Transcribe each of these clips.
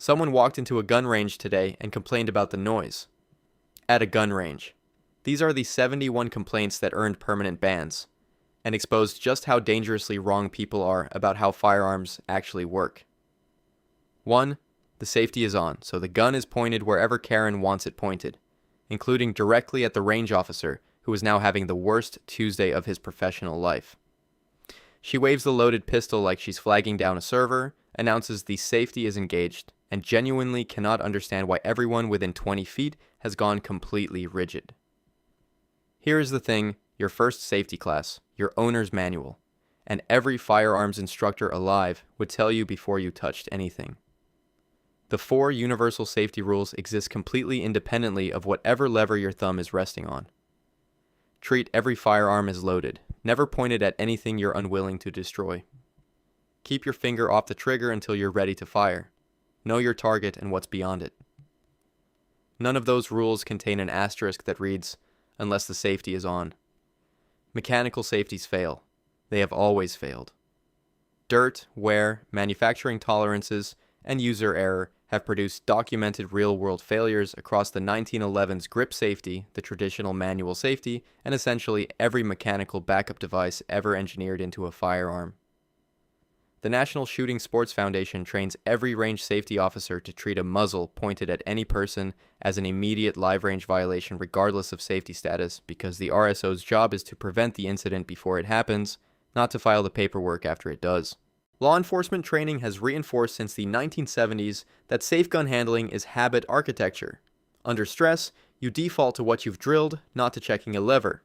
Someone walked into a gun range today and complained about the noise. At a gun range. These are the 71 complaints that earned permanent bans, and exposed just how dangerously wrong people are about how firearms actually work. 1. The safety is on, so the gun is pointed wherever Karen wants it pointed, including directly at the range officer, who is now having the worst Tuesday of his professional life. She waves the loaded pistol like she's flagging down a server, announces the safety is engaged, and genuinely cannot understand why everyone within 20 feet has gone completely rigid. Here is the thing, your first safety class, your owner's manual, and every firearms instructor alive would tell you before you touched anything. The 4 universal safety rules exist completely independently of whatever lever your thumb is resting on. Treat every firearm as loaded, never point it at anything you're unwilling to destroy. Keep your finger off the trigger until you're ready to fire. Know your target and what's beyond it. None of those rules contain an asterisk that reads, unless the safety is on. Mechanical safeties fail. They have always failed. Dirt, wear, manufacturing tolerances, and user error have produced documented real-world failures across the 1911's grip safety, the traditional manual safety, and essentially every mechanical backup device ever engineered into a firearm. The National Shooting Sports Foundation trains every range safety officer to treat a muzzle pointed at any person as an immediate live range violation regardless of safety status, because the RSO's job is to prevent the incident before it happens, not to file the paperwork after it does. Law enforcement training has reinforced since the 1970s that safe gun handling is habit architecture. Under stress, you default to what you've drilled, not to checking a lever.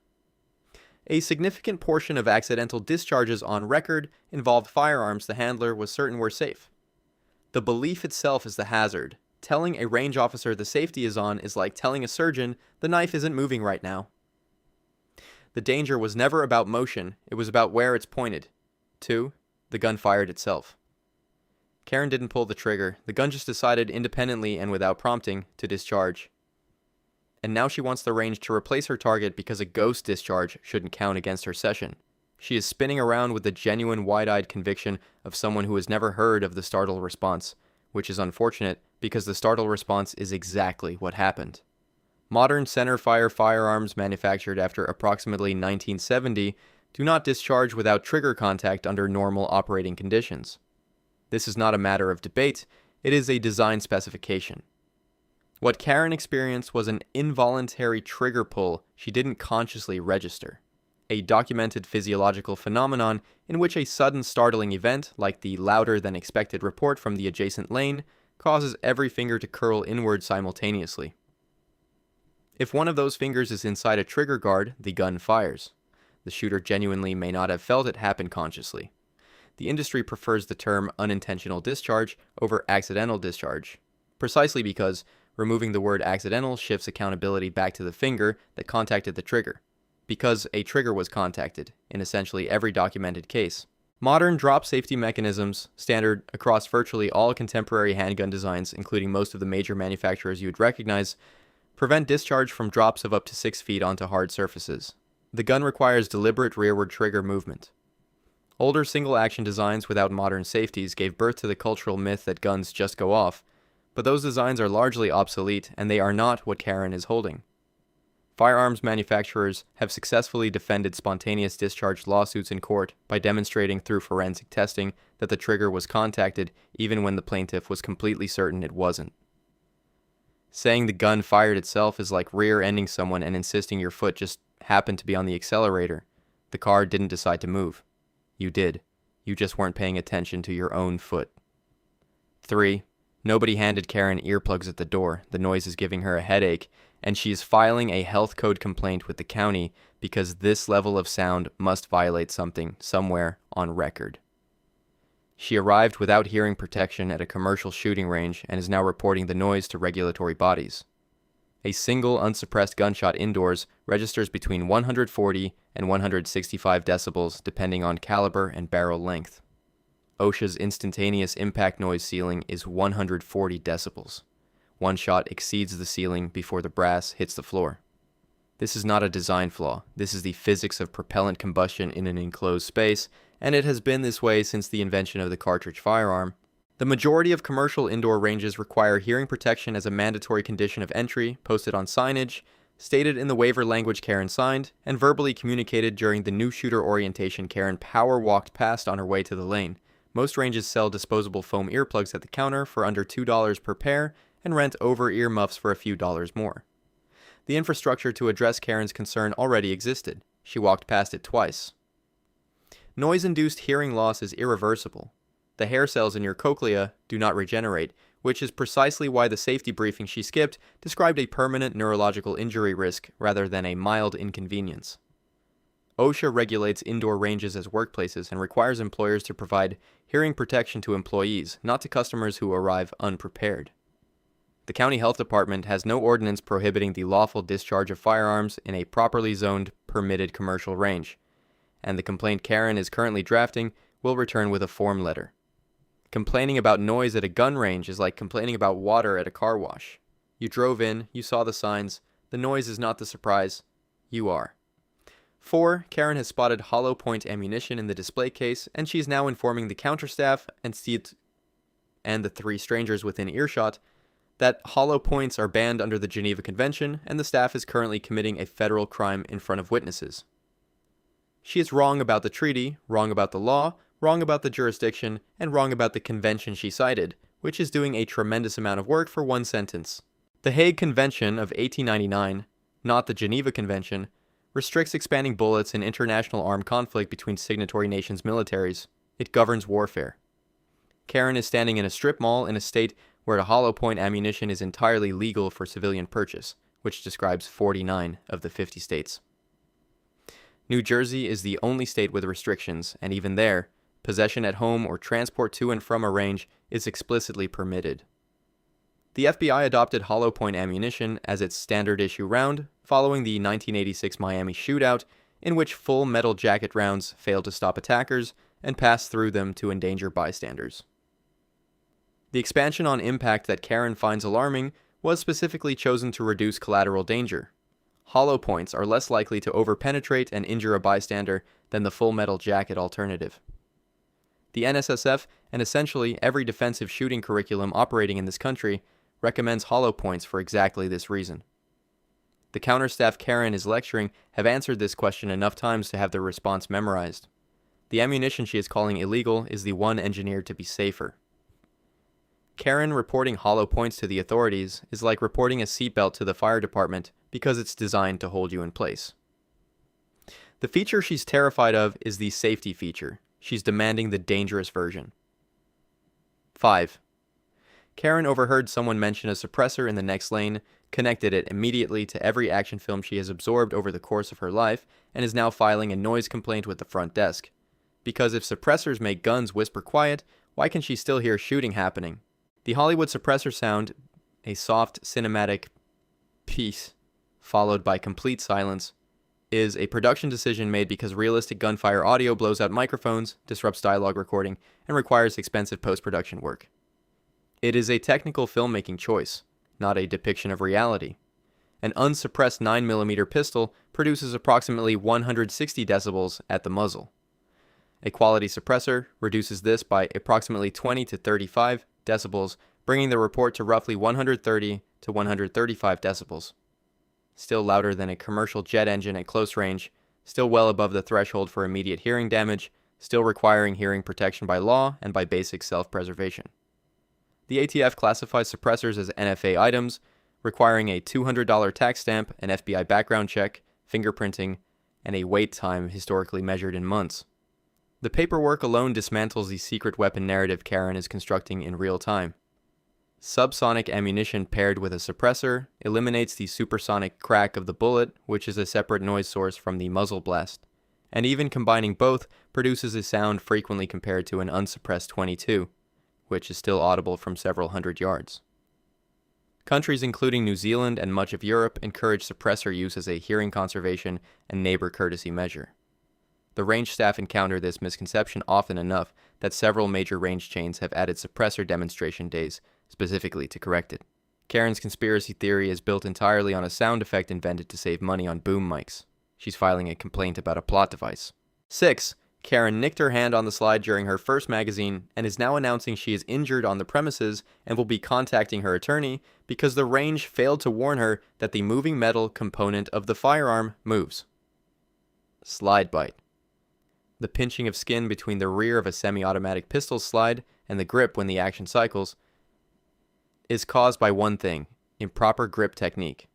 A significant portion of accidental discharges on record involved firearms the handler was certain were safe. The belief itself is the hazard. Telling a range officer the safety is on is like telling a surgeon the knife isn't moving right now. The danger was never about motion, it was about where it's pointed. 2. The gun fired itself. Karen didn't pull the trigger, the gun just decided independently and without prompting to discharge. And now she wants the range to replace her target because a ghost discharge shouldn't count against her session. She is spinning around with the genuine wide-eyed conviction of someone who has never heard of the startle response, which is unfortunate because the startle response is exactly what happened. Modern centerfire firearms manufactured after approximately 1970 do not discharge without trigger contact under normal operating conditions. This is not a matter of debate, it is a design specification. What Karen experienced was an involuntary trigger pull she didn't consciously register, a documented physiological phenomenon in which a sudden startling event, like the louder than expected report from the adjacent lane, causes every finger to curl inward simultaneously. If one of those fingers is inside a trigger guard, the gun fires. The shooter genuinely may not have felt it happen consciously. The industry prefers the term unintentional discharge over accidental discharge, precisely because removing the word accidental shifts accountability back to the finger that contacted the trigger, because a trigger was contacted in essentially every documented case. Modern drop safety mechanisms, standard across virtually all contemporary handgun designs, including most of the major manufacturers you would recognize, prevent discharge from drops of up to 6 feet onto hard surfaces. The gun requires deliberate rearward trigger movement. Older single-action designs without modern safeties gave birth to the cultural myth that guns just go off, but those designs are largely obsolete and they are not what Karen is holding. Firearms manufacturers have successfully defended spontaneous discharge lawsuits in court by demonstrating through forensic testing that the trigger was contacted even when the plaintiff was completely certain it wasn't. Saying the gun fired itself is like rear-ending someone and insisting your foot just happened to be on the accelerator. The car didn't decide to move. You did. You just weren't paying attention to your own foot. 3. Nobody handed Karen earplugs at the door. The noise is giving her a headache, and she is filing a health code complaint with the county because this level of sound must violate something somewhere on record. She arrived without hearing protection at a commercial shooting range and is now reporting the noise to regulatory bodies. A single unsuppressed gunshot indoors registers between 140 and 165 decibels depending on caliber and barrel length. OSHA's instantaneous impact noise ceiling is 140 decibels. One shot exceeds the ceiling before the brass hits the floor. This is not a design flaw. This is the physics of propellant combustion in an enclosed space, and it has been this way since the invention of the cartridge firearm. The majority of commercial indoor ranges require hearing protection as a mandatory condition of entry, posted on signage, stated in the waiver language Karen signed, and verbally communicated during the new shooter orientation Karen power walked past on her way to the lane. Most ranges sell disposable foam earplugs at the counter for under $2 per pair and rent over-ear muffs for a few dollars more. The infrastructure to address Karen's concern already existed. She walked past it twice. Noise-induced hearing loss is irreversible. The hair cells in your cochlea do not regenerate, which is precisely why the safety briefing she skipped described a permanent neurological injury risk rather than a mild inconvenience. OSHA regulates indoor ranges as workplaces and requires employers to provide hearing protection to employees, not to customers who arrive unprepared. The county health department has no ordinance prohibiting the lawful discharge of firearms in a properly zoned, permitted commercial range, and the complaint Karen is currently drafting will return with a form letter. Complaining about noise at a gun range is like complaining about water at a car wash. You drove in, you saw the signs, the noise is not the surprise, you are. 4. Karen has spotted hollow point ammunition in the display case, and she is now informing the counter staff and the 3 strangers within earshot that hollow points are banned under the Geneva Convention, and the staff is currently committing a federal crime in front of witnesses. She is wrong about the treaty, wrong about the law, wrong about the jurisdiction, and wrong about the convention she cited, which is doing a tremendous amount of work for one sentence. The Hague Convention of 1899, not the Geneva Convention, restricts expanding bullets in international armed conflict between signatory nations' militaries. It governs warfare. Karen is standing in a strip mall in a state where the hollow point ammunition is entirely legal for civilian purchase, which describes 49 of the 50 states. New Jersey is the only state with restrictions, and even there, possession at home or transport to and from a range is explicitly permitted. The FBI adopted hollow point ammunition as its standard issue round following the 1986 Miami shootout, in which full metal jacket rounds failed to stop attackers and passed through them to endanger bystanders. The expansion on impact that Karen finds alarming was specifically chosen to reduce collateral danger. Hollow points are less likely to overpenetrate and injure a bystander than the full metal jacket alternative. The NSSF and essentially every defensive shooting curriculum operating in this country recommends hollow points for exactly this reason. The counterstaff Karen is lecturing have answered this question enough times to have their response memorized. The ammunition she is calling illegal is the one engineered to be safer. Karen reporting hollow points to the authorities is like reporting a seatbelt to the fire department because it's designed to hold you in place. The feature she's terrified of is the safety feature. She's demanding the dangerous version. 5. Karen overheard someone mention a suppressor in the next lane, connected it immediately to every action film she has absorbed over the course of her life, and is now filing a noise complaint with the front desk. Because if suppressors make guns whisper quiet, why can she still hear shooting happening? The Hollywood suppressor sound, a soft cinematic piece followed by complete silence, is a production decision made because realistic gunfire audio blows out microphones, disrupts dialogue recording, and requires expensive post-production work. It is a technical filmmaking choice, not a depiction of reality. An unsuppressed 9mm pistol produces approximately 160 decibels at the muzzle. A quality suppressor reduces this by approximately 20 to 35 decibels, bringing the report to roughly 130 to 135 decibels. Still louder than a commercial jet engine at close range, still well above the threshold for immediate hearing damage, still requiring hearing protection by law and by basic self-preservation. The ATF classifies suppressors as NFA items, requiring a $200 tax stamp, an FBI background check, fingerprinting, and a wait time historically measured in months. The paperwork alone dismantles the secret weapon narrative Karen is constructing in real time. Subsonic ammunition paired with a suppressor eliminates the supersonic crack of the bullet, which is a separate noise source from the muzzle blast, and even combining both produces a sound frequently compared to an unsuppressed .22, which is still audible from several hundred yards. Countries including New Zealand and much of Europe encourage suppressor use as a hearing conservation and neighbor courtesy measure. The range staff encounter this misconception often enough that several major range chains have added suppressor demonstration days specifically to correct it. Karen's conspiracy theory is built entirely on a sound effect invented to save money on boom mics. She's filing a complaint about a plot device. 6. Karen nicked her hand on the slide during her first magazine and is now announcing she is injured on the premises and will be contacting her attorney because the range failed to warn her that the moving metal component of the firearm moves. Slide bite. The pinching of skin between the rear of a semi-automatic pistol slide and the grip when the action cycles is caused by one thing: improper grip technique.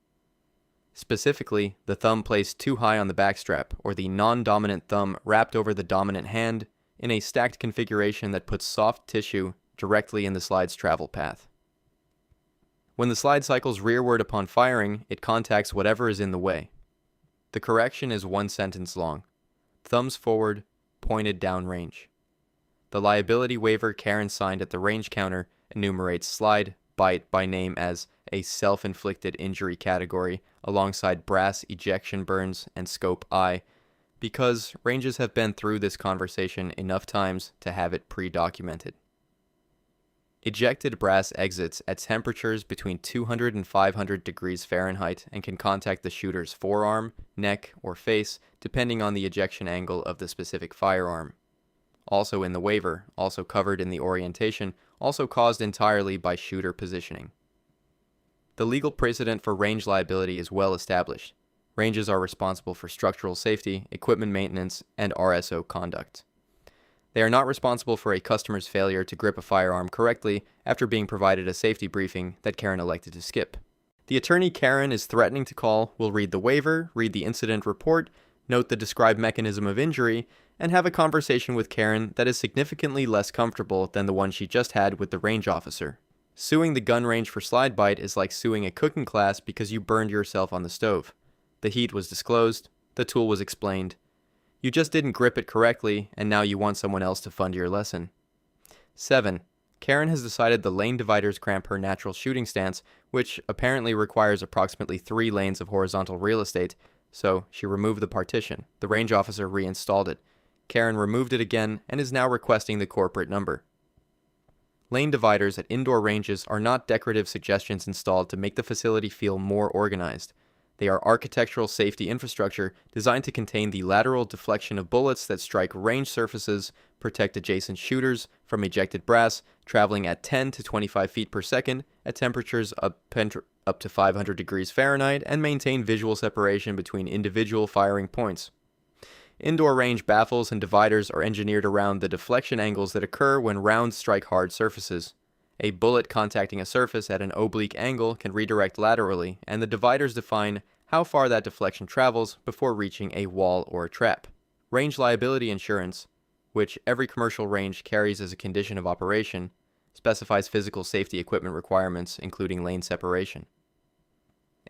Specifically, the thumb placed too high on the backstrap, or the non-dominant thumb wrapped over the dominant hand in a stacked configuration that puts soft tissue directly in the slide's travel path. When the slide cycles rearward upon firing, it contacts whatever is in the way. The correction is one sentence long: thumbs forward, pointed downrange. The liability waiver Karen signed at the range counter enumerates slide bite by name as a self-inflicted injury category alongside brass ejection burns and scope I, because ranges have been through this conversation enough times to have it pre-documented. Ejected brass exits at temperatures between 200 and 500 degrees Fahrenheit and can contact the shooter's forearm, neck, or face depending on the ejection angle of the specific firearm. Also in the waiver, also covered in the orientation, also caused entirely by shooter positioning. The legal precedent for range liability is well established. Ranges are responsible for structural safety, equipment maintenance, and RSO conduct. They are not responsible for a customer's failure to grip a firearm correctly after being provided a safety briefing that Karen elected to skip. The attorney Karen is threatening to call will read the waiver, read the incident report, note the described mechanism of injury, and have a conversation with Karen that is significantly less comfortable than the one she just had with the range officer. Suing the gun range for slide bite is like suing a cooking class because you burned yourself on the stove. The heat was disclosed, the tool was explained. You just didn't grip it correctly, and now you want someone else to fund your lesson. 7. Karen has decided the lane dividers cramp her natural shooting stance, which apparently requires approximately 3 lanes of horizontal real estate, so she removed the partition. The range officer reinstalled it. Karen removed it again and is now requesting the corporate number. Lane dividers at indoor ranges are not decorative suggestions installed to make the facility feel more organized. They are architectural safety infrastructure designed to contain the lateral deflection of bullets that strike range surfaces, protect adjacent shooters from ejected brass, traveling at 10 to 25 feet per second at temperatures up to 500 degrees Fahrenheit, and maintain visual separation between individual firing points. Indoor range baffles and dividers are engineered around the deflection angles that occur when rounds strike hard surfaces. A bullet contacting a surface at an oblique angle can redirect laterally, and the dividers define how far that deflection travels before reaching a wall or a trap. Range liability insurance, which every commercial range carries as a condition of operation, specifies physical safety equipment requirements, including lane separation.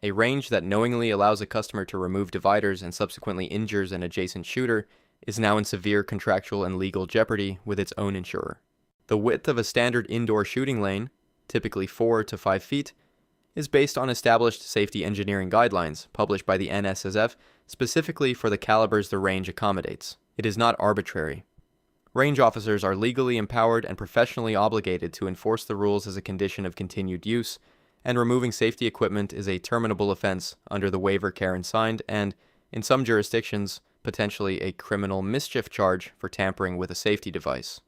A range that knowingly allows a customer to remove dividers and subsequently injures an adjacent shooter is now in severe contractual and legal jeopardy with its own insurer. The width of a standard indoor shooting lane, typically 4 to 5 feet, is based on established safety engineering guidelines published by the NSSF specifically for the calibers the range accommodates. It is not arbitrary. Range officers are legally empowered and professionally obligated to enforce the rules as a condition of continued use, and removing safety equipment is a terminable offense under the waiver Karen signed and, in some jurisdictions, potentially a criminal mischief charge for tampering with a safety device.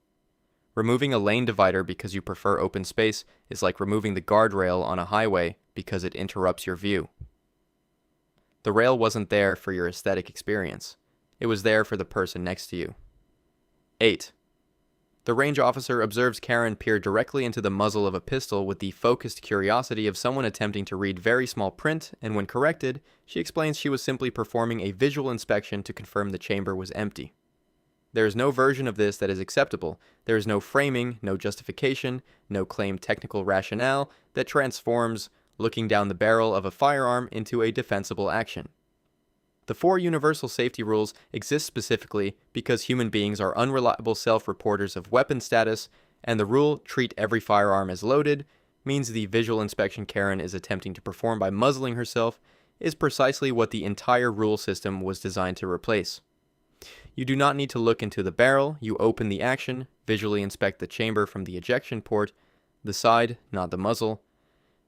Removing a lane divider because you prefer open space is like removing the guardrail on a highway because it interrupts your view. The rail wasn't there for your aesthetic experience. It was there for the person next to you. 8. The range officer observes Karen peer directly into the muzzle of a pistol with the focused curiosity of someone attempting to read very small print, and when corrected, she explains she was simply performing a visual inspection to confirm the chamber was empty. There is no version of this that is acceptable. There is no framing, no justification, no claimed technical rationale that transforms looking down the barrel of a firearm into a defensible action. The 4 universal safety rules exist specifically because human beings are unreliable self-reporters of weapon status, and the rule "treat every firearm as loaded" means the visual inspection Karen is attempting to perform by muzzling herself is precisely what the entire rule system was designed to replace. You do not need to look into the barrel, you open the action, visually inspect the chamber from the ejection port, the side, not the muzzle,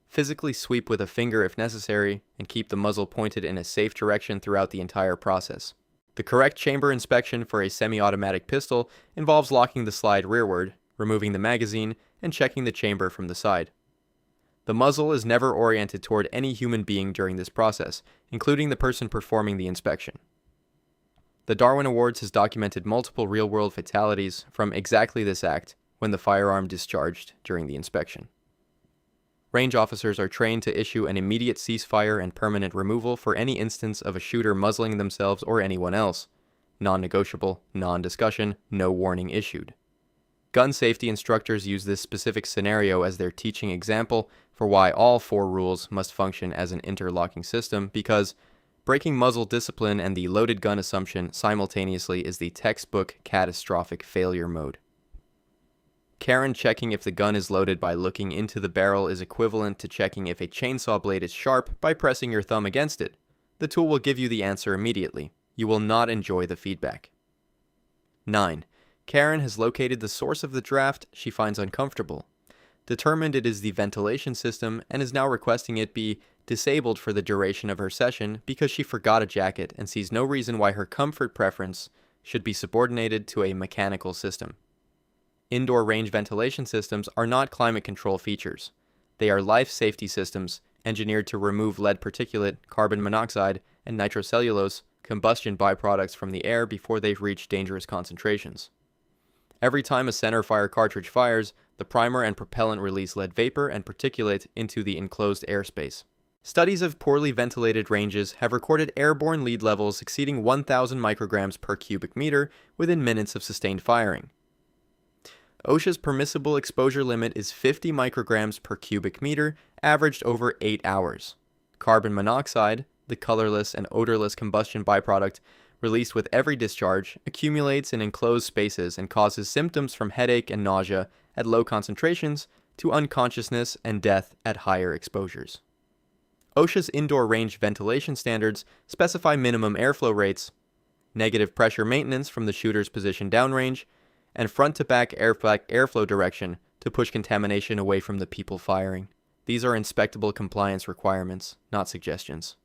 physically sweep with a finger if necessary, and keep the muzzle pointed in a safe direction throughout the entire process. The correct chamber inspection for a semi-automatic pistol involves locking the slide rearward, removing the magazine, and checking the chamber from the side. The muzzle is never oriented toward any human being during this process, including the person performing the inspection. The Darwin Awards has documented multiple real-world fatalities from exactly this act when the firearm discharged during the inspection. Range officers are trained to issue an immediate ceasefire and permanent removal for any instance of a shooter muzzling themselves or anyone else. Non-negotiable, non-discussion, no warning issued. Gun safety instructors use this specific scenario as their teaching example for why all 4 rules must function as an interlocking system, because breaking muzzle discipline and the loaded gun assumption simultaneously is the textbook catastrophic failure mode. Karen checking if the gun is loaded by looking into the barrel is equivalent to checking if a chainsaw blade is sharp by pressing your thumb against it. The tool will give you the answer immediately. You will not enjoy the feedback. 9. Karen has located the source of the draft she finds uncomfortable, determined it is the ventilation system, and is now requesting it be disabled for the duration of her session because she forgot a jacket and sees no reason why her comfort preference should be subordinated to a mechanical system. Indoor range ventilation systems are not climate control features. They are life safety systems engineered to remove lead particulate, carbon monoxide, and nitrocellulose combustion byproducts from the air before they reach dangerous concentrations. Every time a centerfire cartridge fires, the primer and propellant release lead vapor and particulate into the enclosed airspace. Studies of poorly ventilated ranges have recorded airborne lead levels exceeding 1,000 micrograms per cubic meter within minutes of sustained firing. OSHA's permissible exposure limit is 50 micrograms per cubic meter, averaged over 8 hours. Carbon monoxide, the colorless and odorless combustion byproduct released with every discharge, accumulates in enclosed spaces and causes symptoms from headache and nausea at low concentrations to unconsciousness and death at higher exposures. OSHA's indoor range ventilation standards specify minimum airflow rates, negative pressure maintenance from the shooter's position downrange, and front-to-back airflow direction to push contamination away from the people firing. These are inspectable compliance requirements, not suggestions.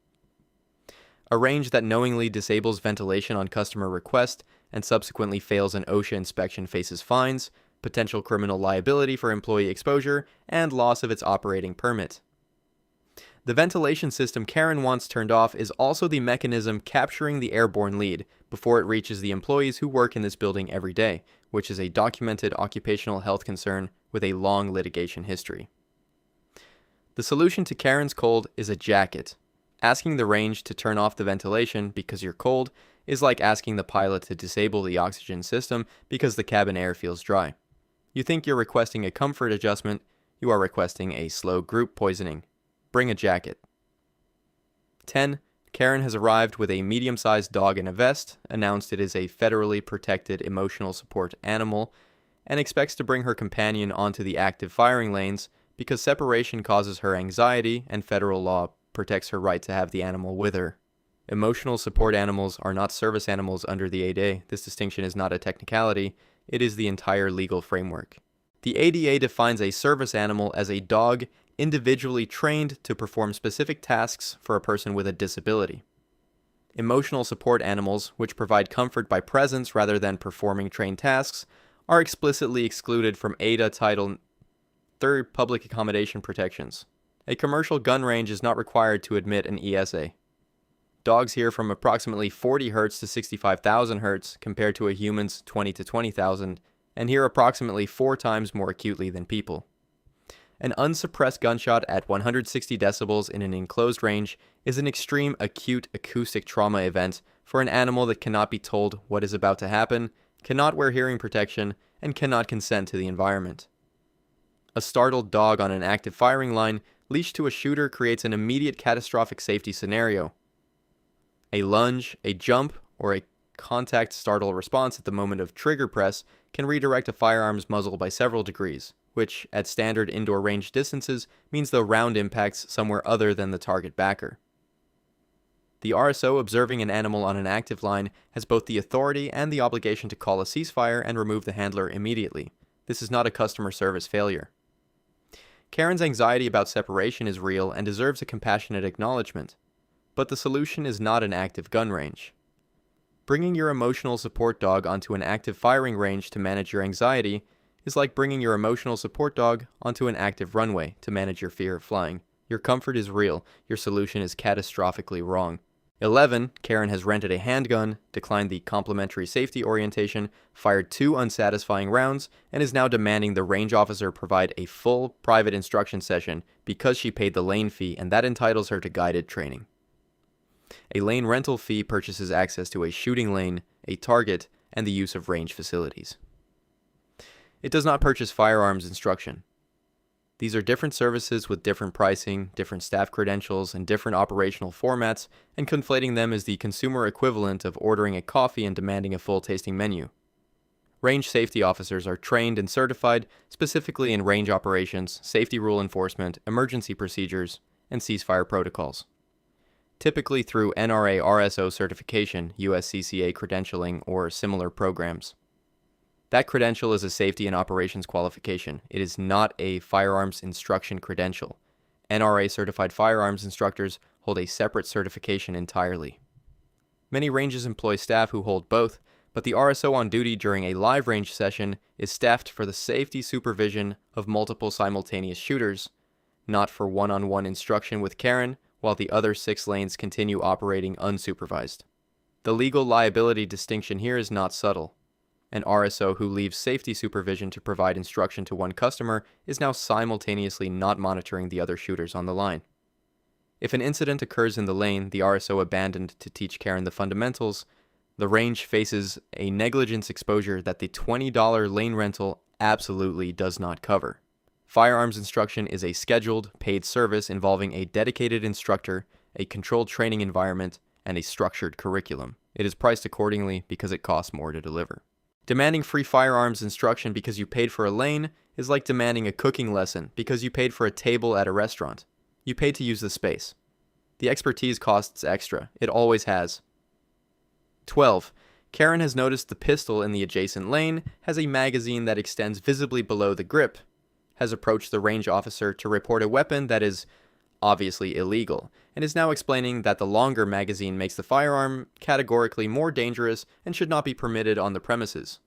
A range that knowingly disables ventilation on customer request and subsequently fails an OSHA inspection faces fines, potential criminal liability for employee exposure, and loss of its operating permit. The ventilation system Karen wants turned off is also the mechanism capturing the airborne lead before it reaches the employees who work in this building every day, which is a documented occupational health concern with a long litigation history. The solution to Karen's cold is a jacket. Asking the range to turn off the ventilation because you're cold is like asking the pilot to disable the oxygen system because the cabin air feels dry. You think you're requesting a comfort adjustment, you are requesting a slow group poisoning. Bring a jacket. 10. Karen has arrived with a medium-sized dog in a vest, announced it is a federally protected emotional support animal, and expects to bring her companion onto the active firing lanes because separation causes her anxiety and federal law protects her right to have the animal with her. Emotional support animals are not service animals under the ADA. This distinction is not a technicality, it is the entire legal framework. The ADA defines a service animal as a dog individually trained to perform specific tasks for a person with a disability. Emotional support animals, which provide comfort by presence rather than performing trained tasks, are explicitly excluded from ADA Title III public accommodation protections. A commercial gun range is not required to admit an ESA. Dogs hear from approximately 40 Hz to 65,000 Hz compared to a human's 20 to 20,000, and hear approximately 4 times more acutely than people. An unsuppressed gunshot at 160 decibels in an enclosed range is an extreme acute acoustic trauma event for an animal that cannot be told what is about to happen, cannot wear hearing protection, and cannot consent to the environment. A startled dog on an active firing line leashed to a shooter creates an immediate catastrophic safety scenario. A lunge, a jump, or a contact startle response at the moment of trigger press can redirect a firearm's muzzle by several degrees, which, at standard indoor range distances, means the round impacts somewhere other than the target backer. The RSO observing an animal on an active line has both the authority and the obligation to call a ceasefire and remove the handler immediately. This is not a customer service failure. Karen's anxiety about separation is real and deserves a compassionate acknowledgement, but the solution is not an active gun range. Bringing your emotional support dog onto an active firing range to manage your anxiety is like bringing your emotional support dog onto an active runway to manage your fear of flying. Your comfort is real, your solution is catastrophically wrong. 11. Karen has rented a handgun, declined the complimentary safety orientation, fired 2 unsatisfying rounds, and is now demanding the range officer provide a full private instruction session because she paid the lane fee and that entitles her to guided training. A lane rental fee purchases access to a shooting lane, a target, and the use of range facilities. It does not purchase firearms instruction. These are different services with different pricing, different staff credentials, and different operational formats, and conflating them is the consumer equivalent of ordering a coffee and demanding a full tasting menu. Range safety officers are trained and certified specifically in range operations, safety rule enforcement, emergency procedures, and ceasefire protocols. Typically through NRA RSO certification, USCCA credentialing, or similar programs. That credential is a safety and operations qualification. It is not a firearms instruction credential. NRA certified firearms instructors hold a separate certification entirely. Many ranges employ staff who hold both, but the RSO on duty during a live range session is staffed for the safety supervision of multiple simultaneous shooters, not for one-on-one instruction with Karen, while the other 6 lanes continue operating unsupervised. The legal liability distinction here is not subtle. An RSO who leaves safety supervision to provide instruction to one customer is now simultaneously not monitoring the other shooters on the line. If an incident occurs in the lane the RSO abandoned to teach Karen the fundamentals, the range faces a negligence exposure that the $20 lane rental absolutely does not cover. Firearms instruction is a scheduled, paid service involving a dedicated instructor, a controlled training environment, and a structured curriculum. It is priced accordingly because it costs more to deliver. Demanding free firearms instruction because you paid for a lane is like demanding a cooking lesson because you paid for a table at a restaurant. You paid to use the space. The expertise costs extra. It always has. 12. Karen has noticed the pistol in the adjacent lane has a magazine that extends visibly below the grip, has approached the range officer to report a weapon that is obviously illegal, and is now explaining that the longer magazine makes the firearm categorically more dangerous and should not be permitted on the premises.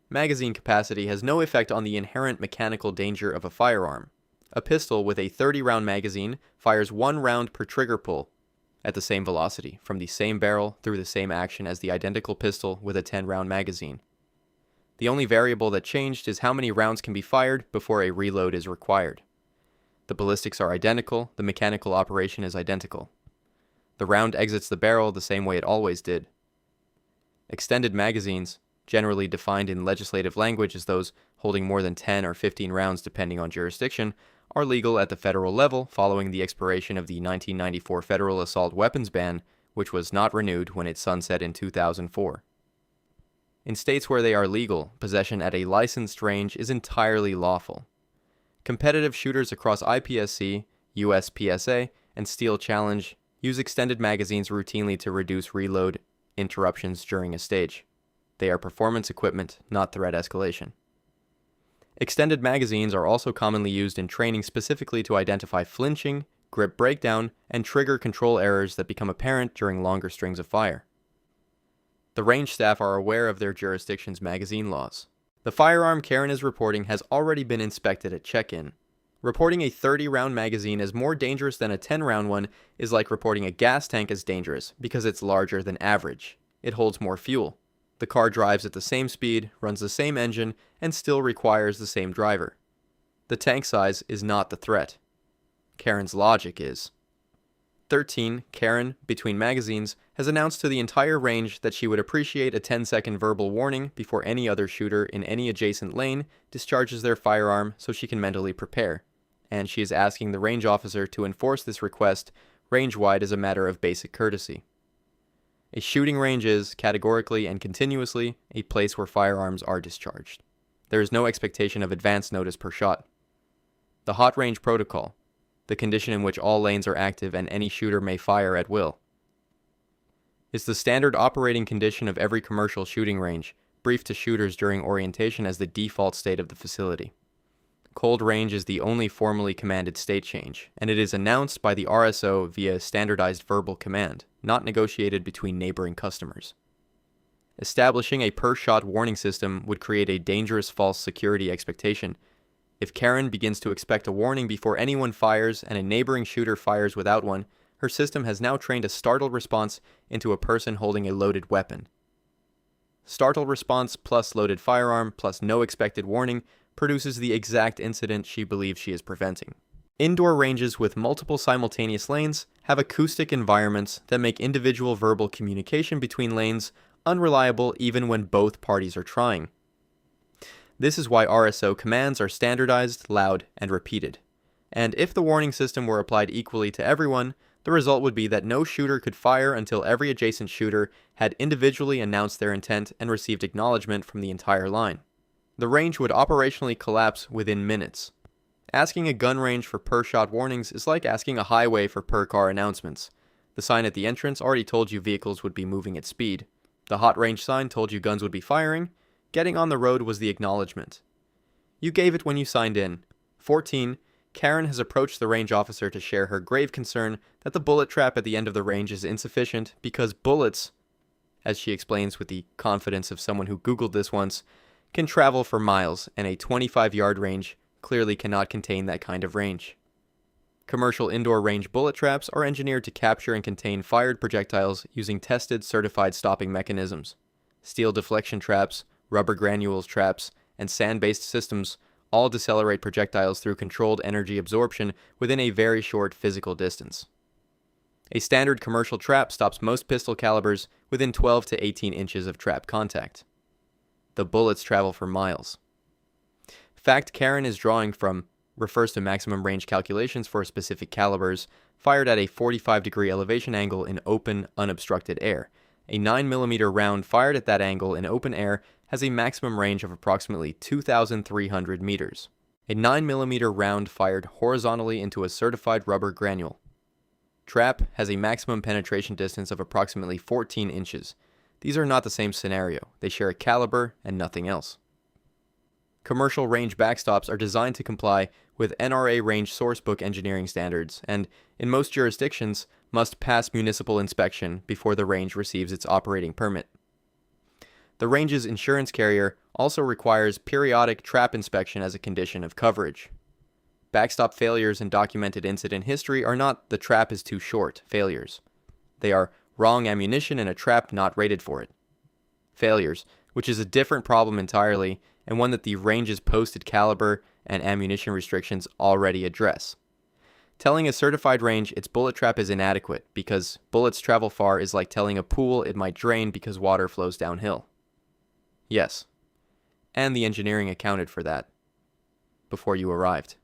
Magazine capacity has no effect on the inherent mechanical danger of a firearm. A pistol with a 30-round magazine fires 1 round per trigger pull at the same velocity, from the same barrel through the same action as the identical pistol with a 10-round magazine. The only variable that changed is how many rounds can be fired before a reload is required. The ballistics are identical, the mechanical operation is identical. The round exits the barrel the same way it always did. Extended magazines, generally defined in legislative language as those holding more than 10 or 15 rounds depending on jurisdiction, are legal at the federal level following the expiration of the 1994 federal assault weapons ban, which was not renewed when it sunset in 2004. In states where they are legal, possession at a licensed range is entirely lawful. Competitive shooters across IPSC, USPSA, and Steel Challenge use extended magazines routinely to reduce reload interruptions during a stage. They are performance equipment, not threat escalation. Extended magazines are also commonly used in training specifically to identify flinching, grip breakdown, and trigger control errors that become apparent during longer strings of fire. The range staff are aware of their jurisdiction's magazine laws. The firearm Karen is reporting has already been inspected at check-in. Reporting a 30-round magazine as more dangerous than a 10-round one is like reporting a gas tank as dangerous because it's larger than average. It holds more fuel. The car drives at the same speed, runs the same engine, and still requires the same driver. The tank size is not the threat. Karen's logic is. 13. Karen, between magazines, has announced to the entire range that she would appreciate a 10-second verbal warning before any other shooter in any adjacent lane discharges their firearm so she can mentally prepare, and she is asking the range officer to enforce this request range-wide as a matter of basic courtesy. A shooting range is, categorically and continuously, a place where firearms are discharged. There is no expectation of advance notice per shot. The hot range protocol, the condition in which all lanes are active and any shooter may fire at will, is the standard operating condition of every commercial shooting range, briefed to shooters during orientation as the default state of the facility. Cold range is the only formally commanded state change, and it is announced by the RSO via standardized verbal command, not negotiated between neighboring customers. Establishing a per-shot warning system would create a dangerous false security expectation. If Karen begins to expect a warning before anyone fires and a neighboring shooter fires without one, her system has now trained a startled response into a person holding a loaded weapon. Startled response plus loaded firearm plus no expected warning produces the exact incident she believes she is preventing. Indoor ranges with multiple simultaneous lanes have acoustic environments that make individual verbal communication between lanes unreliable even when both parties are trying. This is why RSO commands are standardized, loud, and repeated. And if the warning system were applied equally to everyone, the result would be that no shooter could fire until every adjacent shooter had individually announced their intent and received acknowledgement from the entire line. The range would operationally collapse within minutes. Asking a gun range for per-shot warnings is like asking a highway for per-car announcements. The sign at the entrance already told you vehicles would be moving at speed. The hot range sign told you guns would be firing. Getting on the road was the acknowledgement. You gave it when you signed in. 14. Karen has approached the range officer to share her grave concern that the bullet trap at the end of the range is insufficient because bullets, as she explains with the confidence of someone who Googled this once, can travel for miles, and a 25-yard range clearly cannot contain that kind of range. Commercial indoor range bullet traps are engineered to capture and contain fired projectiles using tested, certified stopping mechanisms. Steel deflection traps, rubber granules traps, and sand-based systems all decelerate projectiles through controlled energy absorption within a very short physical distance. A standard commercial trap stops most pistol calibers within 12 to 18 inches of trap contact. The bullets travel for miles. Fact Karen is drawing from refers to maximum range calculations for specific calibers fired at a 45-degree elevation angle in open, unobstructed air. A 9mm round fired at that angle in open air has a maximum range of approximately 2,300 meters. A 9mm round fired horizontally into a certified rubber granule trap has a maximum penetration distance of approximately 14 inches. These are not the same scenario. They share a caliber and nothing else. Commercial range backstops are designed to comply with NRA range sourcebook engineering standards and, in most jurisdictions, must pass municipal inspection before the range receives its operating permit. The range's insurance carrier also requires periodic trap inspection as a condition of coverage. Backstop failures in documented incident history are not "the trap is too short" failures. They are wrong ammunition in a trap not rated for it failures, which is a different problem entirely and one that the range's posted caliber and ammunition restrictions already address. Telling a certified range its bullet trap is inadequate because bullets travel far is like telling a pool it might drain because water flows downhill. Yes, and the engineering accounted for that before you arrived.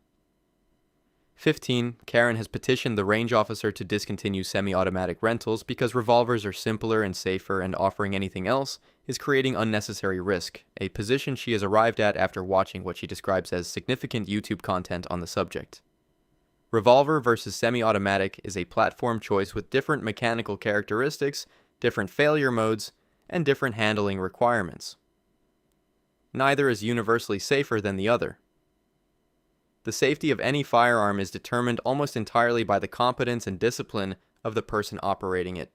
15. Karen has petitioned the range officer to discontinue semi-automatic rentals because revolvers are simpler and safer and offering anything else is creating unnecessary risk, a position she has arrived at after watching what she describes as significant YouTube content on the subject. Revolver versus semi-automatic is a platform choice with different mechanical characteristics, different failure modes, and different handling requirements. Neither is universally safer than the other. The safety of any firearm is determined almost entirely by the competence and discipline of the person operating it.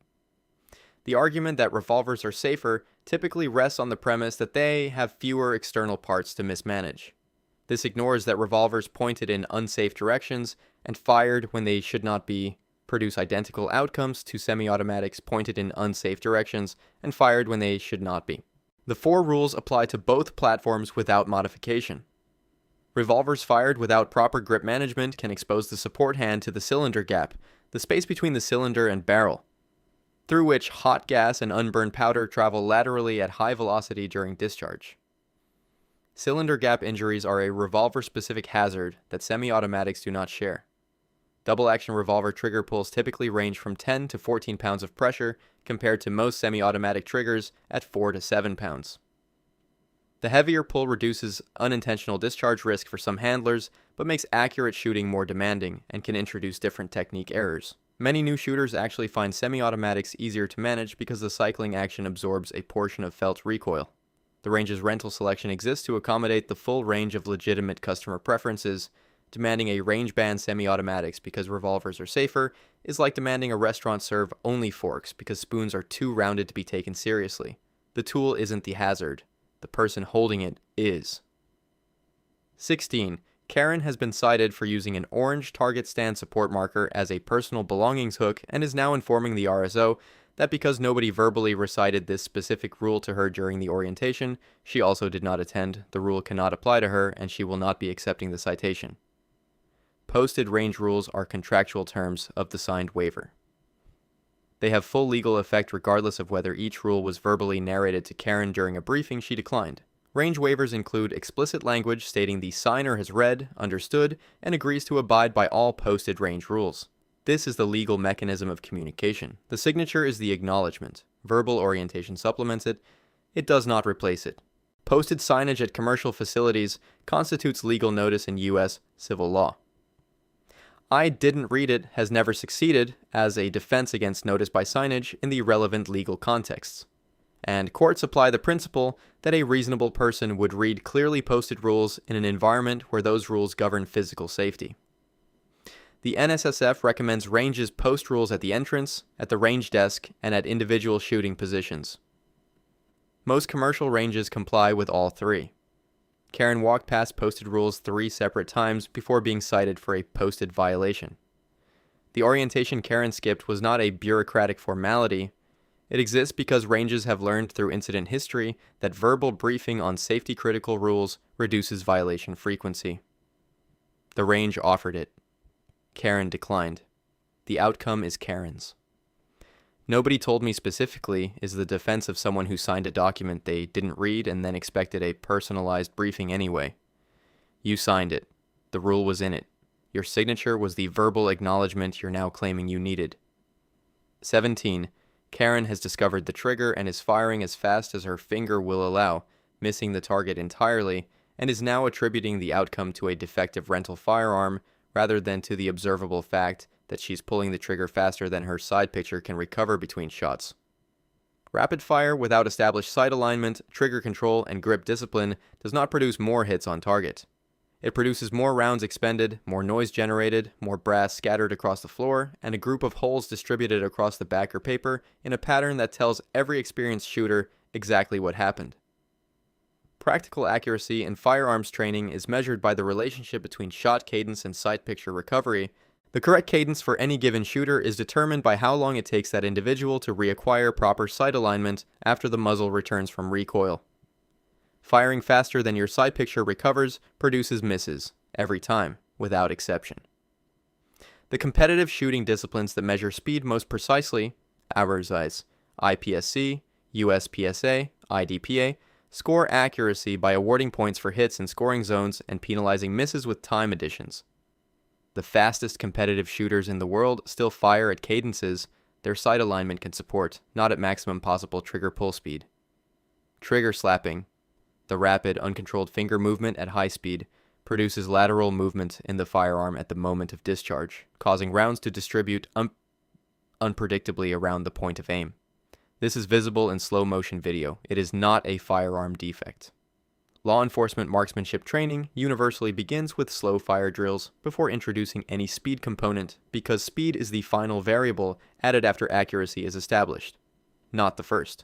The argument that revolvers are safer typically rests on the premise that they have fewer external parts to mismanage. This ignores that revolvers pointed in unsafe directions and fired when they should not be produce identical outcomes to semi-automatics pointed in unsafe directions and fired when they should not be. The four rules apply to both platforms without modification. Revolvers fired without proper grip management can expose the support hand to the cylinder gap, the space between the cylinder and barrel, through which hot gas and unburned powder travel laterally at high velocity during discharge. Cylinder gap injuries are a revolver-specific hazard that semi-automatics do not share. Double-action revolver trigger pulls typically range from 10 to 14 pounds of pressure compared to most semi-automatic triggers at 4 to 7 pounds. The heavier pull reduces unintentional discharge risk for some handlers, but makes accurate shooting more demanding and can introduce different technique errors. Many new shooters actually find semi-automatics easier to manage because the cycling action absorbs a portion of felt recoil. The range's rental selection exists to accommodate the full range of legitimate customer preferences. Demanding a range-band semi-automatics because revolvers are safer is like demanding a restaurant serve only forks because spoons are too rounded to be taken seriously. The tool isn't the hazard. The person holding it is. 16. Karen has been cited for using an orange target stand support marker as a personal belongings hook and is now informing the RSO that because nobody verbally recited this specific rule to her during the orientation, she also did not attend, the rule cannot apply to her, and she will not be accepting the citation. Posted range rules are contractual terms of the signed waiver. They have full legal effect regardless of whether each rule was verbally narrated to Karen during a briefing she declined. Range waivers include explicit language stating the signer has read, understood, and agrees to abide by all posted range rules. This is the legal mechanism of communication. The signature is the acknowledgement. Verbal orientation supplements it. It does not replace it. Posted signage at commercial facilities constitutes legal notice in U.S. civil law. I didn't read it has never succeeded as a defense against notice by signage in the relevant legal contexts. And courts apply the principle that a reasonable person would read clearly posted rules in an environment where those rules govern physical safety. The NSSF recommends ranges post rules at the entrance, at the range desk, and at individual shooting positions. Most commercial ranges comply with all three. Karen walked past posted rules 3 separate times before being cited for a posted violation. The orientation Karen skipped was not a bureaucratic formality. It exists because ranges have learned through incident history that verbal briefing on safety-critical rules reduces violation frequency. The range offered it. Karen declined. The outcome is Karen's. Nobody told me specifically is the defense of someone who signed a document they didn't read and then expected a personalized briefing anyway. You signed it. The rule was in it. Your signature was the verbal acknowledgement you're now claiming you needed. 17. Karen has discovered the trigger and is firing as fast as her finger will allow, missing the target entirely, and is now attributing the outcome to a defective rental firearm rather than to the observable fact that she's pulling the trigger faster than her side picture can recover between shots. Rapid fire without established sight alignment, trigger control, and grip discipline does not produce more hits on target. It produces more rounds expended, more noise generated, more brass scattered across the floor, and a group of holes distributed across the back or paper in a pattern that tells every experienced shooter exactly what happened. Practical accuracy in firearms training is measured by the relationship between shot cadence and sight picture recovery. The correct cadence for any given shooter is determined by how long it takes that individual to reacquire proper sight alignment after the muzzle returns from recoil. Firing faster than your sight picture recovers produces misses, every time, without exception. The competitive shooting disciplines that measure speed most precisely, hours eyes, IPSC, USPSA, IDPA, score accuracy by awarding points for hits in scoring zones and penalizing misses with time additions. The fastest competitive shooters in the world still fire at cadences their sight alignment can support, not at maximum possible trigger pull speed. Trigger slapping, the rapid, uncontrolled finger movement at high speed, produces lateral movement in the firearm at the moment of discharge, causing rounds to distribute unpredictably around the point of aim. This is visible in slow motion video. It is not a firearm defect. Law enforcement marksmanship training universally begins with slow fire drills before introducing any speed component because speed is the final variable added after accuracy is established, not the first.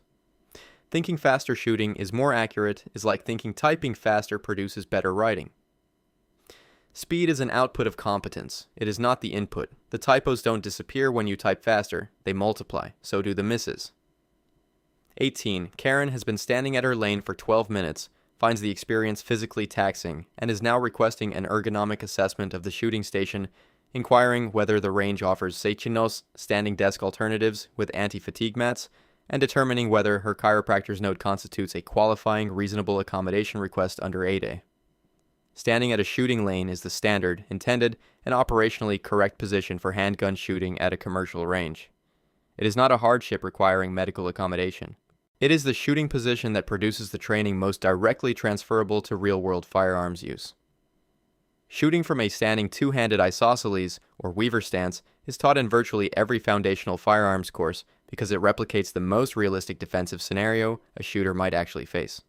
Thinking faster shooting is more accurate is like thinking typing faster produces better writing. Speed is an output of competence. It is not the input. The typos don't disappear when you type faster. They multiply. So do the misses. 18. Karen has been standing at her lane for 12 minutes, finds the experience physically taxing, and is now requesting an ergonomic assessment of the shooting station, inquiring whether the range offers seichinos, standing desk alternatives with anti-fatigue mats, and determining whether her chiropractor's note constitutes a qualifying reasonable accommodation request under 8A. Standing at a shooting lane is the standard, intended, and operationally correct position for handgun shooting at a commercial range. It is not a hardship requiring medical accommodation. It is the shooting position that produces the training most directly transferable to real-world firearms use. Shooting from a standing two-handed isosceles, or weaver stance, is taught in virtually every foundational firearms course because it replicates the most realistic defensive scenario a shooter might actually face.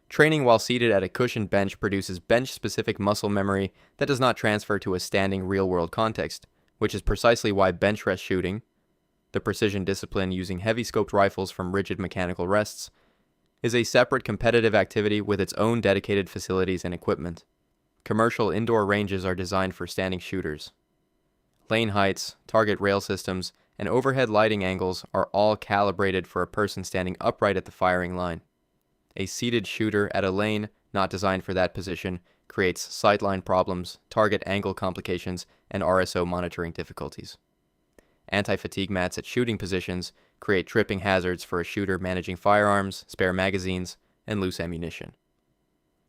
Training while seated at a cushioned bench produces bench-specific muscle memory that does not transfer to a standing real-world context, which is precisely why bench rest shooting, the precision discipline using heavy-scoped rifles from rigid mechanical rests, is a separate competitive activity with its own dedicated facilities and equipment. Commercial indoor ranges are designed for standing shooters. Lane heights, target rail systems, and overhead lighting angles are all calibrated for a person standing upright at the firing line. A seated shooter at a lane not designed for that position creates sightline problems, target angle complications, and RSO monitoring difficulties. Anti-fatigue mats at shooting positions create tripping hazards for a shooter managing firearms, spare magazines, and loose ammunition,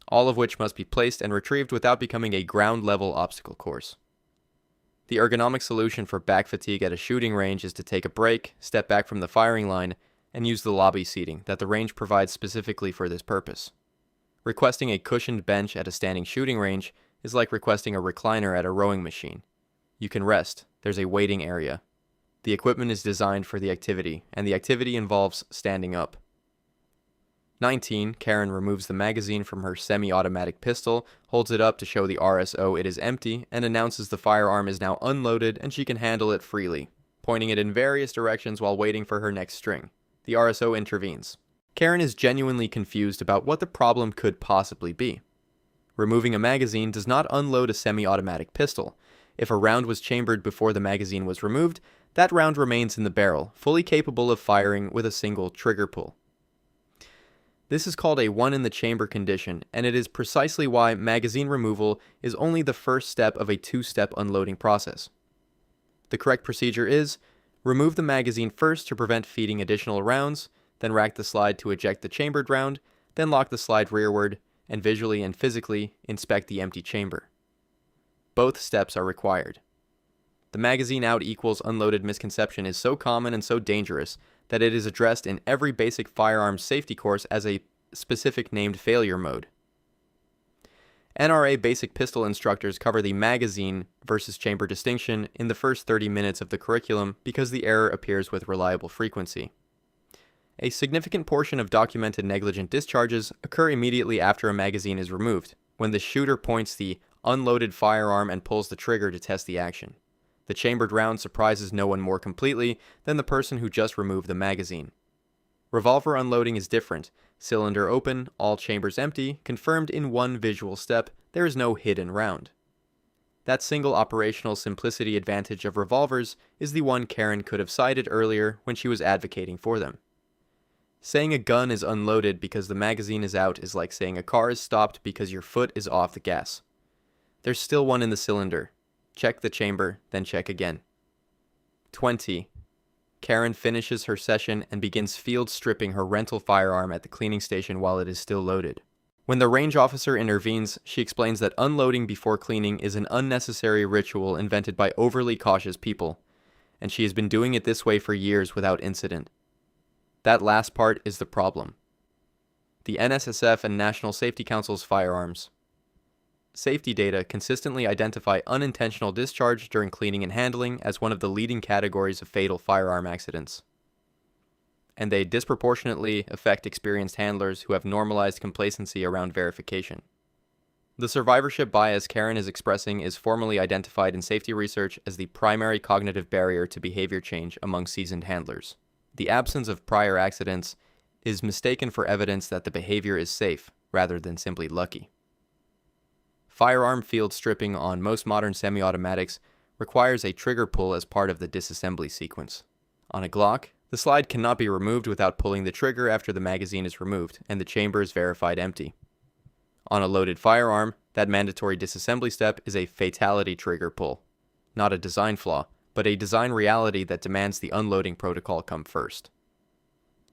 all of which must be placed and retrieved without becoming a ground-level obstacle course. The ergonomic solution for back fatigue at a shooting range is to take a break, step back from the firing line, and use the lobby seating that the range provides specifically for this purpose. Requesting a cushioned bench at a standing shooting range is like requesting a recliner at a rowing machine. You can rest, there's a waiting area. The equipment is designed for the activity, and the activity involves standing up. 19. Karen removes the magazine from her semi-automatic pistol, holds it up to show the RSO it is empty, and announces the firearm is now unloaded and she can handle it freely, pointing it in various directions while waiting for her next string. The RSO intervenes. Karen is genuinely confused about what the problem could possibly be. Removing a magazine does not unload a semi-automatic pistol. If a round was chambered before the magazine was removed, that round remains in the barrel, fully capable of firing with a single trigger pull. This is called a one-in-the-chamber condition, and it is precisely why magazine removal is only the first step of a two-step unloading process. The correct procedure is, remove the magazine first to prevent feeding additional rounds, then rack the slide to eject the chambered round, then lock the slide rearward, and visually and physically inspect the empty chamber. Both steps are required. The magazine out equals unloaded misconception is so common and so dangerous that it is addressed in every basic firearms safety course as a specific named failure mode. NRA basic pistol instructors cover the magazine versus chamber distinction in the first 30 minutes of the curriculum because the error appears with reliable frequency. A significant portion of documented negligent discharges occur immediately after a magazine is removed, when the shooter points the unloaded firearm and pulls the trigger to test the action. The chambered round surprises no one more completely than the person who just removed the magazine. Revolver unloading is different. Cylinder open, all chambers empty, confirmed in one visual step, there is no hidden round. That single operational simplicity advantage of revolvers is the one Karen could have cited earlier when she was advocating for them. Saying a gun is unloaded because the magazine is out is like saying a car is stopped because your foot is off the gas. There's still one in the cylinder. Check the chamber, then check again. 20. Karen finishes her session and begins field stripping her rental firearm at the cleaning station while it is still loaded. When the range officer intervenes, she explains that unloading before cleaning is an unnecessary ritual invented by overly cautious people, and she has been doing it this way for years without incident. That last part is the problem. The NSSF and National Safety Council's firearms safety data consistently identify unintentional discharge during cleaning and handling as one of the leading categories of fatal firearm accidents. And they disproportionately affect experienced handlers who have normalized complacency around verification. The survivorship bias Karen is expressing is formally identified in safety research as the primary cognitive barrier to behavior change among seasoned handlers. The absence of prior accidents is mistaken for evidence that the behavior is safe, rather than simply lucky. Firearm field stripping on most modern semi-automatics requires a trigger pull as part of the disassembly sequence. On a Glock, the slide cannot be removed without pulling the trigger after the magazine is removed and the chamber is verified empty. On a loaded firearm, that mandatory disassembly step is a fatality trigger pull. Not a design flaw, but a design reality that demands the unloading protocol come first.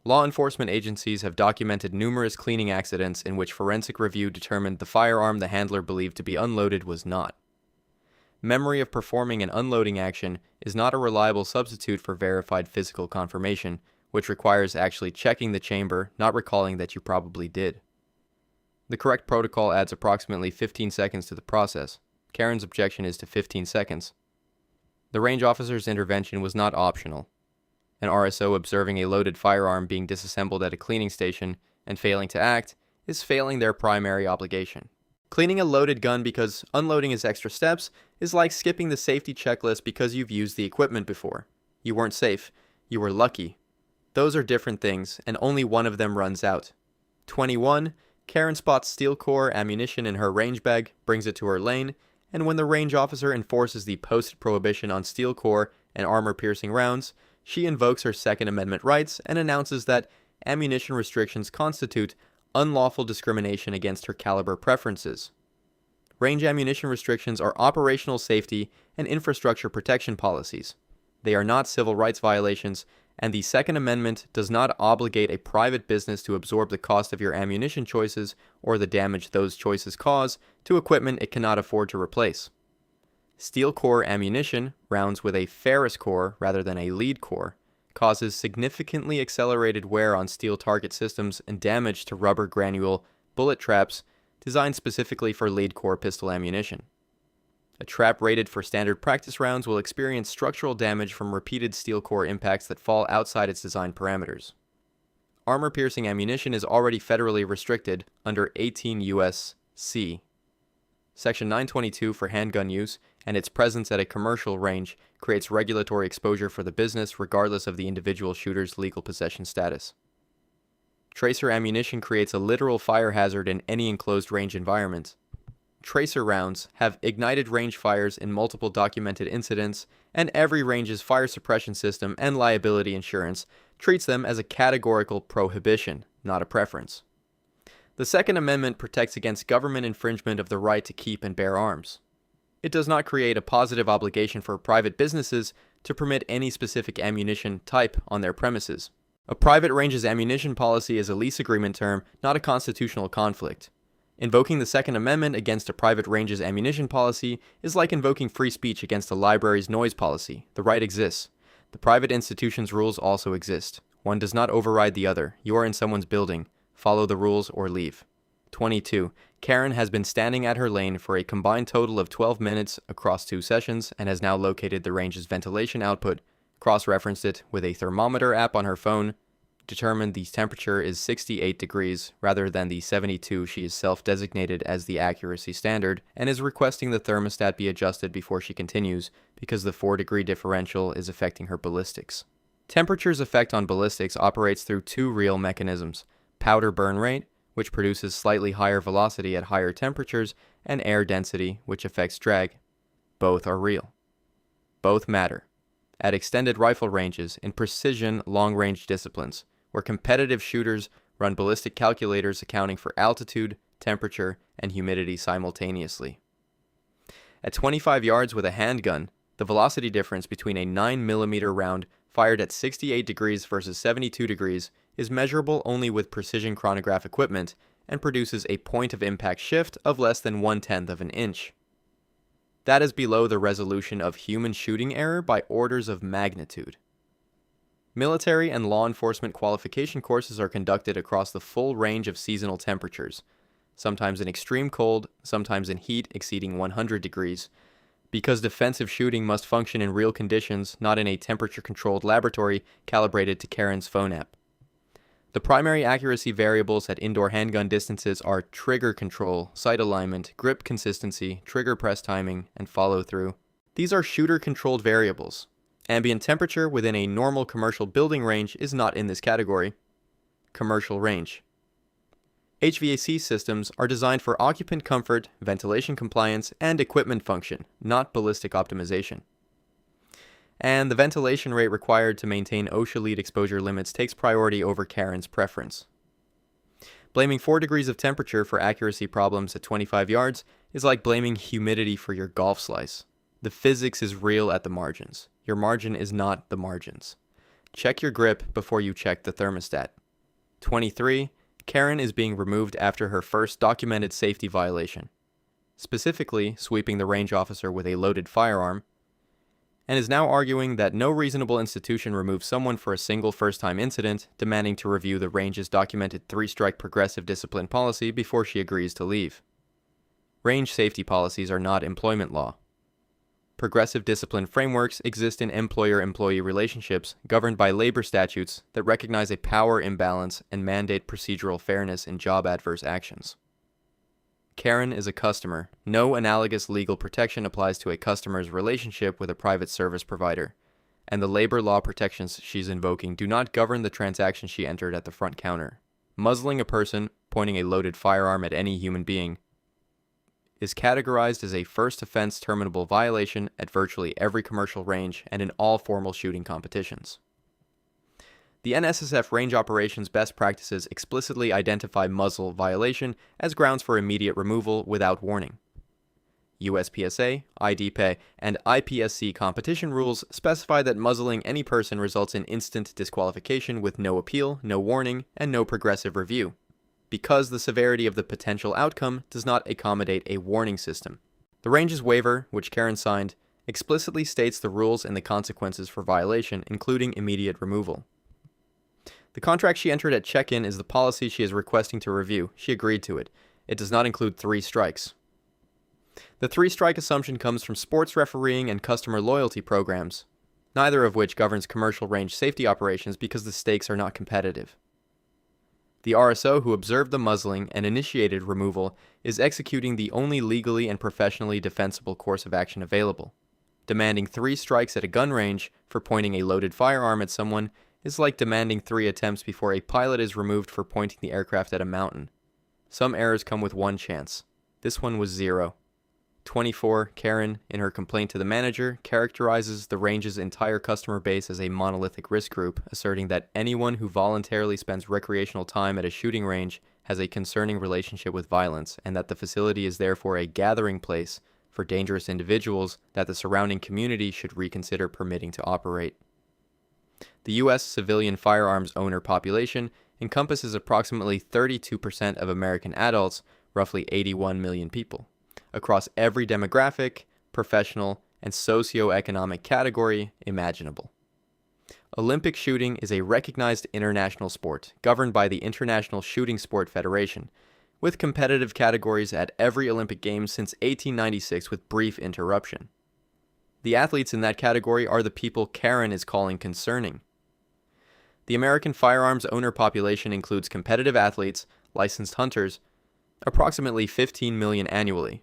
Law enforcement agencies have documented numerous cleaning accidents in which forensic review determined the firearm the handler believed to be unloaded was not. Memory of performing an unloading action is not a reliable substitute for verified physical confirmation, which requires actually checking the chamber, not recalling that you probably did. The correct protocol adds approximately 15 seconds to the process. Karen's objection is to 15 seconds. The range officer's intervention was not optional. An RSO observing a loaded firearm being disassembled at a cleaning station and failing to act is failing their primary obligation. Cleaning a loaded gun because unloading is extra steps is like skipping the safety checklist because you've used the equipment before. You weren't safe. You were lucky. Those are different things, and only one of them runs out. 21. Karen spots steel core ammunition in her range bag, brings it to her lane, and when the range officer enforces the posted prohibition on steel core and armor-piercing rounds, she invokes her Second Amendment rights and announces that ammunition restrictions constitute unlawful discrimination against her caliber preferences. Range ammunition restrictions are operational safety and infrastructure protection policies. They are not civil rights violations, and the Second Amendment does not obligate a private business to absorb the cost of your ammunition choices or the damage those choices cause to equipment it cannot afford to replace. Steel core ammunition, rounds with a ferrous core rather than a lead core, causes significantly accelerated wear on steel target systems and damage to rubber granule bullet traps designed specifically for lead core pistol ammunition. A trap rated for standard practice rounds will experience structural damage from repeated steel core impacts that fall outside its design parameters. Armor-piercing ammunition is already federally restricted under 18 U.S.C. Section 922 for handgun use and its presence at a commercial range creates regulatory exposure for the business regardless of the individual shooter's legal possession status. Tracer ammunition creates a literal fire hazard in any enclosed range environment. Tracer rounds have ignited range fires in multiple documented incidents, and every range's fire suppression system and liability insurance treats them as a categorical prohibition, not a preference. The Second Amendment protects against government infringement of the right to keep and bear arms. It does not create a positive obligation for private businesses to permit any specific ammunition type on their premises. A private range's ammunition policy is a lease agreement term, not a constitutional conflict. Invoking the Second Amendment against a private range's ammunition policy is like invoking free speech against a library's noise policy. The right exists. The private institution's rules also exist. One does not override the other. You are in someone's building. Follow the rules or leave. 22. Karen has been standing at her lane for a combined total of 12 minutes across 2 sessions and has now located the range's ventilation output, cross-referenced it with a thermometer app on her phone, determined the temperature is 68 degrees rather than the 72 she is self-designated as the accuracy standard, and is requesting the thermostat be adjusted before she continues because the 4-degree differential is affecting her ballistics. Temperature's effect on ballistics operates through 2 real mechanisms: powder burn rate, which produces slightly higher velocity at higher temperatures, and air density, which affects drag. Both are real. Both matter. At extended rifle ranges, in precision long-range disciplines, where competitive shooters run ballistic calculators accounting for altitude, temperature, and humidity simultaneously. At 25 yards with a handgun, the velocity difference between a 9mm round fired at 68 degrees versus 72 degrees is measurable only with precision chronograph equipment and produces a point of impact shift of less than 1/10 of an inch. That is below the resolution of human shooting error by orders of magnitude. Military and law enforcement qualification courses are conducted across the full range of seasonal temperatures, sometimes in extreme cold, sometimes in heat exceeding 100 degrees, because defensive shooting must function in real conditions, not in a temperature-controlled laboratory calibrated to Karen's phone app. The primary accuracy variables at indoor handgun distances are trigger control, sight alignment, grip consistency, trigger press timing, and follow-through. These are shooter-controlled variables. Ambient temperature within a normal commercial building range is not in this category. Commercial range. HVAC systems are designed for occupant comfort, ventilation compliance, and equipment function, not ballistic optimization. And the ventilation rate required to maintain OSHA lead exposure limits takes priority over Karen's preference. Blaming 4 degrees of temperature for accuracy problems at 25 yards is like blaming humidity for your golf slice. The physics is real at the margins. Your margin is not the margins. Check your grip before you check the thermostat. 23. Karen is being removed after her first documented safety violation, specifically sweeping the range officer with a loaded firearm, and is now arguing that no reasonable institution removes someone for a single first-time incident, demanding to review the range's documented 3-strike progressive discipline policy before she agrees to leave. Range safety policies are not employment law. Progressive discipline frameworks exist in employer-employee relationships governed by labor statutes that recognize a power imbalance and mandate procedural fairness in job adverse actions. Karen is a customer. No analogous legal protection applies to a customer's relationship with a private service provider. and the labor law protections she's invoking do not govern the transaction she entered at the front counter. Muzzling a person pointing a loaded firearm at any human being is categorized as a first offense terminable violation at virtually every commercial range and in all formal shooting competitions. The NSSF range operations best practices explicitly identify muzzle violation as grounds for immediate removal without warning. USPSA, IDPA, and IPSC competition rules specify that muzzling any person results in instant disqualification with no appeal, no warning, and no progressive review, because the severity of the potential outcome does not accommodate a warning system. The range's waiver, which Karen signed, explicitly states the rules and the consequences for violation, including immediate removal. The contract she entered at check-in is the policy she is requesting to review. She agreed to it. It does not include 3 strikes. The 3-strike assumption comes from sports refereeing and customer loyalty programs, neither of which governs commercial range safety operations because the stakes are not competitive. The RSO who observed the muzzling and initiated removal is executing the only legally and professionally defensible course of action available. Demanding 3 strikes at a gun range for pointing a loaded firearm at someone is like demanding 3 attempts before a pilot is removed for pointing the aircraft at a mountain. Some errors come with 1 chance. This one was 0. 24, Karen, in her complaint to the manager, characterizes the range's entire customer base as a monolithic risk group, asserting that anyone who voluntarily spends recreational time at a shooting range has a concerning relationship with violence, and that the facility is therefore a gathering place for dangerous individuals that the surrounding community should reconsider permitting to operate. The U.S. civilian firearms owner population encompasses approximately 32% of American adults, roughly 81 million people, across every demographic, professional, and socio-economic category imaginable. Olympic shooting is a recognized international sport governed by the International Shooting Sport Federation, with competitive categories at every Olympic Games since 1896 with brief interruption. The athletes in that category are the people Karen is calling concerning. The American firearms owner population includes competitive athletes, licensed hunters, approximately 15 million annually,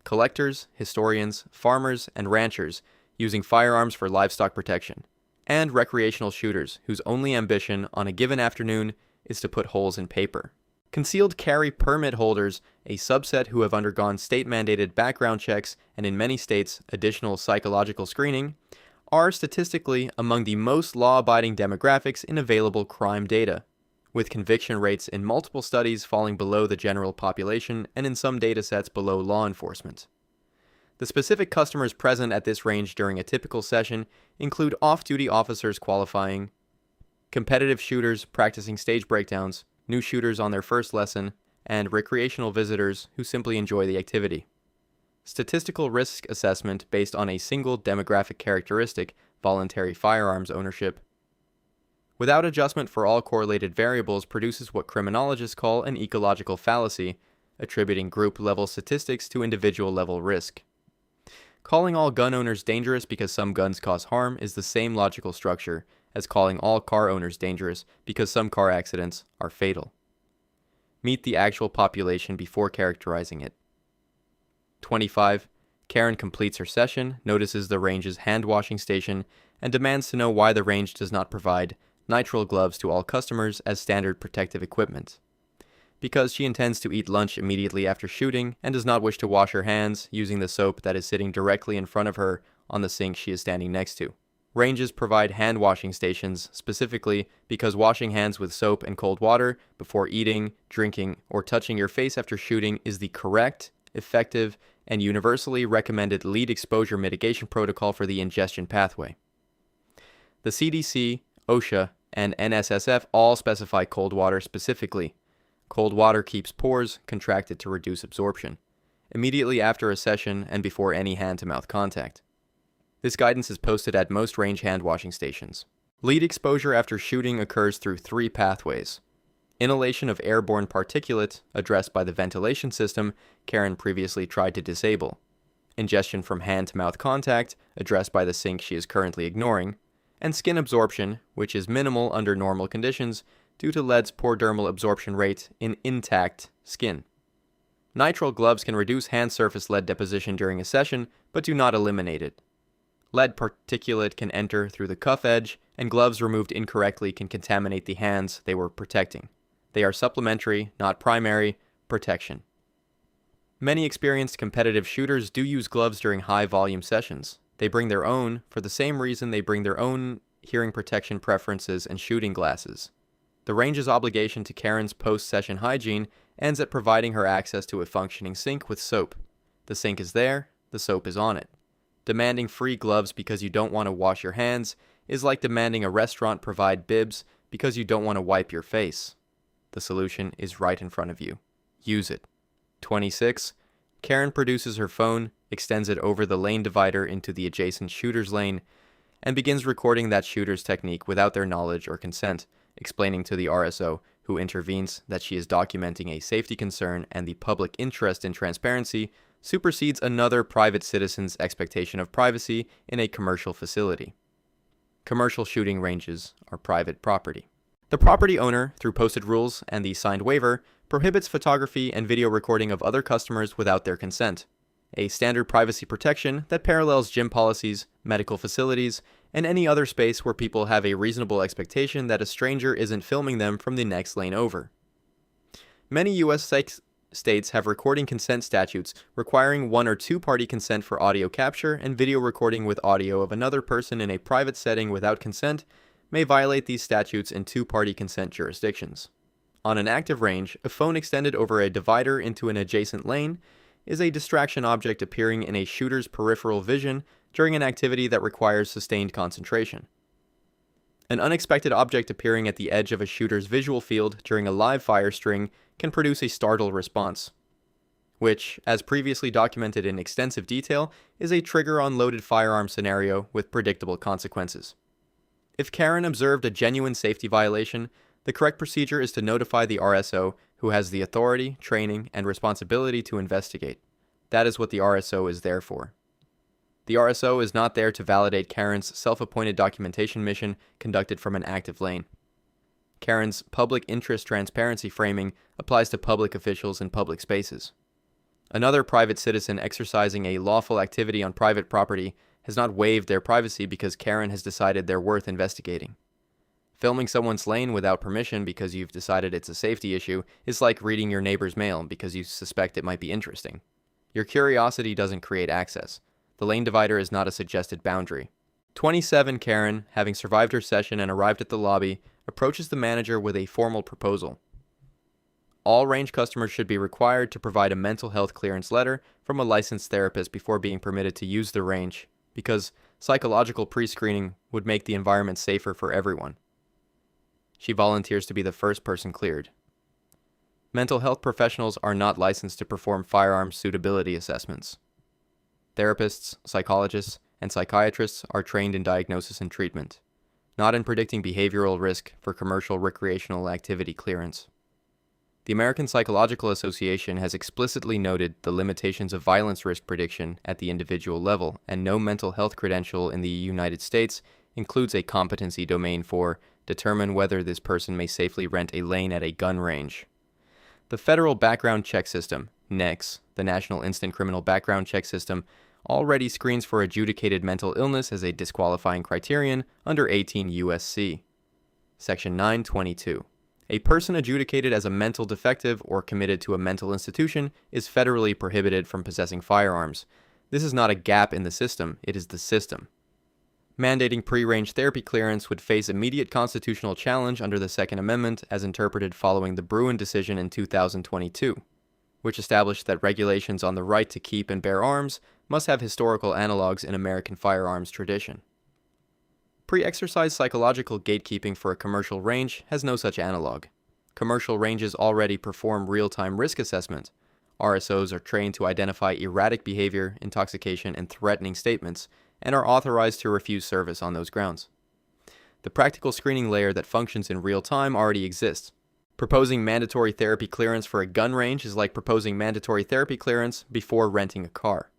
collectors, historians, farmers, and ranchers using firearms for livestock protection, and recreational shooters whose only ambition on a given afternoon is to put holes in paper. Concealed carry permit holders, a subset who have undergone state-mandated background checks and in many states additional psychological screening, are statistically among the most law-abiding demographics in available crime data, with conviction rates in multiple studies falling below the general population and in some datasets below law enforcement. The specific customers present at this range during a typical session include off-duty officers qualifying, competitive shooters practicing stage breakdowns, new shooters on their first lesson, and recreational visitors who simply enjoy the activity. Statistical risk assessment based on a single demographic characteristic, voluntary firearms ownership, without adjustment for all correlated variables, produces what criminologists call an ecological fallacy, attributing group-level statistics to individual-level risk. Calling all gun owners dangerous because some guns cause harm is the same logical structure as calling all car owners dangerous because some car accidents are fatal. Meet the actual population before characterizing it. 25. Karen completes her session, notices the range's hand-washing station, and demands to know why the range does not provide nitrile gloves to all customers as standard protective equipment. Because she intends to eat lunch immediately after shooting and does not wish to wash her hands using the soap that is sitting directly in front of her on the sink she is standing next to. Ranges provide hand-washing stations specifically because washing hands with soap and cold water before eating, drinking, or touching your face after shooting is the correct, effective, and universally recommended lead exposure mitigation protocol for the ingestion pathway. The CDC, OSHA, and NSSF all specify cold water specifically. Cold water keeps pores contracted to reduce absorption, immediately after a session and before any hand-to-mouth contact. This guidance is posted at most range hand-washing stations. Lead exposure after shooting occurs through 3 pathways. Inhalation of airborne particulate, addressed by the ventilation system Karen previously tried to disable. Ingestion from hand-to-mouth contact, addressed by the sink she is currently ignoring. And skin absorption, which is minimal under normal conditions due to lead's poor dermal absorption rate in intact skin. Nitrile gloves can reduce hand surface lead deposition during a session, but do not eliminate it. Lead particulate can enter through the cuff edge, and gloves removed incorrectly can contaminate the hands they were protecting. They are supplementary, not primary, protection. Many experienced competitive shooters do use gloves during high-volume sessions. They bring their own for the same reason they bring their own hearing protection preferences and shooting glasses. The range's obligation to Karen's post-session hygiene ends at providing her access to a functioning sink with soap. The sink is there, the soap is on it. Demanding free gloves because you don't want to wash your hands is like demanding a restaurant provide bibs because you don't want to wipe your face. The solution is right in front of you. Use it. 26. Karen produces her phone, extends it over the lane divider into the adjacent shooter's lane, and begins recording that shooter's technique without their knowledge or consent, explaining to the RSO, who intervenes, that she is documenting a safety concern and the public interest in transparency supersedes another private citizen's expectation of privacy in a commercial facility. Commercial shooting ranges are private property. The property owner, through posted rules and the signed waiver, prohibits photography and video recording of other customers without their consent, a standard privacy protection that parallels gym policies, medical facilities, and any other space where people have a reasonable expectation that a stranger isn't filming them from the next lane over. Many U.S. states have recording consent statutes requiring one or two-party consent for audio capture, and video recording with audio of another person in a private setting without consent may violate these statutes in two-party consent jurisdictions. On an active range, a phone extended over a divider into an adjacent lane is a distraction object appearing in a shooter's peripheral vision during an activity that requires sustained concentration. An unexpected object appearing at the edge of a shooter's visual field during a live fire string can produce a startle response, which, as previously documented in extensive detail, is a trigger on loaded firearm scenario with predictable consequences. If Karen observed a genuine safety violation, the correct procedure is to notify the RSO, who has the authority, training, and responsibility to investigate. That is what the RSO is there for. The RSO is not there to validate Karen's self-appointed documentation mission conducted from an active lane. Karen's public interest transparency framing applies to public officials in public spaces. Another private citizen exercising a lawful activity on private property has not waived their privacy because Karen has decided they're worth investigating. Filming someone's lane without permission because you've decided it's a safety issue is like reading your neighbor's mail because you suspect it might be interesting. Your curiosity doesn't create access. The lane divider is not a suggested boundary. 27 Karen, having survived her session and arrived at the lobby, approaches the manager with a formal proposal. All range customers should be required to provide a mental health clearance letter from a licensed therapist before being permitted to use the range, because psychological pre-screening would make the environment safer for everyone. She volunteers to be the first person cleared. Mental health professionals are not licensed to perform firearms suitability assessments. Therapists, psychologists, and psychiatrists are trained in diagnosis and treatment, not in predicting behavioral risk for commercial recreational activity clearance. The American Psychological Association has explicitly noted the limitations of violence risk prediction at the individual level, and no mental health credential in the United States includes a competency domain for determine whether this person may safely rent a lane at a gun range. The Federal Background Check System, NEX, the National Instant Criminal Background Check System, already screens for adjudicated mental illness as a disqualifying criterion under 18 U.S.C. Section 922. A person adjudicated as a mental defective or committed to a mental institution is federally prohibited from possessing firearms. This is not a gap in the system, it is the system. Mandating pre-range therapy clearance would face immediate constitutional challenge under the Second Amendment as interpreted following the Bruin decision in 2022, which established that regulations on the right to keep and bear arms must have historical analogs in American firearms tradition. Pre-exercise psychological gatekeeping for a commercial range has no such analog. Commercial ranges already perform real-time risk assessment. RSOs are trained to identify erratic behavior, intoxication, and threatening statements, and are authorized to refuse service on those grounds. The practical screening layer that functions in real time already exists. Proposing mandatory therapy clearance for a gun range is like proposing mandatory therapy clearance before renting a car.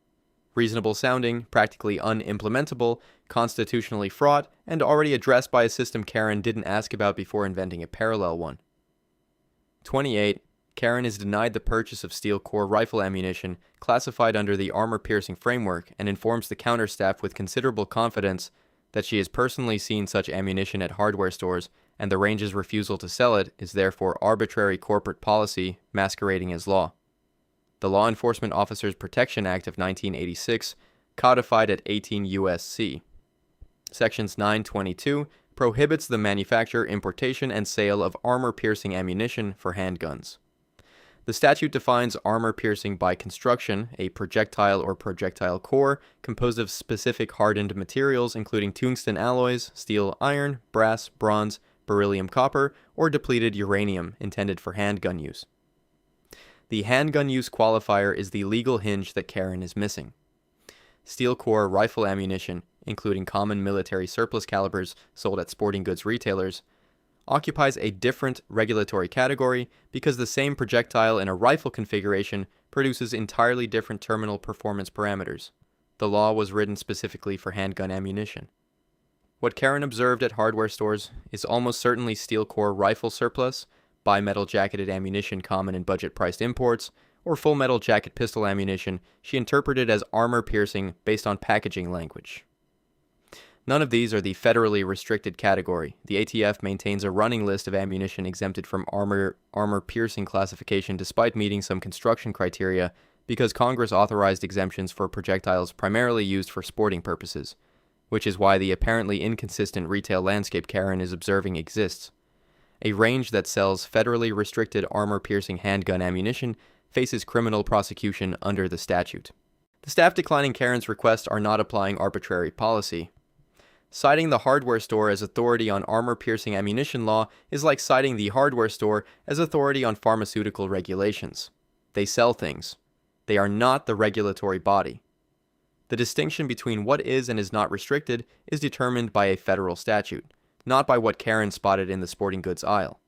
Reasonable sounding, practically unimplementable, constitutionally fraught, and already addressed by a system Karen didn't ask about before inventing a parallel one. 28. Karen is denied the purchase of steel core rifle ammunition classified under the armor-piercing framework and informs the counter staff with considerable confidence that she has personally seen such ammunition at hardware stores, and the range's refusal to sell it is therefore arbitrary corporate policy masquerading as law. The Law Enforcement Officers Protection Act of 1986, codified at 18 U.S.C. Sections 922 prohibits the manufacture, importation, and sale of armor-piercing ammunition for handguns. The statute defines armor-piercing by construction, a projectile or projectile core composed of specific hardened materials including tungsten alloys, steel iron, brass, bronze, beryllium copper, or depleted uranium intended for handgun use. The handgun use qualifier is the legal hinge that Karen is missing. Steel core rifle ammunition, including common military surplus calibers sold at sporting goods retailers, occupies a different regulatory category because the same projectile in a rifle configuration produces entirely different terminal performance parameters. The law was written specifically for handgun ammunition. What Karen observed at hardware stores is almost certainly steel core rifle surplus, bimetal jacketed ammunition common in budget-priced imports, or full metal jacket pistol ammunition she interpreted as armor-piercing based on packaging language. None of these are the federally restricted category. The ATF maintains a running list of ammunition exempted from armor-piercing classification despite meeting some construction criteria because Congress authorized exemptions for projectiles primarily used for sporting purposes, which is why the apparently inconsistent retail landscape Karen is observing exists. A range that sells federally restricted armor-piercing handgun ammunition faces criminal prosecution under the statute. The staff declining Karen's request are not applying arbitrary policy. Citing the hardware store as authority on armor-piercing ammunition law is like citing the hardware store as authority on pharmaceutical regulations. They sell things. They are not the regulatory body. The distinction between what is and is not restricted is determined by a federal statute, not by what Karen spotted in the sporting goods aisle.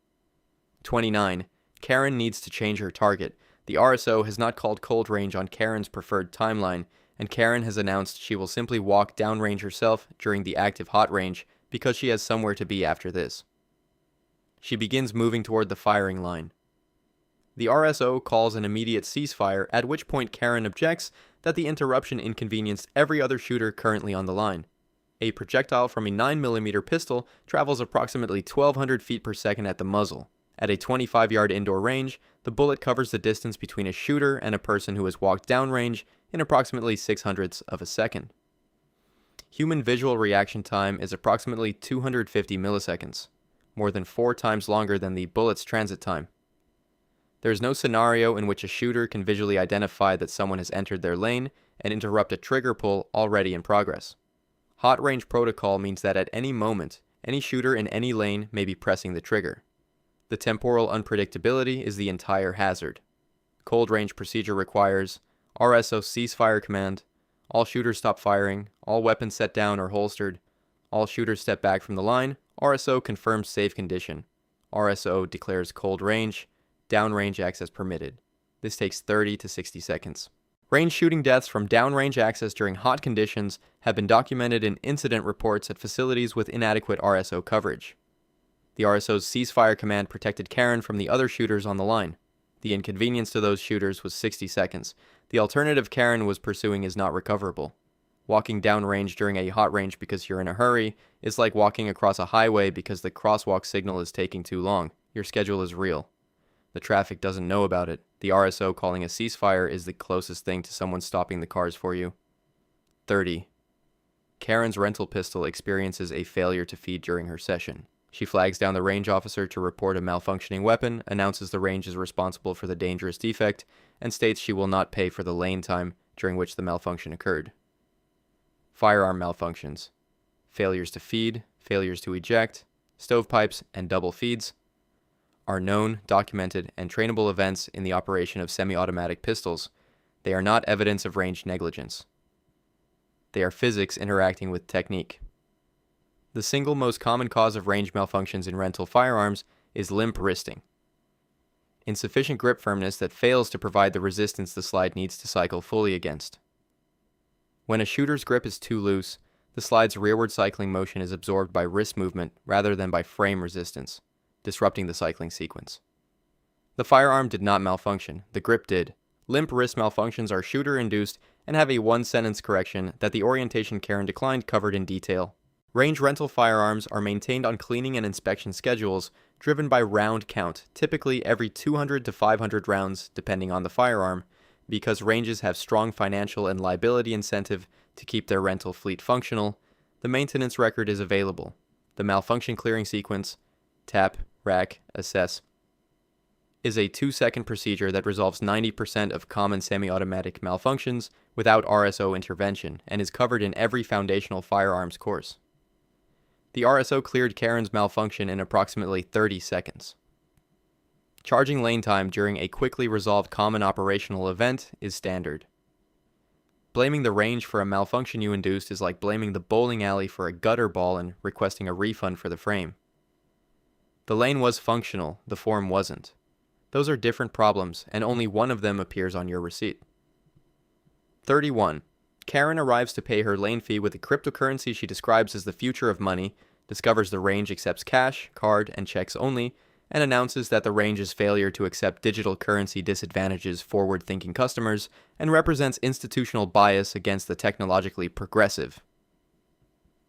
29. Karen needs to change her target. The RSO has not called cold range on Karen's preferred timeline, and Karen has announced she will simply walk downrange herself during the active hot range because she has somewhere to be after this. She begins moving toward the firing line. The RSO calls an immediate ceasefire, at which point Karen objects that the interruption inconvenienced every other shooter currently on the line. A projectile from a 9mm pistol travels approximately 1,200 feet per second at the muzzle. At a 25-yard indoor range, the bullet covers the distance between a shooter and a person who has walked downrange in approximately 0.06 of a second. Human visual reaction time is approximately 250 milliseconds, more than 4 times longer than the bullet's transit time. There is no scenario in which a shooter can visually identify that someone has entered their lane and interrupt a trigger pull already in progress. Hot range protocol means that at any moment, any shooter in any lane may be pressing the trigger. The temporal unpredictability is the entire hazard. Cold range procedure requires RSO ceasefire command, all shooters stop firing, all weapons set down or holstered, all shooters step back from the line, RSO confirms safe condition, RSO declares cold range, downrange access permitted. This takes 30 to 60 seconds. Range shooting deaths from downrange access during hot conditions have been documented in incident reports at facilities with inadequate RSO coverage. The RSO's ceasefire command protected Karen from the other shooters on the line. The inconvenience to those shooters was 60 seconds. The alternative Karen was pursuing is not recoverable. Walking downrange during a hot range because you're in a hurry is like walking across a highway because the crosswalk signal is taking too long. Your schedule is real. The traffic doesn't know about it. The RSO calling a ceasefire is the closest thing to someone stopping the cars for you. 30. Karen's rental pistol experiences a failure to feed during her session. She flags down the range officer to report a malfunctioning weapon, announces the range is responsible for the dangerous defect, and states she will not pay for the lane time during which the malfunction occurred. Firearm malfunctions. Failures to feed, failures to eject, stovepipes, and double feeds are known, documented, and trainable events in the operation of semi-automatic pistols. They are not evidence of range negligence. They are physics interacting with technique. The single most common cause of range malfunctions in rental firearms is limp wristing. Insufficient grip firmness that fails to provide the resistance the slide needs to cycle fully against. When a shooter's grip is too loose, the slide's rearward cycling motion is absorbed by wrist movement rather than by frame resistance, disrupting the cycling sequence. The firearm did not malfunction, the grip did. Limp wrist malfunctions are shooter-induced and have a one-sentence correction that the orientation Karen declined covered in detail. Range rental firearms are maintained on cleaning and inspection schedules, driven by round count, typically every 200 to 500 rounds, depending on the firearm, because ranges have strong financial and liability incentive to keep their rental fleet functional. The maintenance record is available. The malfunction clearing sequence, tap, rack, assess, is a 2-second procedure that resolves 90% of common semi-automatic malfunctions without RSO intervention and is covered in every foundational firearms course. The RSO cleared Karen's malfunction in approximately 30 seconds. Charging lane time during a quickly resolved common operational event is standard. Blaming the range for a malfunction you induced is like blaming the bowling alley for a gutter ball and requesting a refund for the frame. The lane was functional, the form wasn't. Those are different problems, and only one of them appears on your receipt. 31. Karen arrives to pay her lane fee with a cryptocurrency she describes as the future of money, discovers the range accepts cash, card, and checks only, and announces that the range's failure to accept digital currency disadvantages forward-thinking customers and represents institutional bias against the technologically progressive,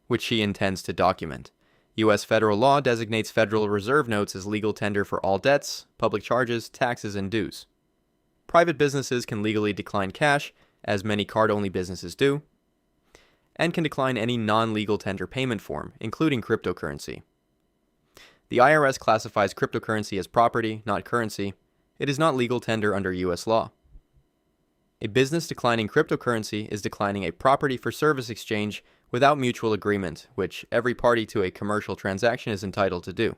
which she intends to document. U.S. federal law designates Federal Reserve notes as legal tender for all debts, public charges, taxes, and dues. Private businesses can legally decline cash, as many card-only businesses do, and can decline any non-legal tender payment form, including cryptocurrency. The IRS classifies cryptocurrency as property, not currency. It is not legal tender under U.S. law. A business declining cryptocurrency is declining a property for service exchange without mutual agreement, which every party to a commercial transaction is entitled to do.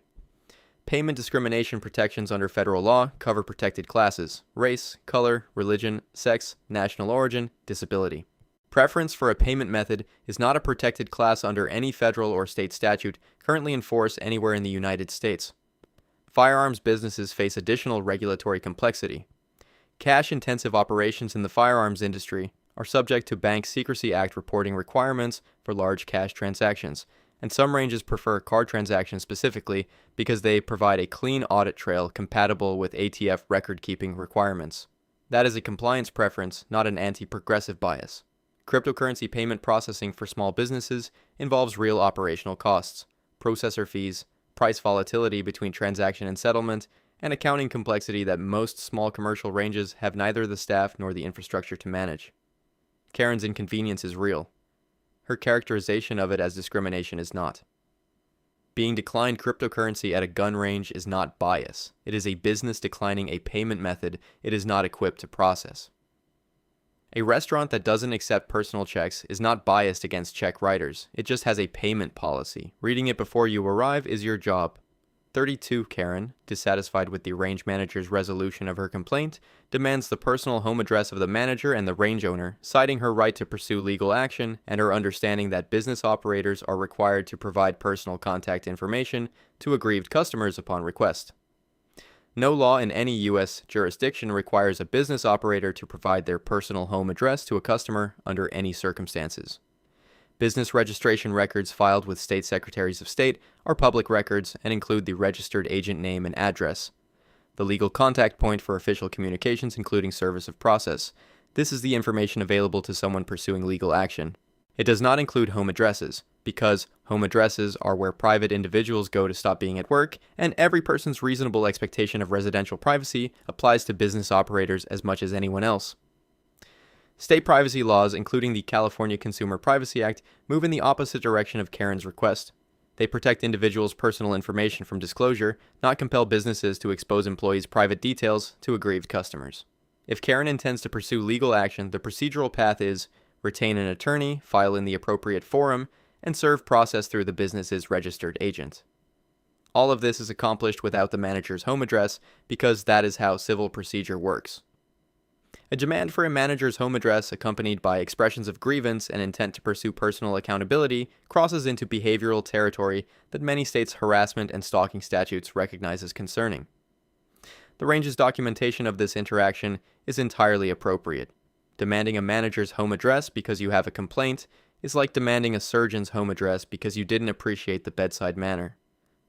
Payment discrimination protections under federal law cover protected classes: race, color, religion, sex, national origin, disability. Preference for a payment method is not a protected class under any federal or state statute currently in force anywhere in the United States. Firearms businesses face additional regulatory complexity. Cash-intensive operations in the firearms industry are subject to Bank Secrecy Act reporting requirements for large cash transactions, and some ranges prefer card transactions specifically because they provide a clean audit trail compatible with ATF record-keeping requirements. That is a compliance preference, not an anti-progressive bias. Cryptocurrency payment processing for small businesses involves real operational costs, processor fees, price volatility between transaction and settlement, and accounting complexity that most small commercial ranges have neither the staff nor the infrastructure to manage. Karen's inconvenience is real. Her characterization of it as discrimination is not. Being declined cryptocurrency at a gun range is not bias. It is a business declining a payment method it is not equipped to process. A restaurant that doesn't accept personal checks is not biased against check writers. It just has a payment policy. Reading it before you arrive is your job. 32. Karen, dissatisfied with the range manager's resolution of her complaint, demands the personal home address of the manager and the range owner, citing her right to pursue legal action and her understanding that business operators are required to provide personal contact information to aggrieved customers upon request. No law in any U.S. jurisdiction requires a business operator to provide their personal home address to a customer under any circumstances. Business registration records filed with state secretaries of state are public records and include the registered agent name and address. The legal contact point for official communications, including service of process. This is the information available to someone pursuing legal action. It does not include home addresses, because home addresses are where private individuals go to stop being at work, and every person's reasonable expectation of residential privacy applies to business operators as much as anyone else. State privacy laws, including the California Consumer Privacy Act, move in the opposite direction of Karen's request. They protect individuals' personal information from disclosure, not compel businesses to expose employees' private details to aggrieved customers. If Karen intends to pursue legal action, the procedural path is retain an attorney, file in the appropriate forum, and serve process through the business's registered agent. All of this is accomplished without the manager's home address because that is how civil procedure works. A demand for a manager's home address accompanied by expressions of grievance and intent to pursue personal accountability crosses into behavioral territory that many states' harassment and stalking statutes recognize as concerning. The range's documentation of this interaction is entirely appropriate. Demanding a manager's home address because you have a complaint is like demanding a surgeon's home address because you didn't appreciate the bedside manner.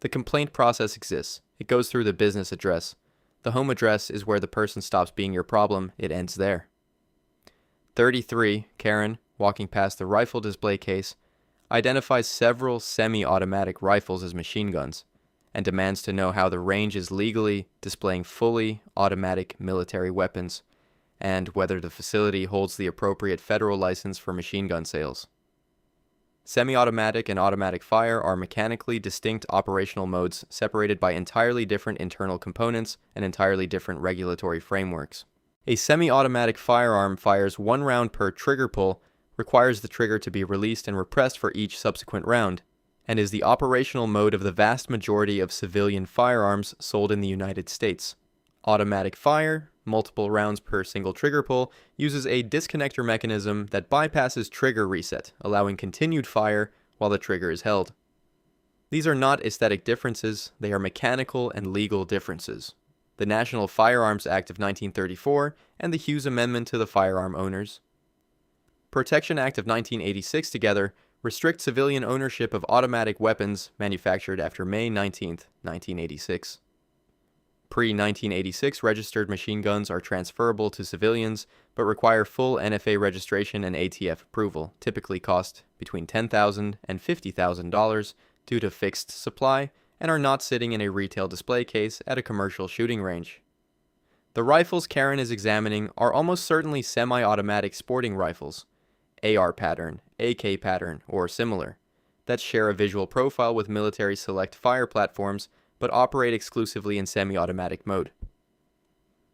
The complaint process exists. It goes through the business address. The home address is where the person stops being your problem, it ends there. 33, Karen, walking past the rifle display case, identifies several semi-automatic rifles as machine guns, and demands to know how the range is legally displaying fully automatic military weapons, and whether the facility holds the appropriate federal license for machine gun sales. Semi-automatic and automatic fire are mechanically distinct operational modes separated by entirely different internal components and entirely different regulatory frameworks. A semi-automatic firearm fires 1 round per trigger pull, requires the trigger to be released and repressed for each subsequent round, and is the operational mode of the vast majority of civilian firearms sold in the United States. Automatic fire, multiple rounds per single trigger pull, uses a disconnector mechanism that bypasses trigger reset, allowing continued fire while the trigger is held. These are not aesthetic differences, they are mechanical and legal differences. The National Firearms Act of 1934 and the Hughes Amendment to the Firearm Owners Protection Act of 1986 together restrict civilian ownership of automatic weapons manufactured after May 19, 1986. Pre-1986 registered machine guns are transferable to civilians, but require full NFA registration and ATF approval, typically cost between $10,000 and $50,000 due to fixed supply, and are not sitting in a retail display case at a commercial shooting range. The rifles Karen is examining are almost certainly semi-automatic sporting rifles, AR pattern, AK pattern, or similar, that share a visual profile with military select fire platforms but operate exclusively in semi-automatic mode.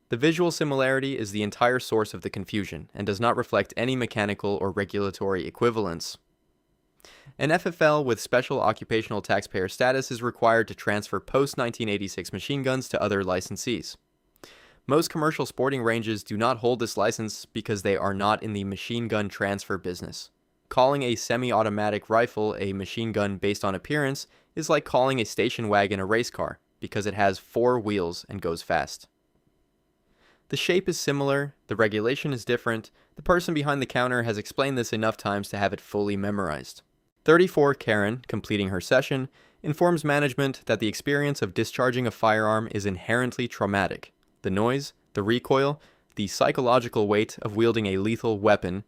The visual similarity is the entire source of the confusion and does not reflect any mechanical or regulatory equivalence. An FFL with special occupational taxpayer status is required to transfer post-1986 machine guns to other licensees. Most commercial sporting ranges do not hold this license because they are not in the machine gun transfer business. Calling a semi-automatic rifle a machine gun based on appearance is like calling a station wagon a race car, because it has 4 wheels and goes fast. The shape is similar, the regulation is different, the person behind the counter has explained this enough times to have it fully memorized. 34 Karen, completing her session, informs management that the experience of discharging a firearm is inherently traumatic. The noise, the recoil, the psychological weight of wielding a lethal weapon,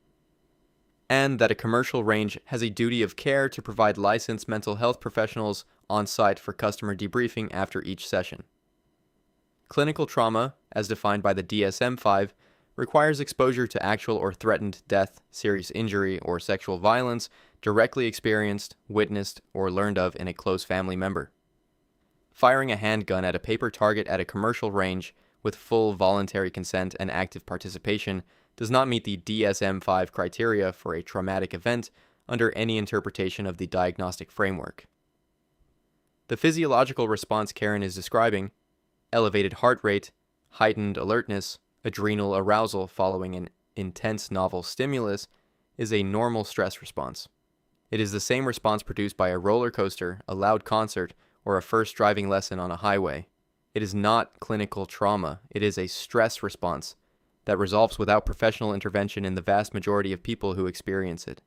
and that a commercial range has a duty of care to provide licensed mental health professionals on site for customer debriefing after each session. Clinical trauma, as defined by the DSM-5, requires exposure to actual or threatened death, serious injury, or sexual violence directly experienced, witnessed, or learned of in a close family member. Firing a handgun at a paper target at a commercial range with full voluntary consent and active participation does not meet the DSM-5 criteria for a traumatic event under any interpretation of the diagnostic framework. The physiological response Karen is describing, elevated heart rate, heightened alertness, adrenal arousal following an intense novel stimulus, is a normal stress response. It is the same response produced by a roller coaster, a loud concert, or a first driving lesson on a highway. It is not clinical trauma, it is a stress response that resolves without professional intervention in the vast majority of people who experience it.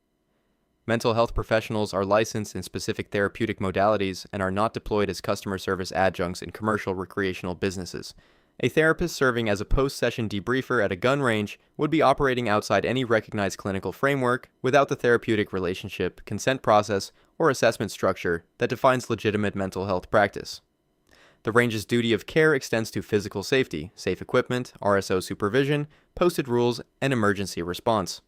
Mental health professionals are licensed in specific therapeutic modalities and are not deployed as customer service adjuncts in commercial recreational businesses. A therapist serving as a post-session debriefer at a gun range would be operating outside any recognized clinical framework without the therapeutic relationship, consent process, or assessment structure that defines legitimate mental health practice. The range's duty of care extends to physical safety, safe equipment, RSO supervision, posted rules, and emergency response.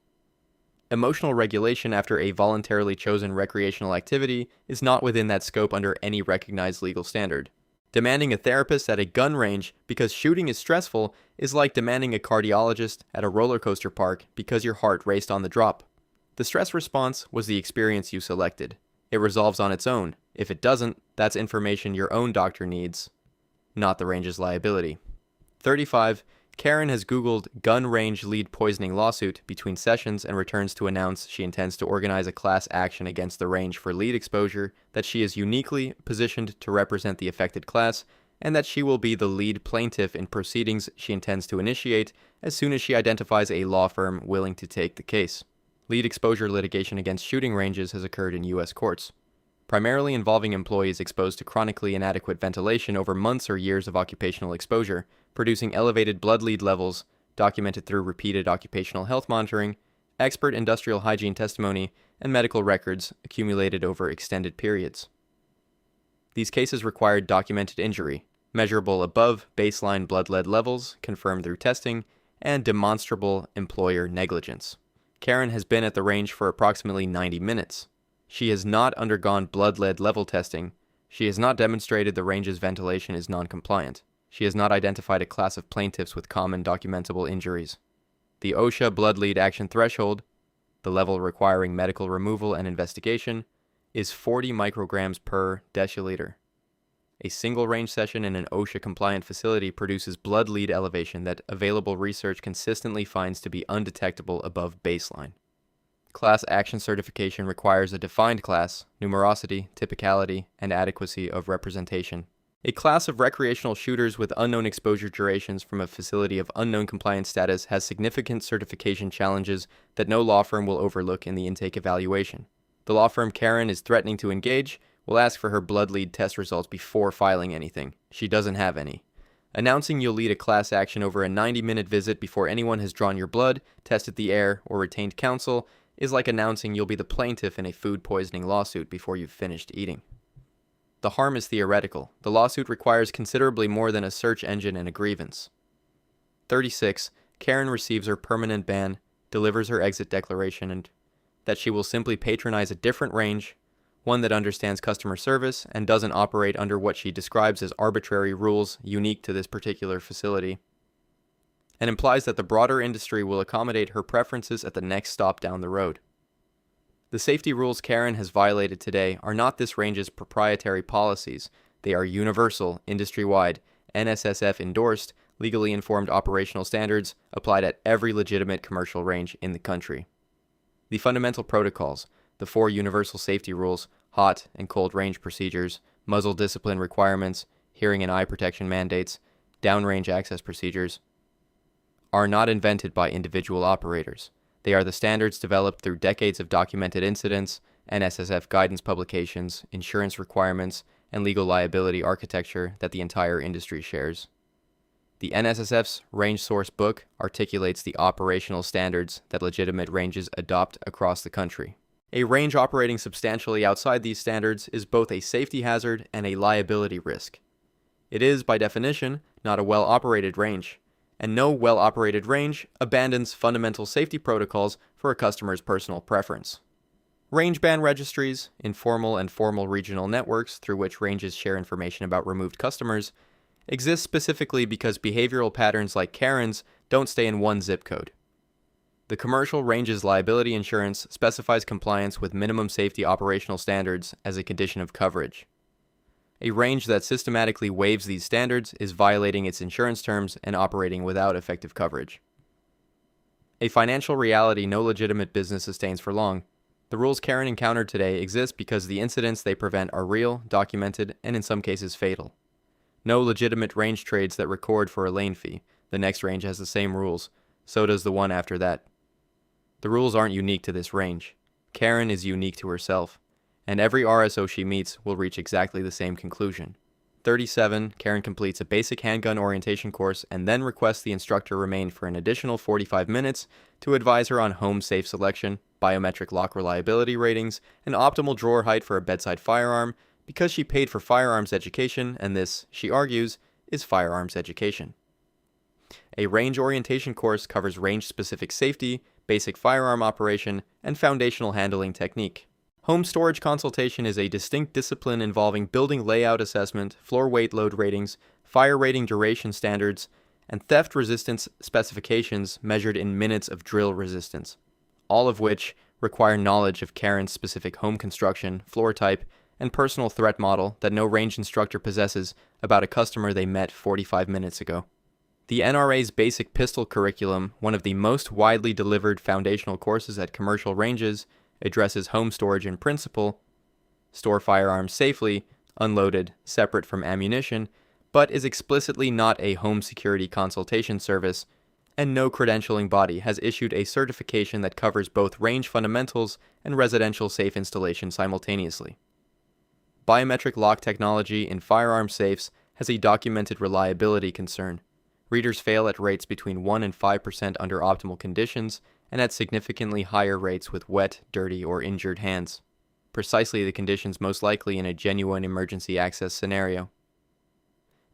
Emotional regulation after a voluntarily chosen recreational activity is not within that scope under any recognized legal standard. Demanding a therapist at a gun range because shooting is stressful is like demanding a cardiologist at a roller coaster park because your heart raced on the drop. The stress response was the experience you selected. It resolves on its own. If it doesn't, that's information your own doctor needs, not the range's liability. 35. Karen has Googled gun range lead poisoning lawsuit between sessions and returns to announce she intends to organize a class action against the range for lead exposure, that she is uniquely positioned to represent the affected class, and that she will be the lead plaintiff in proceedings she intends to initiate as soon as she identifies a law firm willing to take the case. Lead exposure litigation against shooting ranges has occurred in U.S. courts. primarily involving employees exposed to chronically inadequate ventilation over months or years of occupational exposure, producing elevated blood lead levels documented through repeated occupational health monitoring, expert industrial hygiene testimony, and medical records accumulated over extended periods. These cases required documented injury, measurable above baseline blood lead levels confirmed through testing, and demonstrable employer negligence. Karen has been at the range for approximately 90 minutes. She has not undergone blood lead level testing. She has not demonstrated the range's ventilation is non-compliant. She has not identified a class of plaintiffs with common documentable injuries. The OSHA blood lead action threshold, the level requiring medical removal and investigation, is 40 micrograms per deciliter. A single range session in an OSHA-compliant facility produces blood lead elevation that available research consistently finds to be undetectable above baseline. Class action certification requires a defined class, numerosity, typicality, and adequacy of representation. A class of recreational shooters with unknown exposure durations from a facility of unknown compliance status has significant certification challenges that no law firm will overlook in the intake evaluation. The law firm Karen is threatening to engage will ask for her blood lead test results before filing anything. She doesn't have any. Announcing you'll lead a class action over a 90-minute visit before anyone has drawn your blood, tested the air, or retained counsel is like announcing you'll be the plaintiff in a food poisoning lawsuit before you've finished eating. The harm is theoretical. The lawsuit requires considerably more than a search engine and a grievance. 36. Karen receives her permanent ban, delivers her exit declaration, and that she will simply patronize a different range, one that understands customer service and doesn't operate under what she describes as arbitrary rules unique to this particular facility, and implies that the broader industry will accommodate her preferences at the next stop down the road. The safety rules Karen has violated today are not this range's proprietary policies. They are universal, industry-wide, NSSF-endorsed, legally informed operational standards applied at every legitimate commercial range in the country. The fundamental protocols, the 4 universal safety rules, hot and cold range procedures, muzzle discipline requirements, hearing and eye protection mandates, downrange access procedures, are not invented by individual operators. They are the standards developed through decades of documented incidents, NSSF guidance publications, insurance requirements, and legal liability architecture that the entire industry shares. The NSSF's Range Source Book articulates the operational standards that legitimate ranges adopt across the country. A range operating substantially outside these standards is both a safety hazard and a liability risk. It is, by definition, not a well-operated range, and no well-operated range abandons fundamental safety protocols for a customer's personal preference. Range ban registries, informal and formal regional networks through which ranges share information about removed customers, exist specifically because behavioral patterns like Karen's don't stay in one zip code. The commercial range's liability insurance specifies compliance with minimum safety operational standards as a condition of coverage. A range that systematically waives these standards is violating its insurance terms and operating without effective coverage. A financial reality no legitimate business sustains for long. The rules Karen encountered today exist because the incidents they prevent are real, documented, and in some cases fatal. No legitimate range trades that record for a lane fee. The next range has the same rules. So does the one after that. The rules aren't unique to this range. Karen is unique to herself, and every RSO she meets will reach exactly the same conclusion. 37. Karen completes a basic handgun orientation course and then requests the instructor remain for an additional 45 minutes to advise her on home safe selection, biometric lock reliability ratings, and optimal drawer height for a bedside firearm, because she paid for firearms education, and this, she argues, is firearms education. A range orientation course covers range-specific safety, basic firearm operation, and foundational handling technique. Home storage consultation is a distinct discipline involving building layout assessment, floor weight load ratings, fire rating duration standards, and theft resistance specifications measured in minutes of drill resistance, all of which require knowledge of Karen's specific home construction, floor type, and personal threat model that no range instructor possesses about a customer they met 45 minutes ago. The NRA's basic pistol curriculum, one of the most widely delivered foundational courses at commercial ranges, addresses home storage in principle, store firearms safely, unloaded, separate from ammunition, but is explicitly not a home security consultation service, and no credentialing body has issued a certification that covers both range fundamentals and residential safe installation simultaneously. Biometric lock technology in firearm safes has a documented reliability concern. Readers fail at rates between 1 and 5% under optimal conditions, and at significantly higher rates with wet, dirty, or injured hands. Precisely the conditions most likely in a genuine emergency access scenario.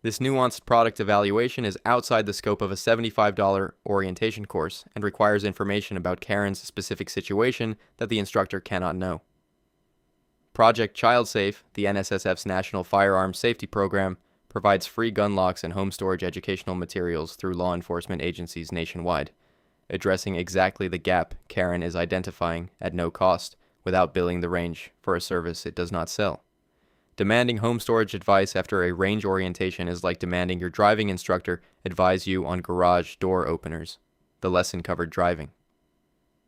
This nuanced product evaluation is outside the scope of a $75 orientation course and requires information about Karen's specific situation that the instructor cannot know. Project ChildSafe, the NSSF's National Firearms Safety Program, provides free gun locks and home storage educational materials through law enforcement agencies nationwide, addressing exactly the gap Karen is identifying at no cost without billing the range for a service it does not sell. Demanding home storage advice after a range orientation is like demanding your driving instructor advise you on garage door openers. The lesson covered driving.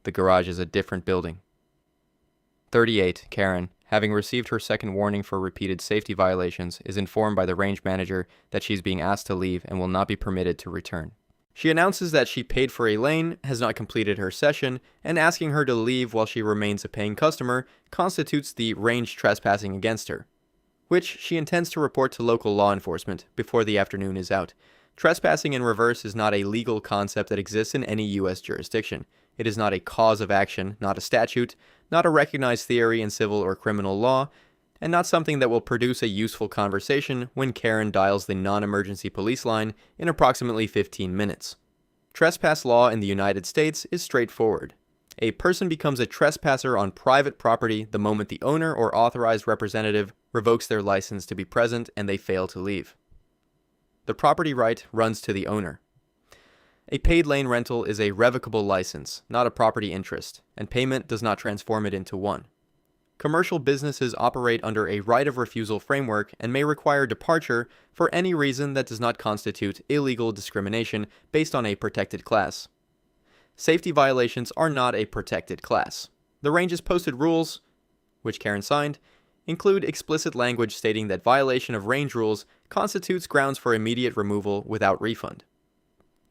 The garage is a different building. 38, Karen, having received her second warning for repeated safety violations, is informed by the range manager that she's being asked to leave and will not be permitted to return. She announces that she paid for a lane, has not completed her session, and asking her to leave while she remains a paying customer constitutes the range trespassing against her, which she intends to report to local law enforcement before the afternoon is out. Trespassing in reverse is not a legal concept that exists in any U.S. jurisdiction. It is not a cause of action, not a statute, not a recognized theory in civil or criminal law, and not something that will produce a useful conversation when Karen dials the non-emergency police line in approximately 15 minutes. Trespass law in the United States is straightforward. A person becomes a trespasser on private property the moment the owner or authorized representative revokes their license to be present and they fail to leave. The property right runs to the owner. A paid lane rental is a revocable license, not a property interest, and payment does not transform it into one. Commercial businesses operate under a right of refusal framework and may require departure for any reason that does not constitute illegal discrimination based on a protected class. Safety violations are not a protected class. The range's posted rules, which Karen signed, include explicit language stating that violation of range rules constitutes grounds for immediate removal without refund.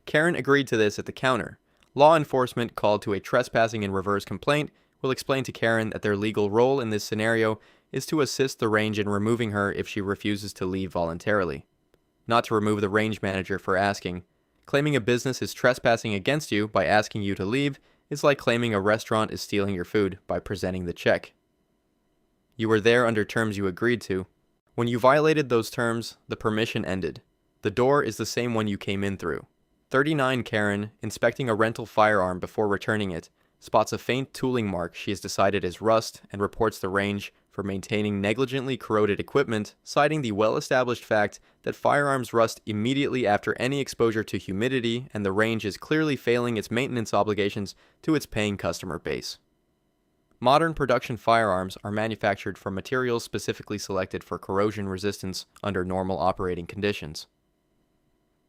Karen agreed to this at the counter. Law enforcement called to a trespassing in reverse complaint will explain to Karen that their legal role in this scenario is to assist the range in removing her if she refuses to leave voluntarily, not to remove the range manager for asking. Claiming a business is trespassing against you by asking you to leave is like claiming a restaurant is stealing your food by presenting the check. You were there under terms you agreed to. When you violated those terms, the permission ended. The door is the same one you came in through. 39 Karen, inspecting a rental firearm before returning it, spots a faint tooling mark she has decided is rust and reports the range for maintaining negligently corroded equipment, citing the well-established fact that firearms rust immediately after any exposure to humidity and the range is clearly failing its maintenance obligations to its paying customer base. Modern production firearms are manufactured from materials specifically selected for corrosion resistance under normal operating conditions.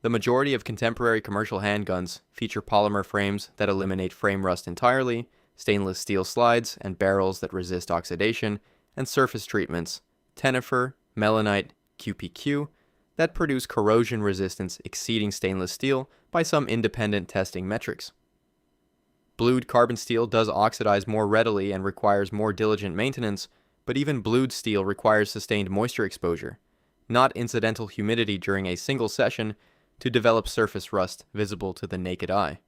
The majority of contemporary commercial handguns feature polymer frames that eliminate frame rust entirely, stainless steel slides and barrels that resist oxidation, and surface treatments, Tenifer, Melanite, QPQ, that produce corrosion resistance exceeding stainless steel by some independent testing metrics. Blued carbon steel does oxidize more readily and requires more diligent maintenance, but even blued steel requires sustained moisture exposure, not incidental humidity during a single session, to develop surface rust visible to the naked eye.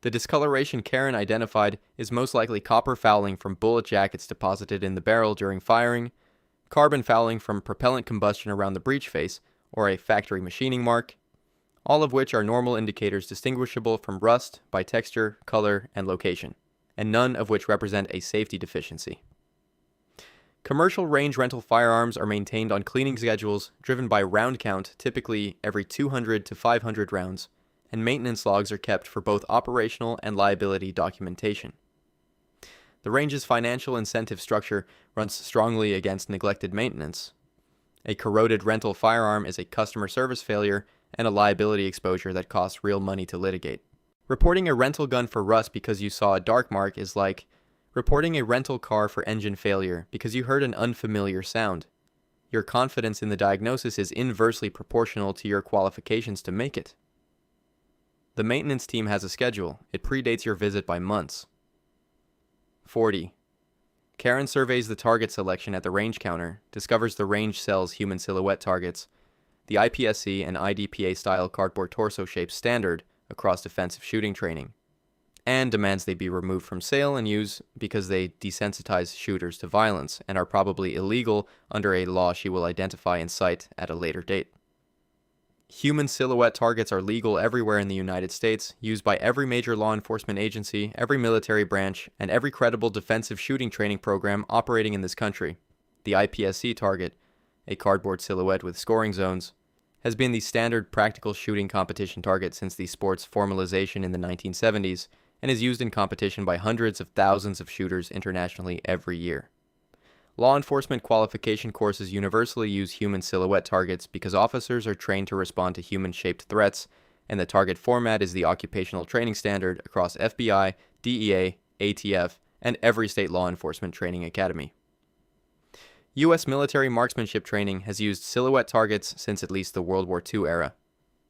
The discoloration Karen identified is most likely copper fouling from bullet jackets deposited in the barrel during firing, carbon fouling from propellant combustion around the breech face, or a factory machining mark, all of which are normal indicators distinguishable from rust by texture, color, and location, and none of which represent a safety deficiency. Commercial range rental firearms are maintained on cleaning schedules driven by round count, typically every 200 to 500 rounds, and maintenance logs are kept for both operational and liability documentation. The range's financial incentive structure runs strongly against neglected maintenance. A corroded rental firearm is a customer service failure and a liability exposure that costs real money to litigate. Reporting a rental gun for rust because you saw a dark mark is like reporting a rental car for engine failure because you heard an unfamiliar sound. Your confidence in the diagnosis is inversely proportional to your qualifications to make it. The maintenance team has a schedule. It predates your visit by months. 40. Karen surveys the target selection at the range counter, discovers the range sells human silhouette targets, the IPSC and IDPA style cardboard torso shapes standard across defensive shooting training, and demands they be removed from sale and use because they desensitize shooters to violence and are probably illegal under a law she will identify and cite at a later date. Human silhouette targets are legal everywhere in the United States, used by every major law enforcement agency, every military branch, and every credible defensive shooting training program operating in this country. The IPSC target, a cardboard silhouette with scoring zones, has been the standard practical shooting competition target since the sport's formalization in the 1970s and is used in competition by hundreds of thousands of shooters internationally every year. Law enforcement qualification courses universally use human silhouette targets because officers are trained to respond to human-shaped threats, and the target format is the occupational training standard across FBI, DEA, ATF, and every state law enforcement training academy. U.S. military marksmanship training has used silhouette targets since at least the World War II era.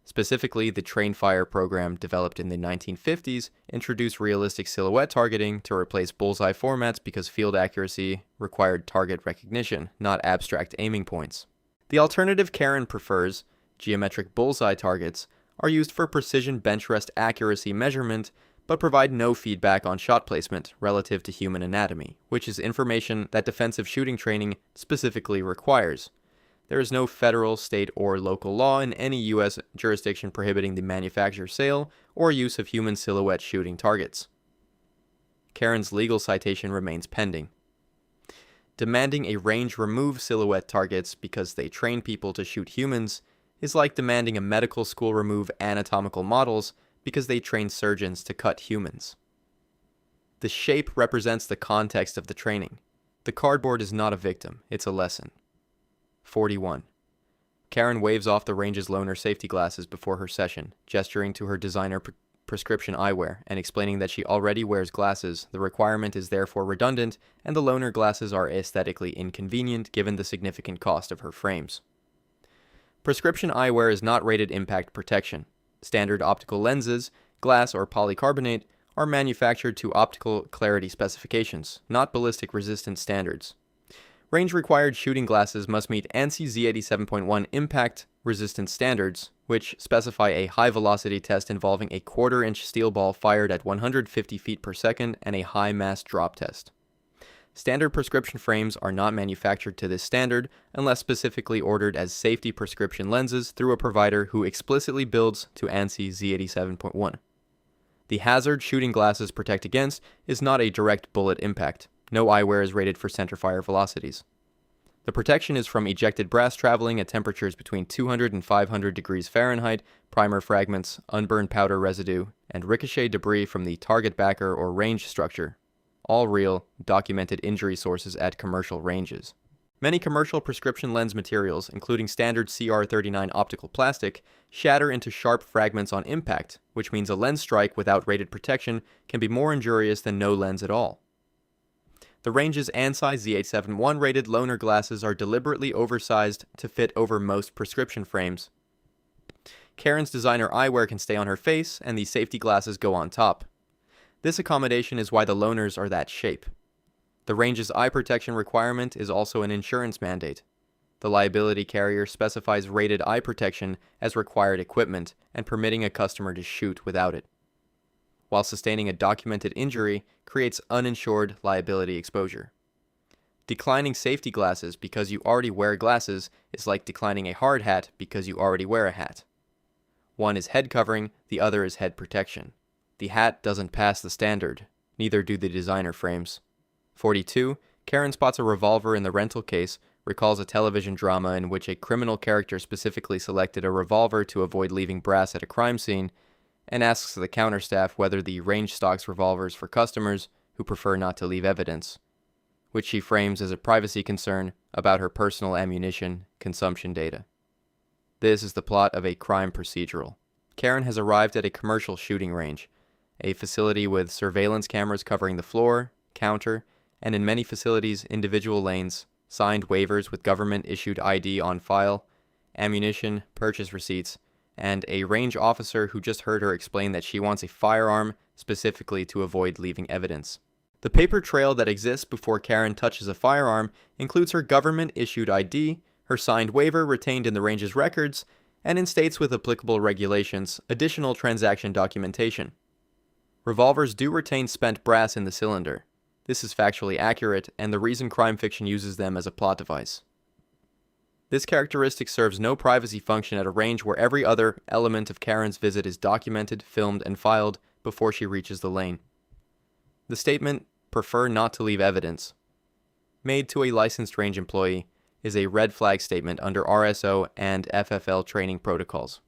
Specifically, the Train Fire program developed in the 1950s introduced realistic silhouette targeting to replace bullseye formats because field accuracy required target recognition, not abstract aiming points. The alternative Karen prefers, geometric bullseye targets, are used for precision bench rest accuracy measurement but provide no feedback on shot placement relative to human anatomy, which is information that defensive shooting training specifically requires. There is no federal, state, or local law in any U.S. jurisdiction prohibiting the manufacture, sale, or use of human silhouette shooting targets. Karen's legal citation remains pending. Demanding a range remove silhouette targets because they train people to shoot humans is like demanding a medical school remove anatomical models because they train surgeons to cut humans. The shape represents the context of the training. The cardboard is not a victim, it's a lesson. 41. Karen waves off the range's loaner safety glasses before her session, gesturing to her designer prescription eyewear and explaining that she already wears glasses. The requirement is therefore redundant, and the loaner glasses are aesthetically inconvenient given the significant cost of her frames. Prescription eyewear is not rated impact protection. Standard optical lenses, glass or polycarbonate, are manufactured to optical clarity specifications, not ballistic resistance standards. Range-required shooting glasses must meet ANSI Z87.1 impact resistance standards, which specify a high-velocity test involving a quarter-inch steel ball fired at 150 feet per second and a high-mass drop test. Standard prescription frames are not manufactured to this standard unless specifically ordered as safety prescription lenses through a provider who explicitly builds to ANSI Z87.1. The hazard shooting glasses protect against is not a direct bullet impact. No eyewear is rated for centerfire velocities. The protection is from ejected brass traveling at temperatures between 200 and 500 degrees Fahrenheit, primer fragments, unburned powder residue, and ricochet debris from the target backer or range structure. All real, documented injury sources at commercial ranges. Many commercial prescription lens materials, including standard CR39 optical plastic, shatter into sharp fragments on impact, which means a lens strike without rated protection can be more injurious than no lens at all. The range's ANSI Z871 rated loaner glasses are deliberately oversized to fit over most prescription frames. Karen's designer eyewear can stay on her face, and the safety glasses go on top. This accommodation is why the loaners are that shape. The range's eye protection requirement is also an insurance mandate. The liability carrier specifies rated eye protection as required equipment and permitting a customer to shoot without it, while sustaining a documented injury creates uninsured liability exposure. Declining safety glasses because you already wear glasses is like declining a hard hat because you already wear a hat. One is head covering, the other is head protection. The hat doesn't pass the standard, neither do the designer frames. 42. Karen spots a revolver in the rental case, recalls a television drama in which a criminal character specifically selected a revolver to avoid leaving brass at a crime scene, and asks the counter staff whether the range stocks revolvers for customers who prefer not to leave evidence, which she frames as a privacy concern about her personal ammunition consumption data. This is the plot of a crime procedural. Karen has arrived at a commercial shooting range, a facility with surveillance cameras covering the floor, counter, and in many facilities, individual lanes, signed waivers with government-issued ID on file, ammunition, purchase receipts, and a range officer who just heard her explain that she wants a firearm specifically to avoid leaving evidence. The paper trail that exists before Karen touches a firearm includes her government-issued ID, her signed waiver retained in the range's records, and in states with applicable regulations, additional transaction documentation. Revolvers do retain spent brass in the cylinder. This is factually accurate, and the reason crime fiction uses them as a plot device. This characteristic serves no privacy function at a range where every other element of Karen's visit is documented, filmed, and filed before she reaches the lane. The statement, "prefer not to leave evidence," made to a licensed range employee, is a red flag statement under RSO and FFL training protocols.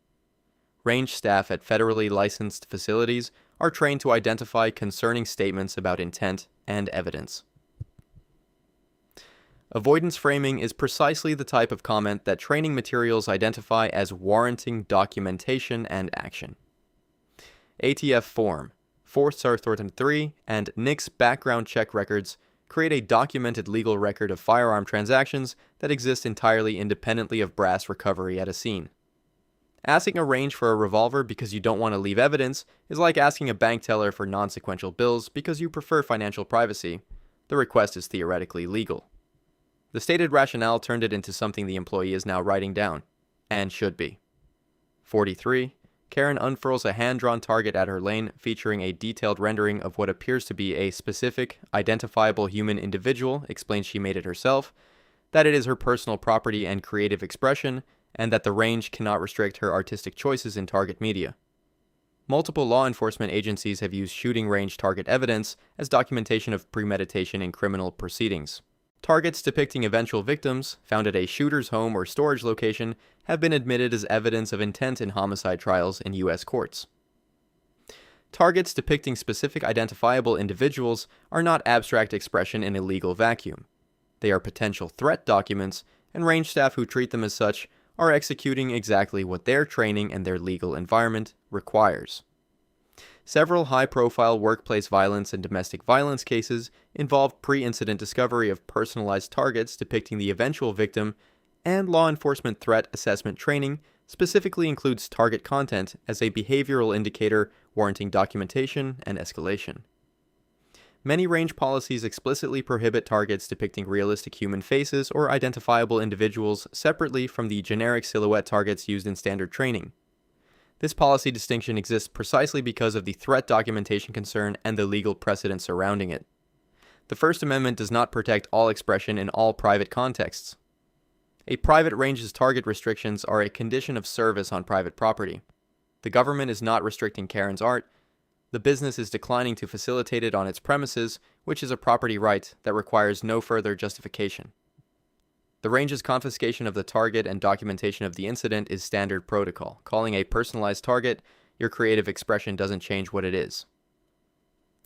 Range staff at federally licensed facilities are trained to identify concerning statements about intent and evidence. Avoidance framing is precisely the type of comment that training materials identify as warranting documentation and action. ATF Form, Force Thornton 3, and NICS background check records create a documented legal record of firearm transactions that exist entirely independently of brass recovery at a scene. Asking a range for a revolver because you don't want to leave evidence is like asking a bank teller for non-sequential bills because you prefer financial privacy. The request is theoretically legal. The stated rationale turned it into something the employee is now writing down, and should be. 43. Karen unfurls a hand-drawn target at her lane featuring a detailed rendering of what appears to be a specific, identifiable human individual, explains she made it herself, that it is her personal property and creative expression, and that the range cannot restrict her artistic choices in target media. Multiple law enforcement agencies have used shooting range target evidence as documentation of premeditation in criminal proceedings. Targets depicting eventual victims, found at a shooter's home or storage location, have been admitted as evidence of intent in homicide trials in U.S. courts. Targets depicting specific identifiable individuals are not abstract expression in a legal vacuum. They are potential threat documents, and range staff who treat them as such are executing exactly what their training and their legal environment requires. Several high-profile workplace violence and domestic violence cases involve pre-incident discovery of personalized targets depicting the eventual victim, and law enforcement threat assessment training specifically includes target content as a behavioral indicator warranting documentation and escalation. Many range policies explicitly prohibit targets depicting realistic human faces or identifiable individuals separately from the generic silhouette targets used in standard training. This policy distinction exists precisely because of the threat documentation concern and the legal precedent surrounding it. The First Amendment does not protect all expression in all private contexts. A private range's target restrictions are a condition of service on private property. The government is not restricting Karen's art. The business is declining to facilitate it on its premises, which is a property right that requires no further justification. The range's confiscation of the target and documentation of the incident is standard protocol. Calling a personalized target your creative expression doesn't change what it is.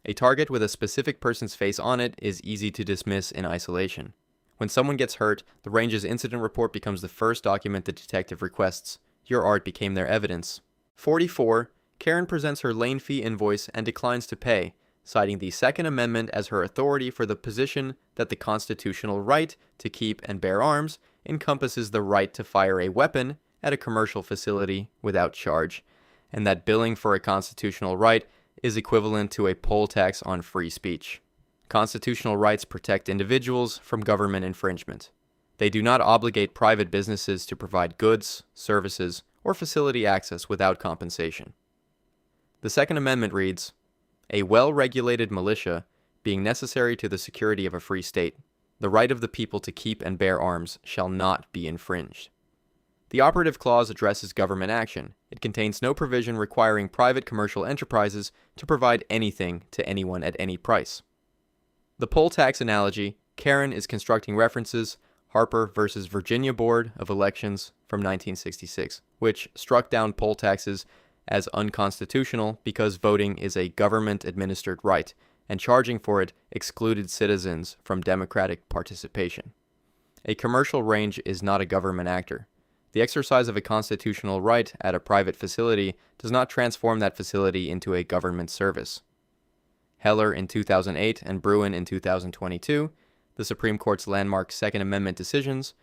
A target with a specific person's face on it is easy to dismiss in isolation. When someone gets hurt, the range's incident report becomes the first document the detective requests. Your art became their evidence. 44. Karen presents her lane fee invoice and declines to pay, citing the Second Amendment as her authority for the position that the constitutional right to keep and bear arms encompasses the right to fire a weapon at a commercial facility without charge, and that billing for a constitutional right is equivalent to a poll tax on free speech. Constitutional rights protect individuals from government infringement. They do not obligate private businesses to provide goods, services, or facility access without compensation. The Second Amendment reads, "A well-regulated militia, being necessary to the security of a free state, the right of the people to keep and bear arms shall not be infringed." The operative clause addresses government action. It contains no provision requiring private commercial enterprises to provide anything to anyone at any price. The poll tax analogy, Karen is constructing references Harper versus Virginia Board of Elections from 1966, which struck down poll taxes as unconstitutional because voting is a government-administered right, and charging for it excluded citizens from democratic participation. A commercial range is not a government actor. The exercise of a constitutional right at a private facility does not transform that facility into a government service. Heller in 2008 and Bruin in 2022, the Supreme Court's landmark Second Amendment decisions,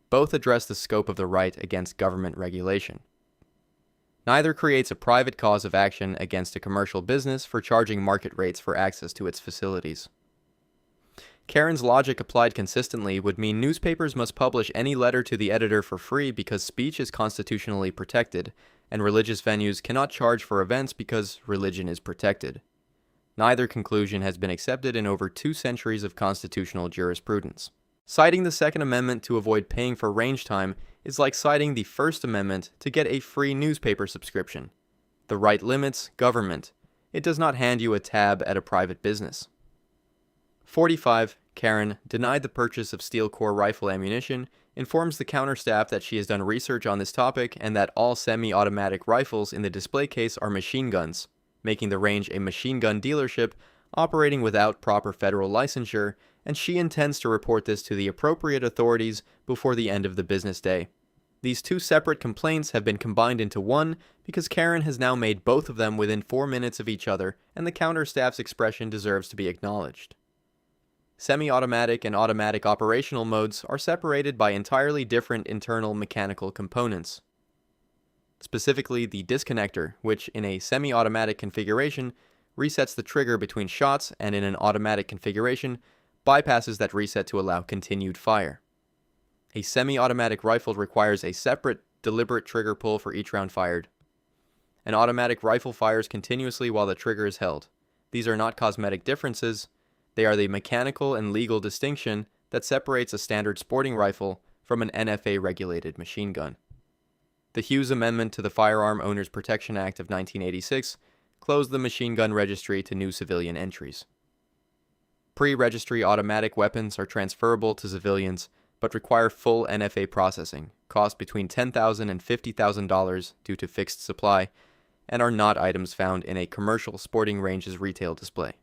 both address the scope of the right against government regulation. Neither creates a private cause of action against a commercial business for charging market rates for access to its facilities. Karen's logic applied consistently would mean newspapers must publish any letter to the editor for free because speech is constitutionally protected, and religious venues cannot charge for events because religion is protected. Neither conclusion has been accepted in over 2 centuries of constitutional jurisprudence. Citing the Second Amendment to avoid paying for range time is like citing the First Amendment to get a free newspaper subscription. The right limits government. It does not hand you a tab at a private business. 45. Karen, denied the purchase of steel core rifle ammunition, informs the counter staff that she has done research on this topic and that all semi-automatic rifles in the display case are machine guns, making the range a machine gun dealership operating without proper federal licensure, and she intends to report this to the appropriate authorities before the end of the business day. These 2 separate complaints have been combined into one because Karen has now made both of them within 4 minutes of each other, and the counter staff's expression deserves to be acknowledged. Semi-automatic and automatic operational modes are separated by entirely different internal mechanical components. Specifically, the disconnector, which in a semi-automatic configuration resets the trigger between shots and in an automatic configuration bypasses that reset to allow continued fire. A semi-automatic rifle requires a separate, deliberate trigger pull for each round fired. An automatic rifle fires continuously while the trigger is held. These are not cosmetic differences. They are the mechanical and legal distinction that separates a standard sporting rifle from an NFA-regulated machine gun. The Hughes Amendment to the Firearm Owners Protection Act of 1986 closed the machine gun registry to new civilian entries. Pre-registry automatic weapons are transferable to civilians but require full NFA processing, cost between $10,000 and $50,000 due to fixed supply, and are not items found in a commercial sporting range's retail display.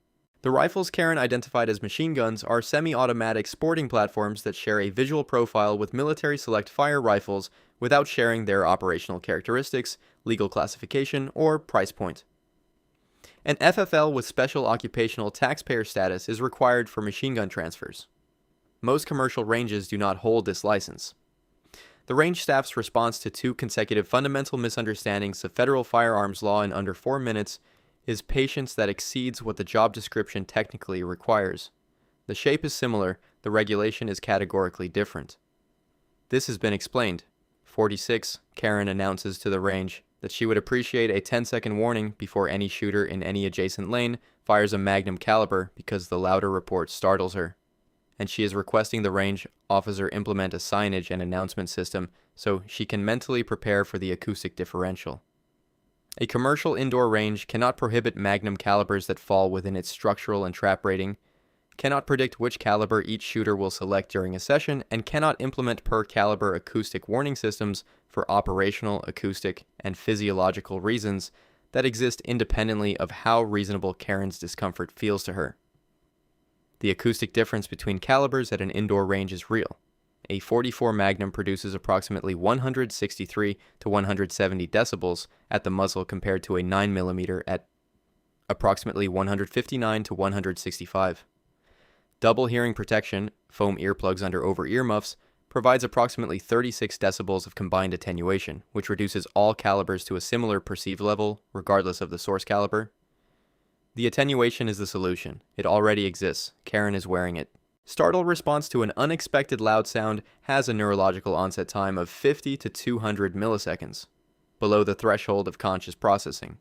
The rifles Karen identified as machine guns are semi-automatic sporting platforms that share a visual profile with military select fire rifles without sharing their operational characteristics, legal classification, or price point. An FFL with special occupational taxpayer status is required for machine gun transfers. Most commercial ranges do not hold this license. The range staff's response to 2 consecutive fundamental misunderstandings of federal firearms law in under 4 minutes is patience that exceeds what the job description technically requires. The shape is similar, the regulation is categorically different. This has been explained. 46. Karen announces to the range that she would appreciate a 10-second warning before any shooter in any adjacent lane fires a magnum caliber because the louder report startles her. And she is requesting the range officer implement a signage and announcement system so she can mentally prepare for the acoustic differential. A commercial indoor range cannot prohibit magnum calibers that fall within its structural and trap rating, cannot predict which caliber each shooter will select during a session, and cannot implement per caliber acoustic warning systems for operational, acoustic, and physiological reasons that exist independently of how reasonable Karen's discomfort feels to her. The acoustic difference between calibers at an indoor range is real. A .44 Magnum produces approximately 163 to 170 decibels at the muzzle compared to a 9mm at approximately 159 to 165. Double hearing protection, foam earplugs under over-ear muffs, provides approximately 36 decibels of combined attenuation, which reduces all calibers to a similar perceived level, regardless of the source caliber. The attenuation is the solution. It already exists. Karen is wearing it. Startle response to an unexpected loud sound has a neurological onset time of 50 to 200 milliseconds, below the threshold of conscious processing.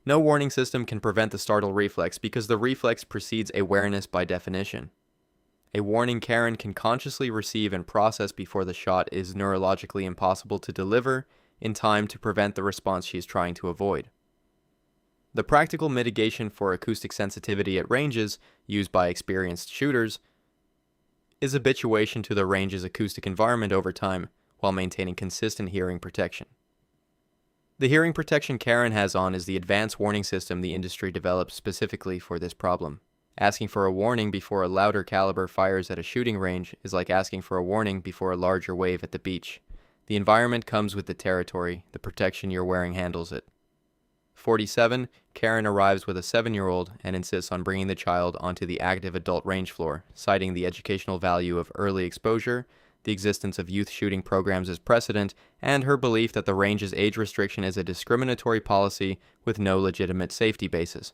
No warning system can prevent the startle reflex because the reflex precedes awareness by definition. A warning Karen can consciously receive and process before the shot is neurologically impossible to deliver in time to prevent the response she is trying to avoid. The practical mitigation for acoustic sensitivity at ranges used by experienced shooters is habituation to the range's acoustic environment over time while maintaining consistent hearing protection. The hearing protection Karen has on is the advanced warning system the industry developed specifically for this problem. Asking for a warning before a louder caliber fires at a shooting range is like asking for a warning before a larger wave at the beach. The environment comes with the territory, the protection you're wearing handles it. 47. Karen arrives with a 7-year-old and insists on bringing the child onto the active adult range floor, citing the educational value of early exposure, the existence of youth shooting programs as precedent, and her belief that the range's age restriction is a discriminatory policy with no legitimate safety basis.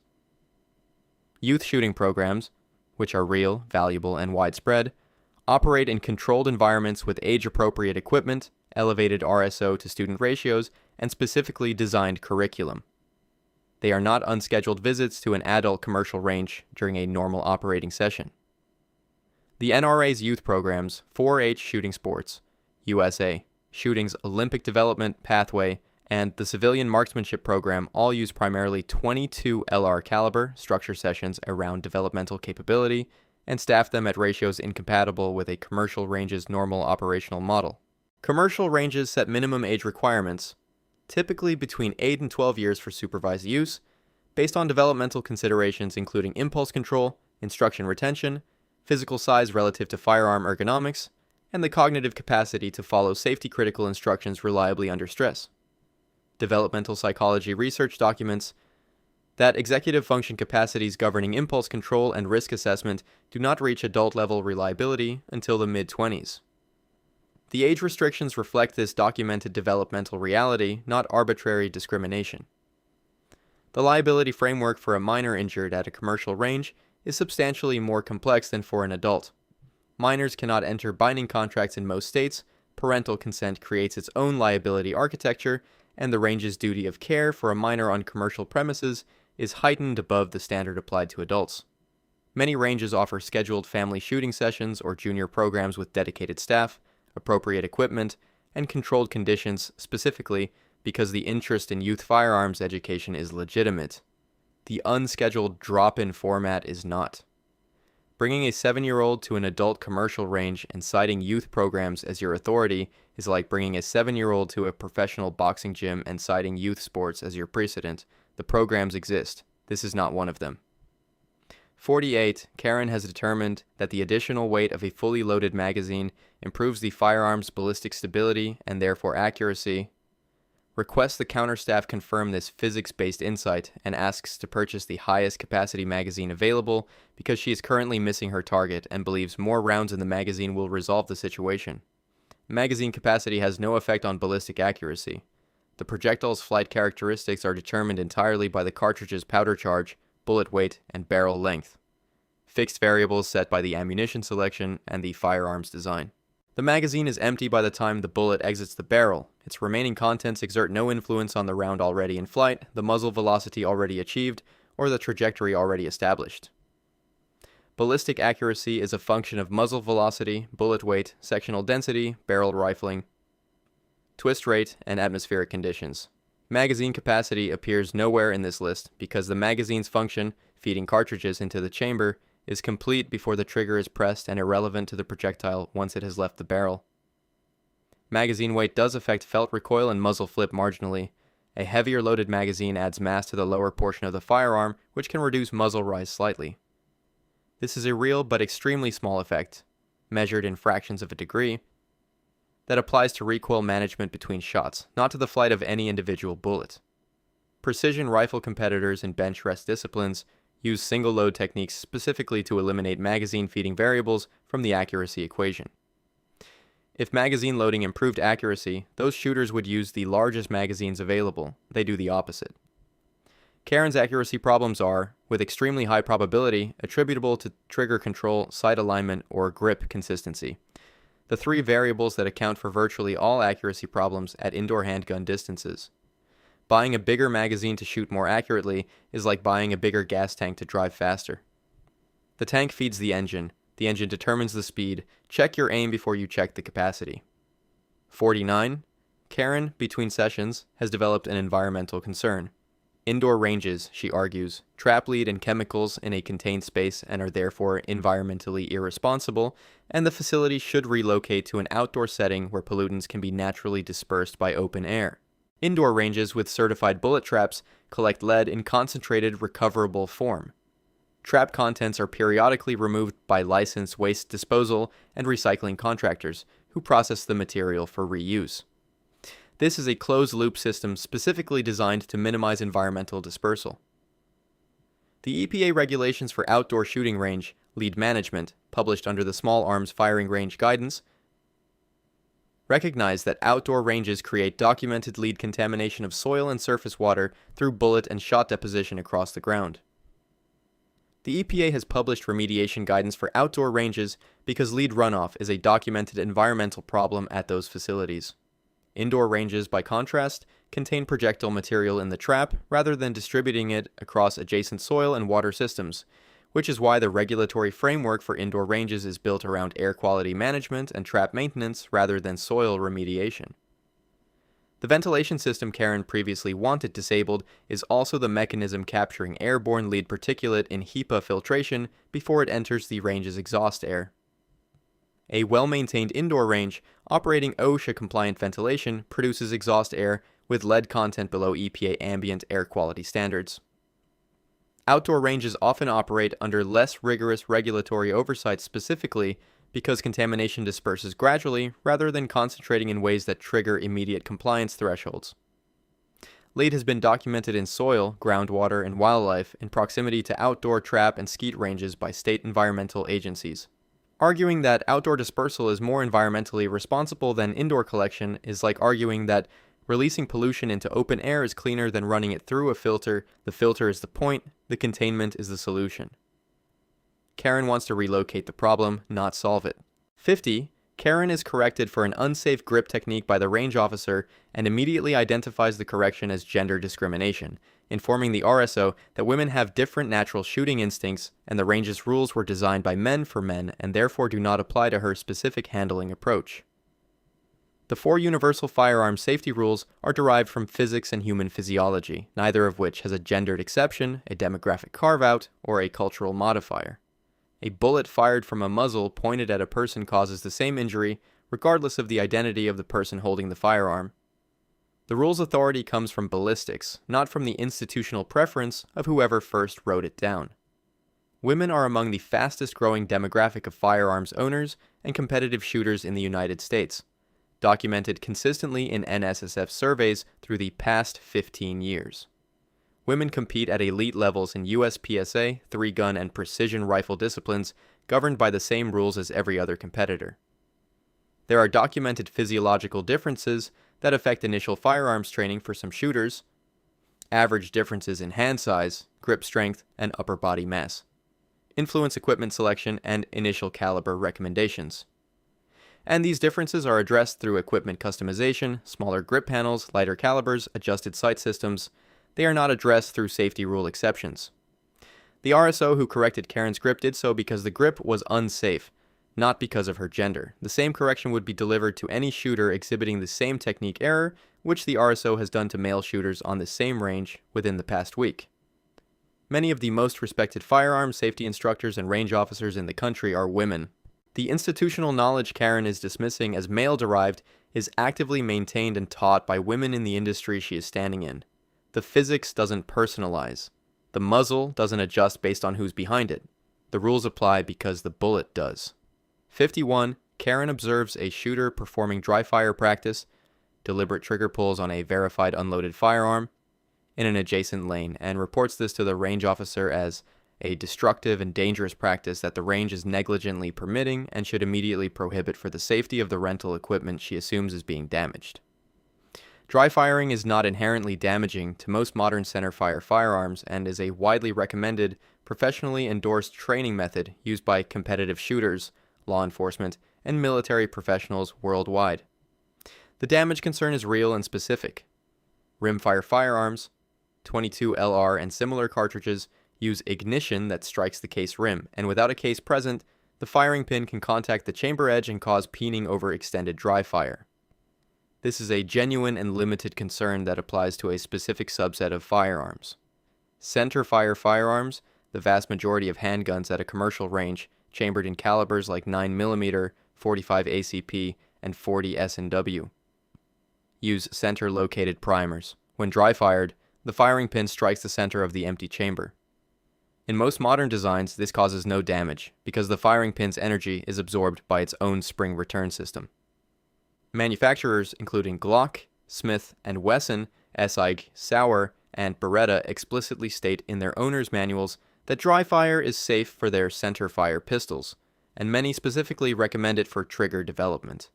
Youth shooting programs, which are real, valuable, and widespread, operate in controlled environments with age-appropriate equipment, elevated RSO to student ratios, and specifically designed curriculum. They are not unscheduled visits to an adult commercial range during a normal operating session. The NRA's youth programs, 4-H Shooting Sports, USA, Shooting's Olympic Development Pathway, and the Civilian Marksmanship Program all use primarily 22 LR caliber structure sessions around developmental capability and staff them at ratios incompatible with a commercial range's normal operational model. Commercial ranges set minimum age requirements, typically between 8 and 12 years for supervised use, based on developmental considerations including impulse control, instruction retention, physical size relative to firearm ergonomics, and the cognitive capacity to follow safety-critical instructions reliably under stress. Developmental psychology research documents that executive function capacities governing impulse control and risk assessment do not reach adult-level reliability until the mid-20s. The age restrictions reflect this documented developmental reality, not arbitrary discrimination. The liability framework for a minor injured at a commercial range is substantially more complex than for an adult. Minors cannot enter binding contracts in most states, parental consent creates its own liability architecture, and the range's duty of care for a minor on commercial premises is heightened above the standard applied to adults. Many ranges offer scheduled family shooting sessions or junior programs with dedicated staff, appropriate equipment, and controlled conditions specifically because the interest in youth firearms education is legitimate. The unscheduled drop-in format is not. Bringing a 7-year-old to an adult commercial range and citing youth programs as your authority is like bringing a 7-year-old to a professional boxing gym and citing youth sports as your precedent. The programs exist. This is not one of them. 48. Karen has determined that the additional weight of a fully loaded magazine improves the firearm's ballistic stability and therefore accuracy. Requests the counterstaff confirm this physics-based insight and asks to purchase the highest capacity magazine available because she is currently missing her target and believes more rounds in the magazine will resolve the situation. Magazine capacity has no effect on ballistic accuracy. The projectile's flight characteristics are determined entirely by the cartridge's powder charge, bullet weight, and barrel length. Fixed variables set by the ammunition selection and the firearm's design. The magazine is empty by the time the bullet exits the barrel. Its remaining contents exert no influence on the round already in flight, the muzzle velocity already achieved, or the trajectory already established. Ballistic accuracy is a function of muzzle velocity, bullet weight, sectional density, barrel rifling, twist rate, and atmospheric conditions. Magazine capacity appears nowhere in this list because the magazine's function, feeding cartridges into the chamber, is complete before the trigger is pressed and irrelevant to the projectile once it has left the barrel. Magazine weight does affect felt recoil and muzzle flip marginally. A heavier loaded magazine adds mass to the lower portion of the firearm, which can reduce muzzle rise slightly. This is a real but extremely small effect, measured in fractions of a degree, that applies to recoil management between shots, not to the flight of any individual bullet. Precision rifle competitors in bench rest disciplines use single load techniques specifically to eliminate magazine feeding variables from the accuracy equation. If magazine loading improved accuracy, those shooters would use the largest magazines available. They do the opposite. Karen's accuracy problems are, with extremely high probability, attributable to trigger control, sight alignment, or grip consistency, the three variables that account for virtually all accuracy problems at indoor handgun distances. Buying a bigger magazine to shoot more accurately is like buying a bigger gas tank to drive faster. The tank feeds the engine determines the speed. Check your aim before you check the capacity. 49. Karen, between sessions, has developed an environmental concern. Indoor ranges, she argues, trap lead and chemicals in a contained space and are therefore environmentally irresponsible, and the facility should relocate to an outdoor setting where pollutants can be naturally dispersed by open air. Indoor ranges with certified bullet traps collect lead in concentrated recoverable form. Trap contents are periodically removed by licensed waste disposal and recycling contractors, who process the material for reuse. This is a closed-loop system specifically designed to minimize environmental dispersal. The EPA regulations for outdoor shooting range lead management, published under the Small Arms Firing Range Guidance, recognize that outdoor ranges create documented lead contamination of soil and surface water through bullet and shot deposition across the ground. The EPA has published remediation guidance for outdoor ranges because lead runoff is a documented environmental problem at those facilities. Indoor ranges, by contrast, contain projectile material in the trap rather than distributing it across adjacent soil and water systems, which is why the regulatory framework for indoor ranges is built around air quality management and trap maintenance rather than soil remediation. The ventilation system Karen previously wanted disabled is also the mechanism capturing airborne lead particulate in HEPA filtration before it enters the range's exhaust air. A well-maintained indoor range operating OSHA-compliant ventilation produces exhaust air with lead content below EPA ambient air quality standards. Outdoor ranges often operate under less rigorous regulatory oversight specifically because contamination disperses gradually rather than concentrating in ways that trigger immediate compliance thresholds. Lead has been documented in soil, groundwater, and wildlife in proximity to outdoor trap and skeet ranges by state environmental agencies. Arguing that outdoor dispersal is more environmentally responsible than indoor collection is like arguing that releasing pollution into open air is cleaner than running it through a filter. The filter is the point, the containment is the solution. Karen wants to relocate the problem, not solve it. 50. Karen is corrected for an unsafe grip technique by the range officer and immediately identifies the correction as gender discrimination, informing the RSO that women have different natural shooting instincts and the range's rules were designed by men for men and therefore do not apply to her specific handling approach. The 4 universal firearm safety rules are derived from physics and human physiology, neither of which has a gendered exception, a demographic carve-out, or a cultural modifier. A bullet fired from a muzzle pointed at a person causes the same injury, regardless of the identity of the person holding the firearm. The rule's authority comes from ballistics, not from the institutional preference of whoever first wrote it down. Women are among the fastest growing demographic of firearms owners and competitive shooters in the United States, documented consistently in NSSF surveys through the past 15 years. Women compete at elite levels in USPSA, 3-gun, and precision rifle disciplines governed by the same rules as every other competitor. There are documented physiological differences that affect initial firearms training for some shooters, average differences in hand size, grip strength, and upper body mass, influence equipment selection, and initial caliber recommendations. And these differences are addressed through equipment customization, smaller grip panels, lighter calibers, adjusted sight systems. They are not addressed through safety rule exceptions. The RSO who corrected Karen's grip did so because the grip was unsafe, not because of her gender. The same correction would be delivered to any shooter exhibiting the same technique error, which the RSO has done to male shooters on the same range within the past week. Many of the most respected firearms safety instructors and range officers in the country are women. The institutional knowledge Karen is dismissing as male-derived is actively maintained and taught by women in the industry she is standing in. The physics doesn't personalize. The muzzle doesn't adjust based on who's behind it. The rules apply because the bullet does. 51. Karen observes a shooter performing dry fire practice, deliberate trigger pulls on a verified unloaded firearm, in an adjacent lane, and reports this to the range officer as a destructive and dangerous practice that the range is negligently permitting and should immediately prohibit for the safety of the rental equipment she assumes is being damaged. Dry firing is not inherently damaging to most modern centerfire firearms and is a widely recommended, professionally endorsed training method used by competitive shooters, law enforcement, and military professionals worldwide. The damage concern is real and specific. Rimfire firearms, 22 LR and similar cartridges use ignition that strikes the case rim, and without a case present, the firing pin can contact the chamber edge and cause peening over extended dry fire. This is a genuine and limited concern that applies to a specific subset of firearms. Centerfire firearms, the vast majority of handguns at a commercial range, chambered in calibers like 9mm, 45 ACP, and 40 S&W, use center-located primers. When dry-fired, the firing pin strikes the center of the empty chamber. In most modern designs, this causes no damage, because the firing pin's energy is absorbed by its own spring return system. Manufacturers, including Glock, Smith & Wesson, SIG Sauer, and Beretta, explicitly state in their owner's manuals that dry fire is safe for their centerfire pistols, and many specifically recommend it for trigger development.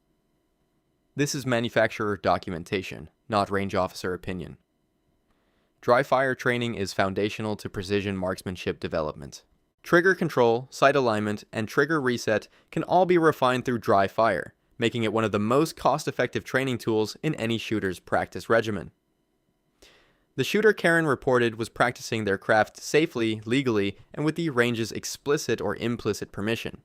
This is manufacturer documentation, not range officer opinion. Dry fire training is foundational to precision marksmanship development. Trigger control, sight alignment, and trigger reset can all be refined through dry fire, making it one of the most cost-effective training tools in any shooter's practice regimen. The shooter Karen reported was practicing their craft safely, legally, and with the range's explicit or implicit permission.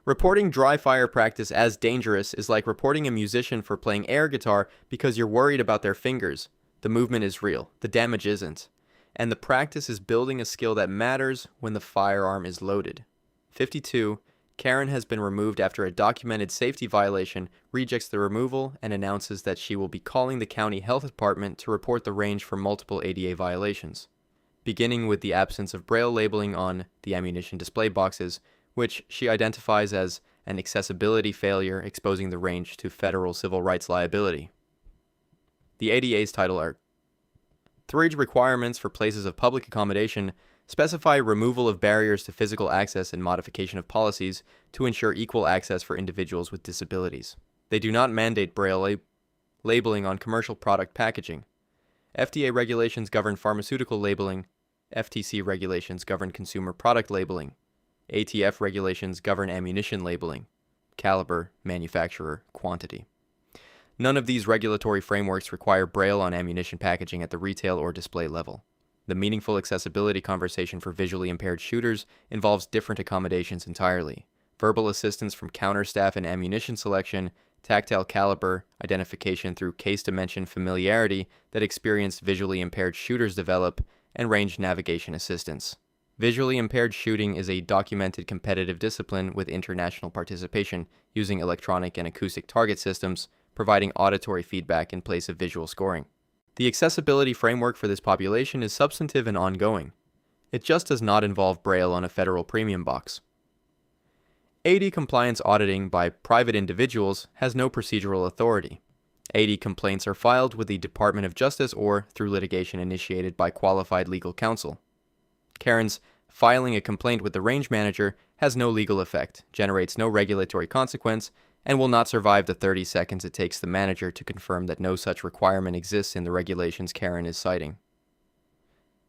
Reporting dry fire practice as dangerous is like reporting a musician for playing air guitar because you're worried about their fingers. The movement is real, the damage isn't, and the practice is building a skill that matters when the firearm is loaded. 52. Karen has been removed after a documented safety violation, rejects the removal, and announces that she will be calling the county health department to report the range for multiple ADA violations, beginning with the absence of Braille labeling on the ammunition display boxes, which she identifies as an accessibility failure exposing the range to federal civil rights liability. The ADA's title are 3 requirements for places of public accommodation specify removal of barriers to physical access and modification of policies to ensure equal access for individuals with disabilities. They do not mandate Braille labeling on commercial product packaging. FDA regulations govern pharmaceutical labeling. FTC regulations govern consumer product labeling. ATF regulations govern ammunition labeling. Caliber, manufacturer, quantity. None of these regulatory frameworks require Braille on ammunition packaging at the retail or display level. The meaningful accessibility conversation for visually impaired shooters involves different accommodations entirely. Verbal assistance from counter staff in ammunition selection, tactile caliber identification through case dimension familiarity that experienced visually impaired shooters develop, and range navigation assistance. Visually impaired shooting is a documented competitive discipline with international participation using electronic and acoustic target systems, providing auditory feedback in place of visual scoring. The accessibility framework for this population is substantive and ongoing. It just does not involve Braille on a federal premium box. AD compliance auditing by private individuals has no procedural authority. AD complaints are filed with the Department of Justice or through litigation initiated by qualified legal counsel. Karen's filing a complaint with the range manager has no legal effect, generates no regulatory consequence, and will not survive the 30 seconds it takes the manager to confirm that no such requirement exists in the regulations Karen is citing.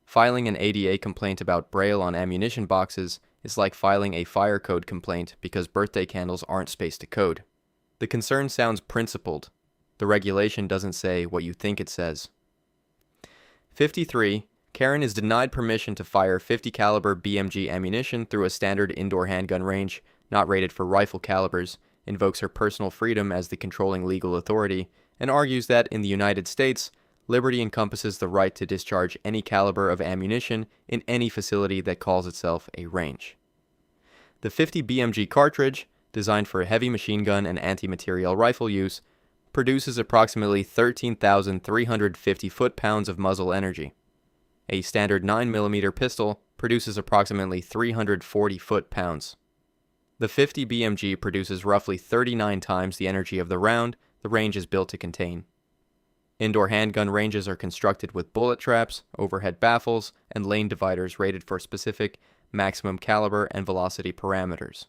Filing an ADA complaint about Braille on ammunition boxes is like filing a fire code complaint because birthday candles aren't spaced to code. The concern sounds principled. The regulation doesn't say what you think it says. 53. Karen is denied permission to fire .50 caliber BMG ammunition through a standard indoor handgun range, not rated for rifle calibers, invokes her personal freedom as the controlling legal authority, and argues that in the United States, liberty encompasses the right to discharge any caliber of ammunition in any facility that calls itself a range. The .50 BMG cartridge, designed for heavy machine gun and anti-materiel rifle use, produces approximately 13,350 foot-pounds of muzzle energy. A standard 9mm pistol produces approximately 340 foot-pounds. The .50 BMG produces roughly 39 times the energy of the round the range is built to contain. Indoor handgun ranges are constructed with bullet traps, overhead baffles, and lane dividers rated for specific maximum caliber and velocity parameters.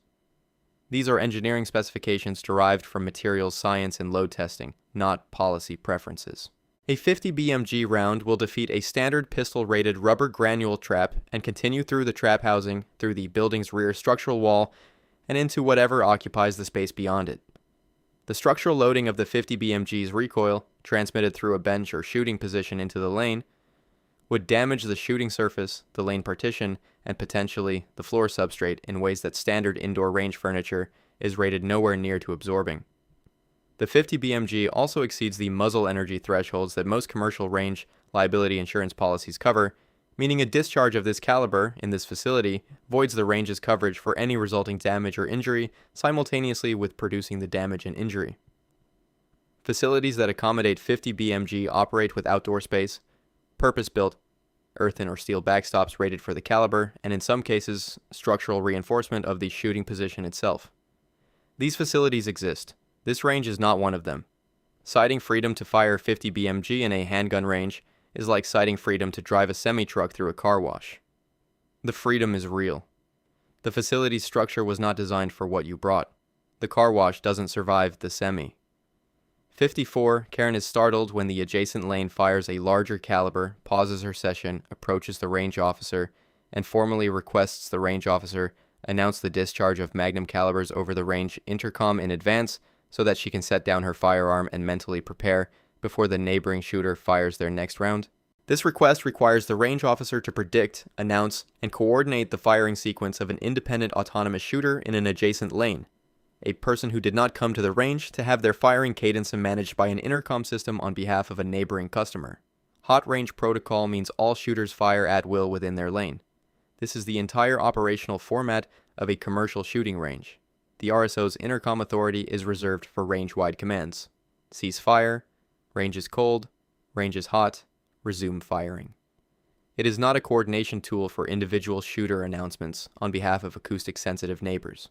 These are engineering specifications derived from materials science and load testing, not policy preferences. A .50 BMG round will defeat a standard pistol-rated rubber granule trap and continue through the trap housing, through the building's rear structural wall, and into whatever occupies the space beyond it. The structural loading of the .50 BMG's recoil, transmitted through a bench or shooting position into the lane, would damage the shooting surface, the lane partition, and potentially the floor substrate in ways that standard indoor range furniture is rated nowhere near to absorbing. The .50 BMG also exceeds the muzzle energy thresholds that most commercial range liability insurance policies cover, meaning a discharge of this caliber in this facility voids the range's coverage for any resulting damage or injury simultaneously with producing the damage and injury. Facilities that accommodate .50 BMG operate with outdoor space, purpose-built, earthen or steel backstops rated for the caliber, and in some cases, structural reinforcement of the shooting position itself. These facilities exist. This range is not one of them. Citing freedom to fire .50 BMG in a handgun range is like citing freedom to drive a semi-truck through a car wash. The freedom is real. The facility's structure was not designed for what you brought. The car wash doesn't survive the semi. 54. Karen is startled when the adjacent lane fires a larger caliber, pauses her session, approaches the range officer, and formally requests the range officer announce the discharge of magnum calibers over the range intercom in advance so that she can set down her firearm and mentally prepare before the neighboring shooter fires their next round. This request requires the range officer to predict, announce, and coordinate the firing sequence of an independent autonomous shooter in an adjacent lane, a person who did not come to the range to have their firing cadence managed by an intercom system on behalf of a neighboring customer. Hot range protocol means all shooters fire at will within their lane. This is the entire operational format of a commercial shooting range. The RSO's intercom authority is reserved for range-wide commands. Cease fire, range is cold, range is hot, resume firing. It is not a coordination tool for individual shooter announcements on behalf of acoustic-sensitive neighbors.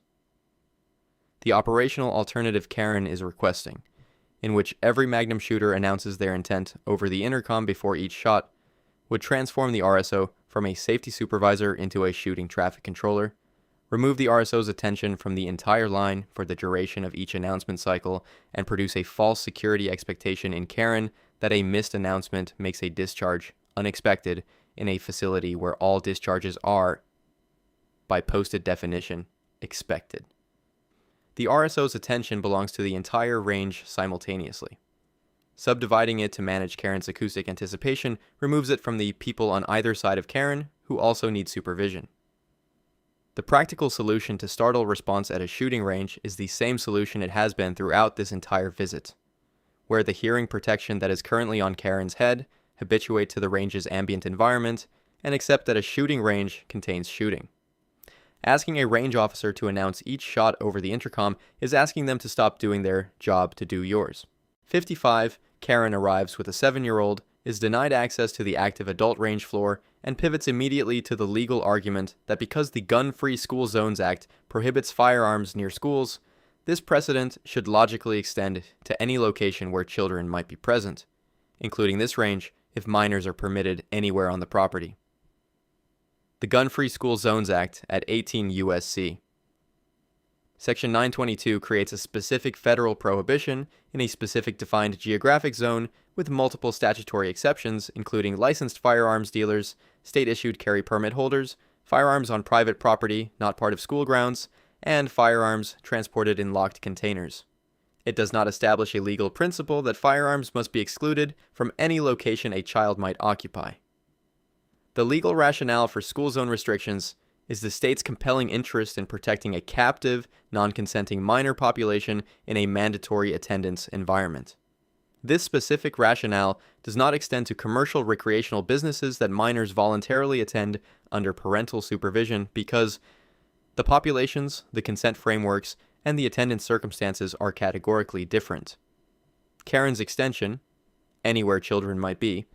The operational alternative Karen is requesting, in which every Magnum shooter announces their intent over the intercom before each shot, would transform the RSO from a safety supervisor into a shooting traffic controller, remove the RSO's attention from the entire line for the duration of each announcement cycle, and produce a false security expectation in Karen that a missed announcement makes a discharge unexpected in a facility where all discharges are, by posted definition, expected. The RSO's attention belongs to the entire range simultaneously. Subdividing it to manage Karen's acoustic anticipation removes it from the people on either side of Karen who also need supervision. The practical solution to startle response at a shooting range is the same solution it has been throughout this entire visit, where the hearing protection that is currently on Karen's head habituate to the range's ambient environment and accept that a shooting range contains shooting. Asking a range officer to announce each shot over the intercom is asking them to stop doing their job to do yours. 55, Karen arrives with a 7-year-old, is denied access to the active adult range floor, and pivots immediately to the legal argument that because the Gun-Free School Zones Act prohibits firearms near schools, this precedent should logically extend to any location where children might be present, including this range if minors are permitted anywhere on the property. The Gun-Free School Zones Act at 18 U.S.C. Section 922 creates a specific federal prohibition in a specific defined geographic zone with multiple statutory exceptions, including licensed firearms dealers, state-issued carry permit holders, firearms on private property not part of school grounds, and firearms transported in locked containers. It does not establish a legal principle that firearms must be excluded from any location a child might occupy. The legal rationale for school zone restrictions is the state's compelling interest in protecting a captive, non-consenting minor population in a mandatory attendance environment. This specific rationale does not extend to commercial recreational businesses that minors voluntarily attend under parental supervision because the populations, the consent frameworks, and the attendance circumstances are categorically different. Karen's extension, anywhere children might be,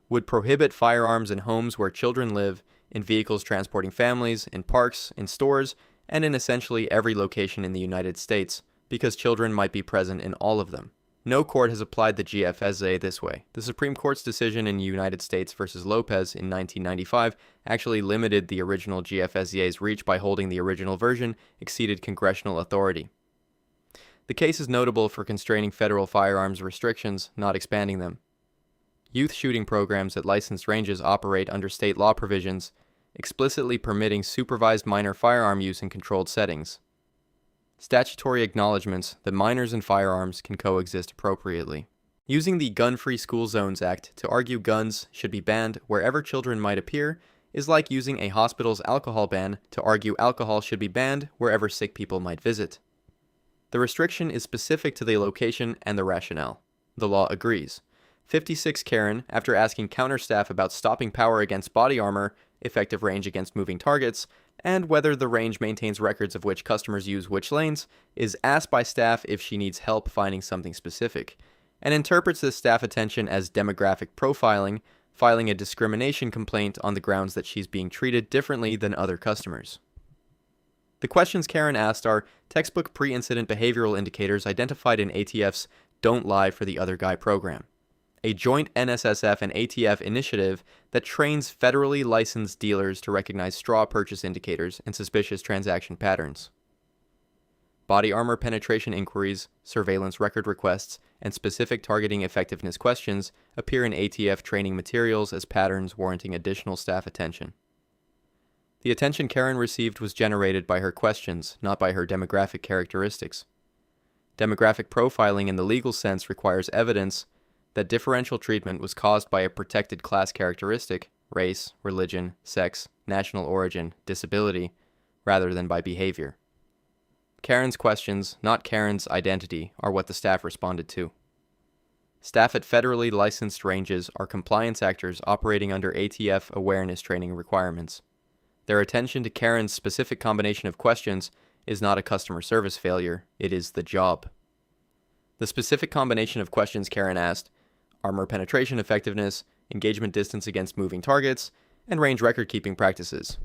would prohibit firearms in homes where children live, in vehicles transporting families, in parks, in stores, and in essentially every location in the United States, because children might be present in all of them. No court has applied the GFSA this way. The Supreme Court's decision in United States v. Lopez in 1995 actually limited the original GFSA's reach by holding the original version exceeded congressional authority. The case is notable for constraining federal firearms restrictions, not expanding them. Youth shooting programs at licensed ranges operate under state law provisions, explicitly permitting supervised minor firearm use in controlled settings. Statutory acknowledgments that minors and firearms can coexist appropriately. Using the Gun-Free School Zones Act to argue guns should be banned wherever children might appear is like using a hospital's alcohol ban to argue alcohol should be banned wherever sick people might visit. The restriction is specific to the location and the rationale. The law agrees. 56 Karen, after asking counter staff about stopping power against body armor, effective range against moving targets, and whether the range maintains records of which customers use which lanes, is asked by staff if she needs help finding something specific, and interprets this staff attention as demographic profiling, filing a discrimination complaint on the grounds that she's being treated differently than other customers. The questions Karen asked are textbook pre-incident behavioral indicators identified in ATF's Don't Lie for the Other Guy program, a joint NSSF and ATF initiative that trains federally licensed dealers to recognize straw purchase indicators and suspicious transaction patterns. Body armor penetration inquiries, surveillance record requests, and specific targeting effectiveness questions appear in ATF training materials as patterns warranting additional staff attention. The attention Karen received was generated by her questions, not by her demographic characteristics. Demographic profiling in the legal sense requires evidence that differential treatment was caused by a protected class characteristic, race, religion, sex, national origin, disability, rather than by behavior. Karen's questions, not Karen's identity, are what the staff responded to. Staff at federally licensed ranges are compliance actors operating under ATF awareness training requirements. Their attention to Karen's specific combination of questions is not a customer service failure, it is the job. The specific combination of questions Karen asked: armor penetration effectiveness, engagement distance against moving targets, and range record-keeping practices.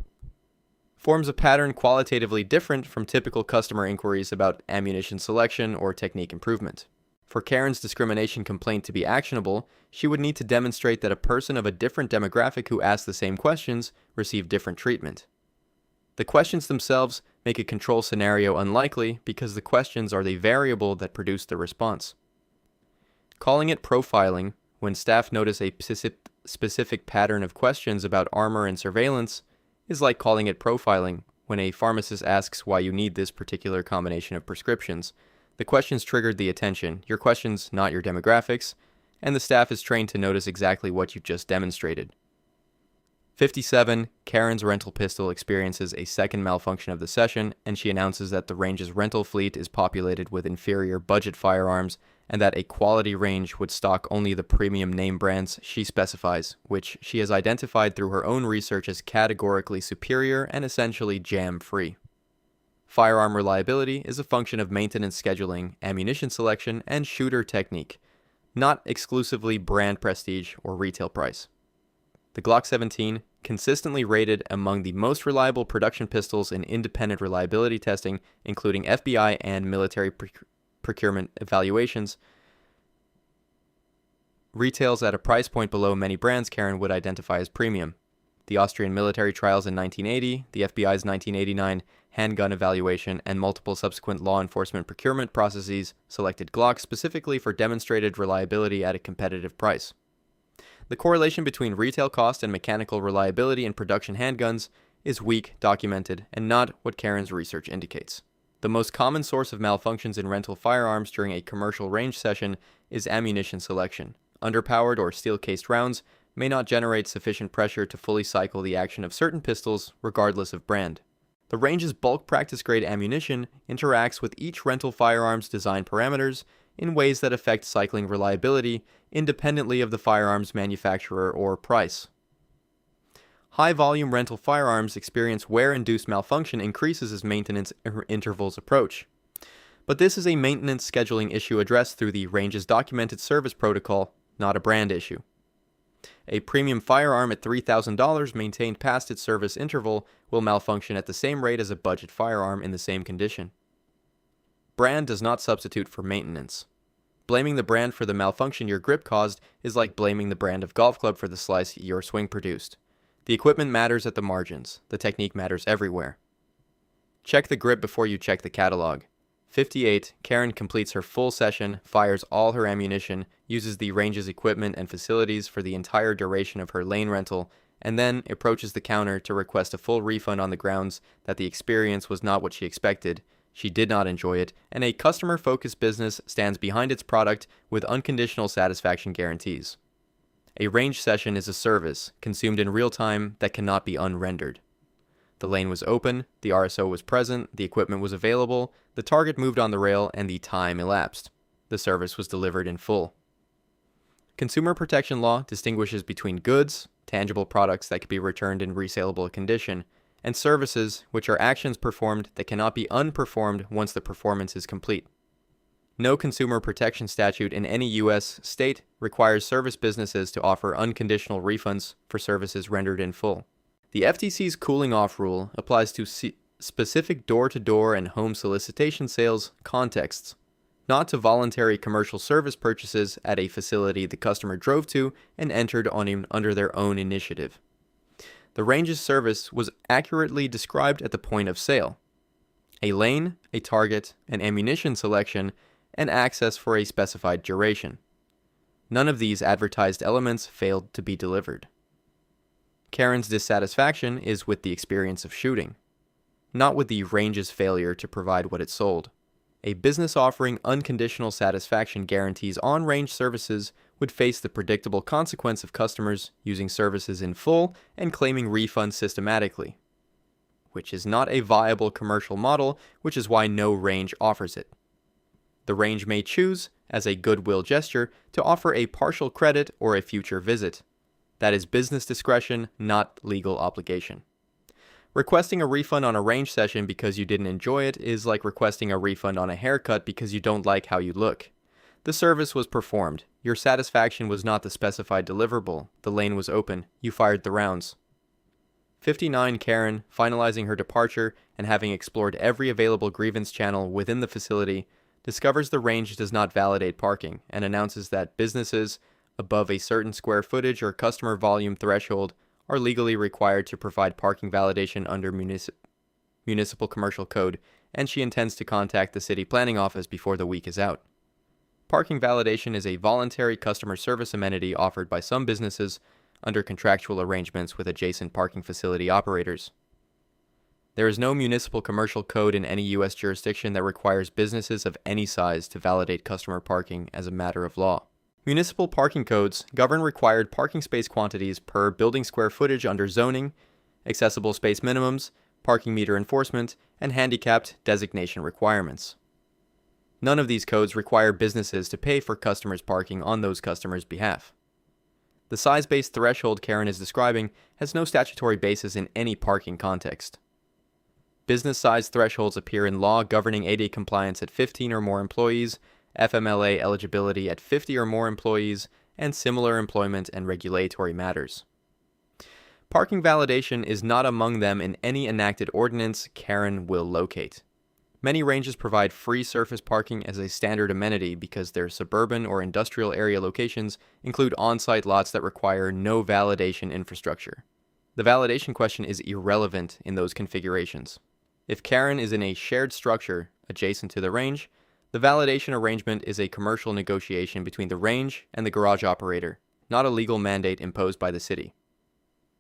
Forms a pattern qualitatively different from typical customer inquiries about ammunition selection or technique improvement. For Karen's discrimination complaint to be actionable, she would need to demonstrate that a person of a different demographic who asked the same questions received different treatment. The questions themselves make a control scenario unlikely because the questions are the variable that produce the response. Calling it profiling, when staff notice a specific pattern of questions about armor and surveillance, is like calling it profiling when a pharmacist asks why you need this particular combination of prescriptions. The questions triggered the attention, your questions, not your demographics, and the staff is trained to notice exactly what you just demonstrated. 57. Karen's rental pistol experiences a second malfunction of the session, and she announces that the range's rental fleet is populated with inferior budget firearms and that a quality range would stock only the premium name brands she specifies, which she has identified through her own research as categorically superior and essentially jam-free. Firearm reliability is a function of maintenance scheduling, ammunition selection, and shooter technique, not exclusively brand prestige or retail price. The Glock 17, consistently rated among the most reliable production pistols in independent reliability testing, including FBI and military procurement evaluations, retails at a price point below many brands Karen would identify as premium. The Austrian military trials in 1980, the FBI's 1989 handgun evaluation, and multiple subsequent law enforcement procurement processes selected Glock specifically for demonstrated reliability at a competitive price. The correlation between retail cost and mechanical reliability in production handguns is weak, documented, and not what Karen's research indicates. The most common source of malfunctions in rental firearms during a commercial range session is ammunition selection. Underpowered or steel-cased rounds may not generate sufficient pressure to fully cycle the action of certain pistols, regardless of brand. The range's bulk practice-grade ammunition interacts with each rental firearm's design parameters in ways that affect cycling reliability independently of the firearm's manufacturer or price. High-volume rental firearms experience wear-induced malfunction increases as maintenance intervals approach. But this is a maintenance scheduling issue addressed through the range's documented service protocol, not a brand issue. A premium firearm at $3,000 maintained past its service interval will malfunction at the same rate as a budget firearm in the same condition. Brand does not substitute for maintenance. Blaming the brand for the malfunction your grip caused is like blaming the brand of golf club for the slice your swing produced. The equipment matters at the margins. The technique matters everywhere. Check the grip before you check the catalog. 58. Karen completes her full session, fires all her ammunition, uses the range's equipment and facilities for the entire duration of her lane rental, and then approaches the counter to request a full refund on the grounds that the experience was not what she expected. She did not enjoy it, and a customer-focused business stands behind its product with unconditional satisfaction guarantees. A range session is a service, consumed in real time, that cannot be unrendered. The lane was open, the RSO was present, the equipment was available, the target moved on the rail, and the time elapsed. The service was delivered in full. Consumer protection law distinguishes between goods, tangible products that can be returned in resaleable condition, and services, which are actions performed that cannot be unperformed once the performance is complete. No consumer protection statute in any U.S. state requires service businesses to offer unconditional refunds for services rendered in full. The FTC's cooling-off rule applies to specific door-to-door and home solicitation sales contexts, not to voluntary commercial service purchases at a facility the customer drove to and entered on under their own initiative. The range's service was accurately described at the point of sale: a lane, a target, an ammunition selection, and access for a specified duration. None of these advertised elements failed to be delivered. Karen's dissatisfaction is with the experience of shooting, not with the range's failure to provide what it sold. A business offering unconditional satisfaction guarantees on-range services would face the predictable consequence of customers using services in full and claiming refunds systematically, which is not a viable commercial model, which is why no range offers it. The range may choose, as a goodwill gesture, to offer a partial credit or a future visit. That is business discretion, not legal obligation. Requesting a refund on a range session because you didn't enjoy it is like requesting a refund on a haircut because you don't like how you look. The service was performed. Your satisfaction was not the specified deliverable. The lane was open. You fired the rounds. 59 Karen, finalizing her departure and having explored every available grievance channel within the facility, discovers the range does not validate parking and announces that businesses above a certain square footage or customer volume threshold are legally required to provide parking validation under Municipal Commercial Code, and she intends to contact the city planning office before the week is out. Parking validation is a voluntary customer service amenity offered by some businesses under contractual arrangements with adjacent parking facility operators. There is no Municipal Commercial Code in any U.S. jurisdiction that requires businesses of any size to validate customer parking as a matter of law. Municipal parking codes govern required parking space quantities per building square footage under zoning, accessible space minimums, parking meter enforcement, and handicapped designation requirements. None of these codes require businesses to pay for customers' parking on those customers' behalf. The size-based threshold Karen is describing has no statutory basis in any parking context. Business size thresholds appear in law governing ADA compliance at 15 or more employees, FMLA eligibility at 50 or more employees, and similar employment and regulatory matters. Parking validation is not among them in any enacted ordinance Karen will locate. Many ranges provide free surface parking as a standard amenity because their suburban or industrial area locations include on-site lots that require no validation infrastructure. The validation question is irrelevant in those configurations. If Karen is in a shared structure adjacent to the range, the validation arrangement is a commercial negotiation between the range and the garage operator, not a legal mandate imposed by the city.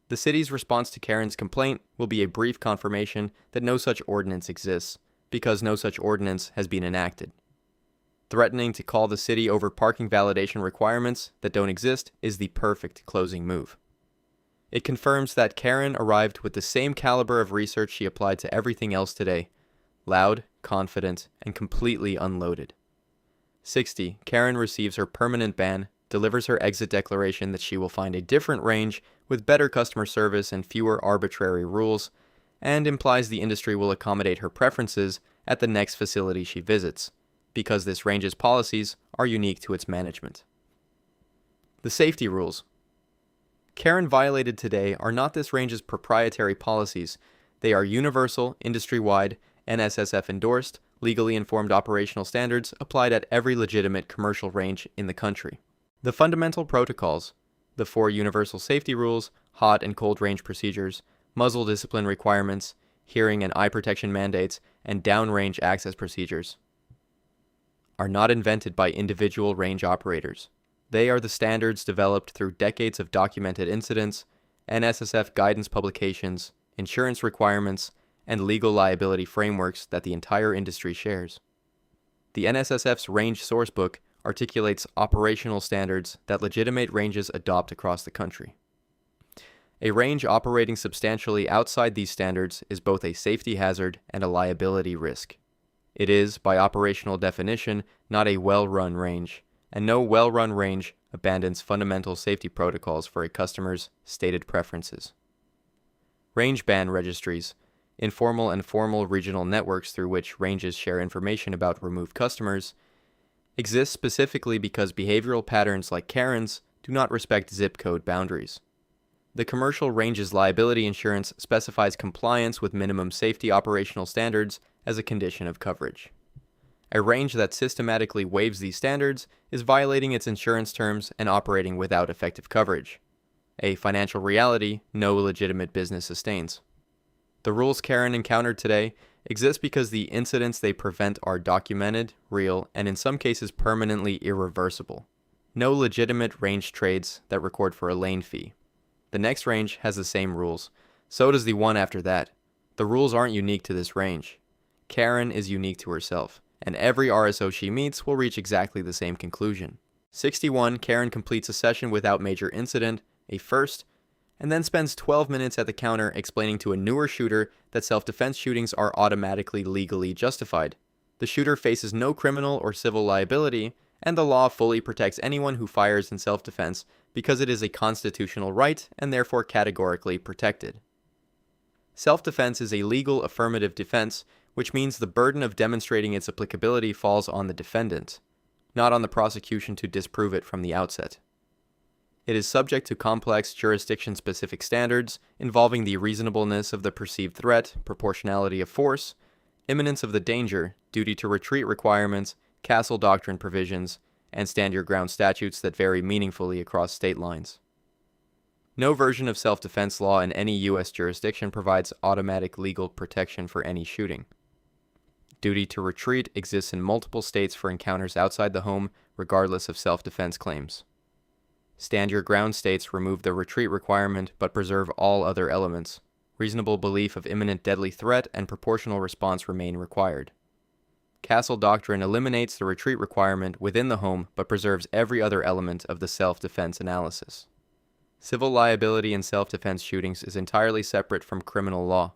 The city's response to Karen's complaint will be a brief confirmation that no such ordinance exists, because no such ordinance has been enacted. Threatening to call the city over parking validation requirements that don't exist is the perfect closing move. It confirms that Karen arrived with the same caliber of research she applied to everything else today: loud, confident, and completely unloaded. 60. Karen receives her permanent ban, delivers her exit declaration that she will find a different range with better customer service and fewer arbitrary rules, and implies the industry will accommodate her preferences at the next facility she visits, because this range's policies are unique to its management. The safety rules. Karen violated today are not this range's proprietary policies. They are universal, industry-wide, NSSF endorsed, legally informed operational standards applied at every legitimate commercial range in the country. The fundamental protocols, the 4 universal safety rules, hot and cold range procedures, muzzle discipline requirements, hearing and eye protection mandates, and downrange access procedures, are not invented by individual range operators. They are the standards developed through decades of documented incidents, NSSF guidance publications, insurance requirements, and legal liability frameworks that the entire industry shares. The NSSF's Range Sourcebook articulates operational standards that legitimate ranges adopt across the country. A range operating substantially outside these standards is both a safety hazard and a liability risk. It is, by operational definition, not a well-run range, and no well-run range abandons fundamental safety protocols for a customer's stated preferences. Range band registries, informal and formal regional networks through which ranges share information about removed customers, exist specifically because behavioral patterns like Karen's do not respect zip code boundaries. The commercial range's liability insurance specifies compliance with minimum safety operational standards as a condition of coverage. A range that systematically waives these standards is violating its insurance terms and operating without effective coverage, a financial reality no legitimate business sustains. The rules Karen encountered today exist because the incidents they prevent are documented, real, and in some cases permanently irreversible. No legitimate range trades that record for a lane fee. The next range has the same rules. So does the one after that. The rules aren't unique to this range. Karen is unique to herself, and every RSO she meets will reach exactly the same conclusion. 61, Karen completes a session without major incident, a first, and then spends 12 minutes at the counter explaining to a newer shooter that self-defense shootings are automatically legally justified. The shooter faces no criminal or civil liability, and the law fully protects anyone who fires in self-defense because it is a constitutional right and therefore categorically protected. Self-defense is a legal affirmative defense, which means the burden of demonstrating its applicability falls on the defendant, not on the prosecution to disprove it from the outset. It is subject to complex jurisdiction-specific standards involving the reasonableness of the perceived threat, proportionality of force, imminence of the danger, duty to retreat requirements, castle doctrine provisions, and stand your ground statutes that vary meaningfully across state lines. No version of self-defense law in any U.S. jurisdiction provides automatic legal protection for any shooting. Duty to retreat exists in multiple states for encounters outside the home, regardless of self-defense claims. Stand your ground states remove the retreat requirement but preserve all other elements. Reasonable belief of imminent deadly threat and proportional response remain required. Castle doctrine eliminates the retreat requirement within the home but preserves every other element of the self-defense analysis. Civil liability in self-defense shootings is entirely separate from criminal law.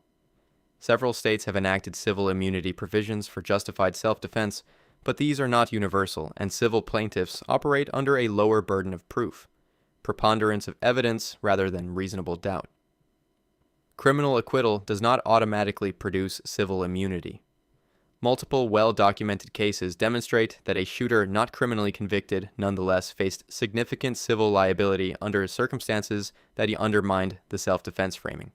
Several states have enacted civil immunity provisions for justified self-defense, but these are not universal, and civil plaintiffs operate under a lower burden of proof, preponderance of evidence rather than reasonable doubt. Criminal acquittal does not automatically produce civil immunity. Multiple well-documented cases demonstrate that a shooter not criminally convicted nonetheless faced significant civil liability under circumstances that he undermined the self-defense framing.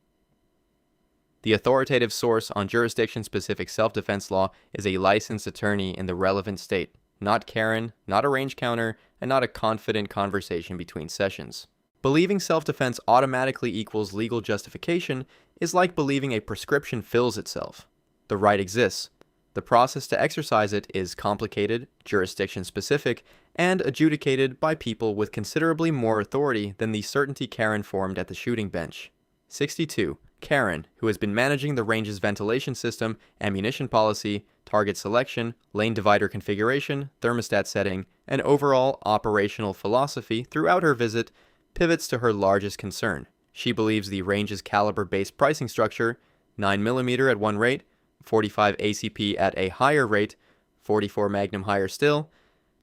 The authoritative source on jurisdiction-specific self-defense law is a licensed attorney in the relevant state, not Karen, not a range counter, and not a confident conversation between sessions. Believing self-defense automatically equals legal justification is like believing a prescription fills itself. The right exists. The process to exercise it is complicated, jurisdiction-specific, and adjudicated by people with considerably more authority than the certainty Karen formed at the shooting bench. 62. Karen, who has been managing the range's ventilation system, ammunition policy, target selection, lane divider configuration, thermostat setting, and overall operational philosophy throughout her visit, pivots to her largest concern. She believes the range's caliber-based pricing structure, 9mm at one rate, 45 ACP at a higher rate, 44 Magnum higher still,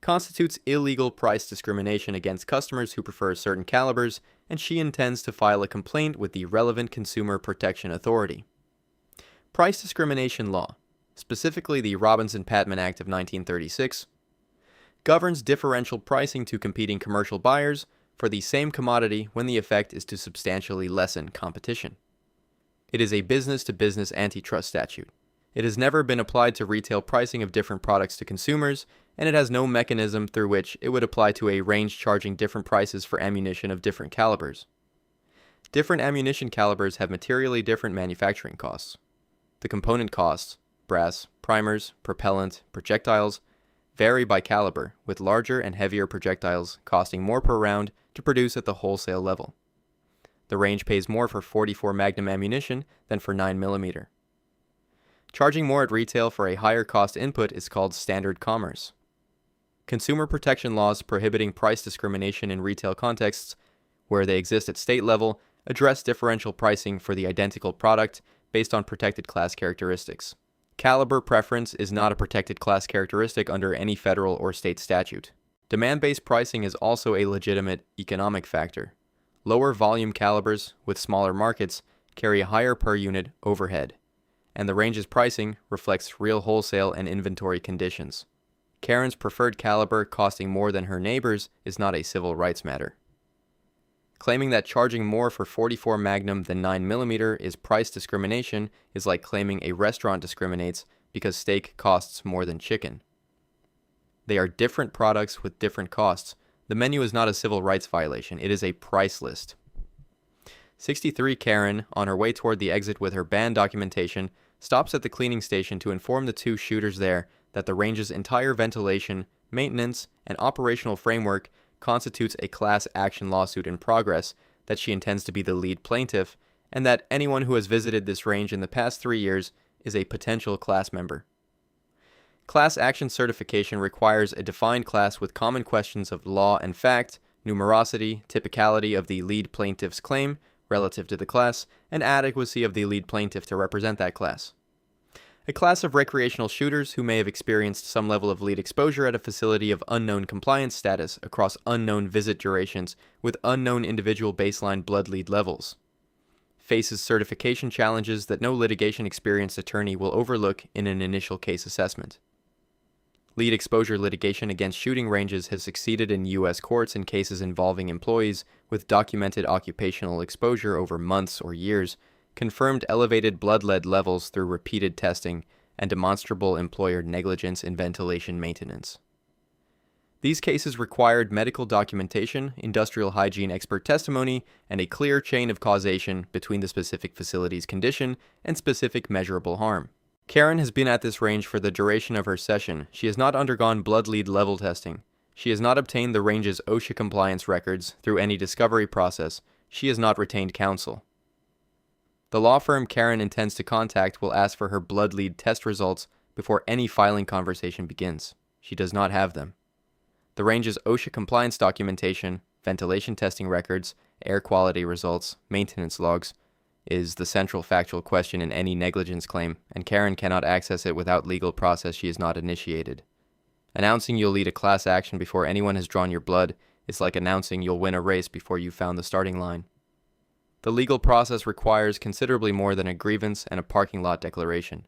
constitutes illegal price discrimination against customers who prefer certain calibers, and she intends to file a complaint with the relevant Consumer Protection Authority. Price discrimination law, specifically the Robinson-Patman Act of 1936, governs differential pricing to competing commercial buyers for the same commodity when the effect is to substantially lessen competition. It is a business-to-business antitrust statute. It has never been applied to retail pricing of different products to consumers, and it has no mechanism through which it would apply to a range charging different prices for ammunition of different calibers. Different ammunition calibers have materially different manufacturing costs. The component costs, brass, primers, propellant, projectiles, vary by caliber, with larger and heavier projectiles costing more per round to produce at the wholesale level. The range pays more for 44 Magnum ammunition than for 9mm. Charging more at retail for a higher cost input is called standard commerce. Consumer protection laws prohibiting price discrimination in retail contexts, where they exist at state level, address differential pricing for the identical product based on protected class characteristics. Caliber preference is not a protected class characteristic under any federal or state statute. Demand-based pricing is also a legitimate economic factor. Lower volume calibers, with smaller markets, carry a higher per unit overhead, and the range's pricing reflects real wholesale and inventory conditions. Karen's preferred caliber costing more than her neighbor's is not a civil rights matter. Claiming that charging more for 44 Magnum than 9mm is price discrimination is like claiming a restaurant discriminates because steak costs more than chicken. They are different products with different costs. The menu is not a civil rights violation, it is a price list. 63 Karen, on her way toward the exit with her band documentation, stops at the cleaning station to inform the two shooters there that the range's entire ventilation, maintenance, and operational framework constitutes a class action lawsuit in progress that she intends to be the lead plaintiff, and that anyone who has visited this range in the past 3 years is a potential class member. Class action certification requires a defined class with common questions of law and fact, numerosity, typicality of the lead plaintiff's claim relative to the class, and adequacy of the lead plaintiff to represent that class. A class of recreational shooters who may have experienced some level of lead exposure at a facility of unknown compliance status across unknown visit durations with unknown individual baseline blood lead levels. Faces certification challenges that no litigation-experienced attorney will overlook in an initial case assessment. Lead exposure litigation against shooting ranges has succeeded in U.S. courts in cases involving employees with documented occupational exposure over months or years, confirmed elevated blood lead levels through repeated testing, and demonstrable employer negligence in ventilation maintenance. These cases required medical documentation, industrial hygiene expert testimony, and a clear chain of causation between the specific facility's condition and specific measurable harm. Karen has been at this range for the duration of her session. She has not undergone blood lead level testing. She has not obtained the range's OSHA compliance records through any discovery process. She has not retained counsel. The law firm Karen intends to contact will ask for her blood lead test results before any filing conversation begins. She does not have them. The range's OSHA compliance documentation, ventilation testing records, air quality results, maintenance logs, is the central factual question in any negligence claim, and Karen cannot access it without legal process she has not initiated. Announcing you'll lead a class action before anyone has drawn your blood is like announcing you'll win a race before you've found the starting line. The legal process requires considerably more than a grievance and a parking lot declaration.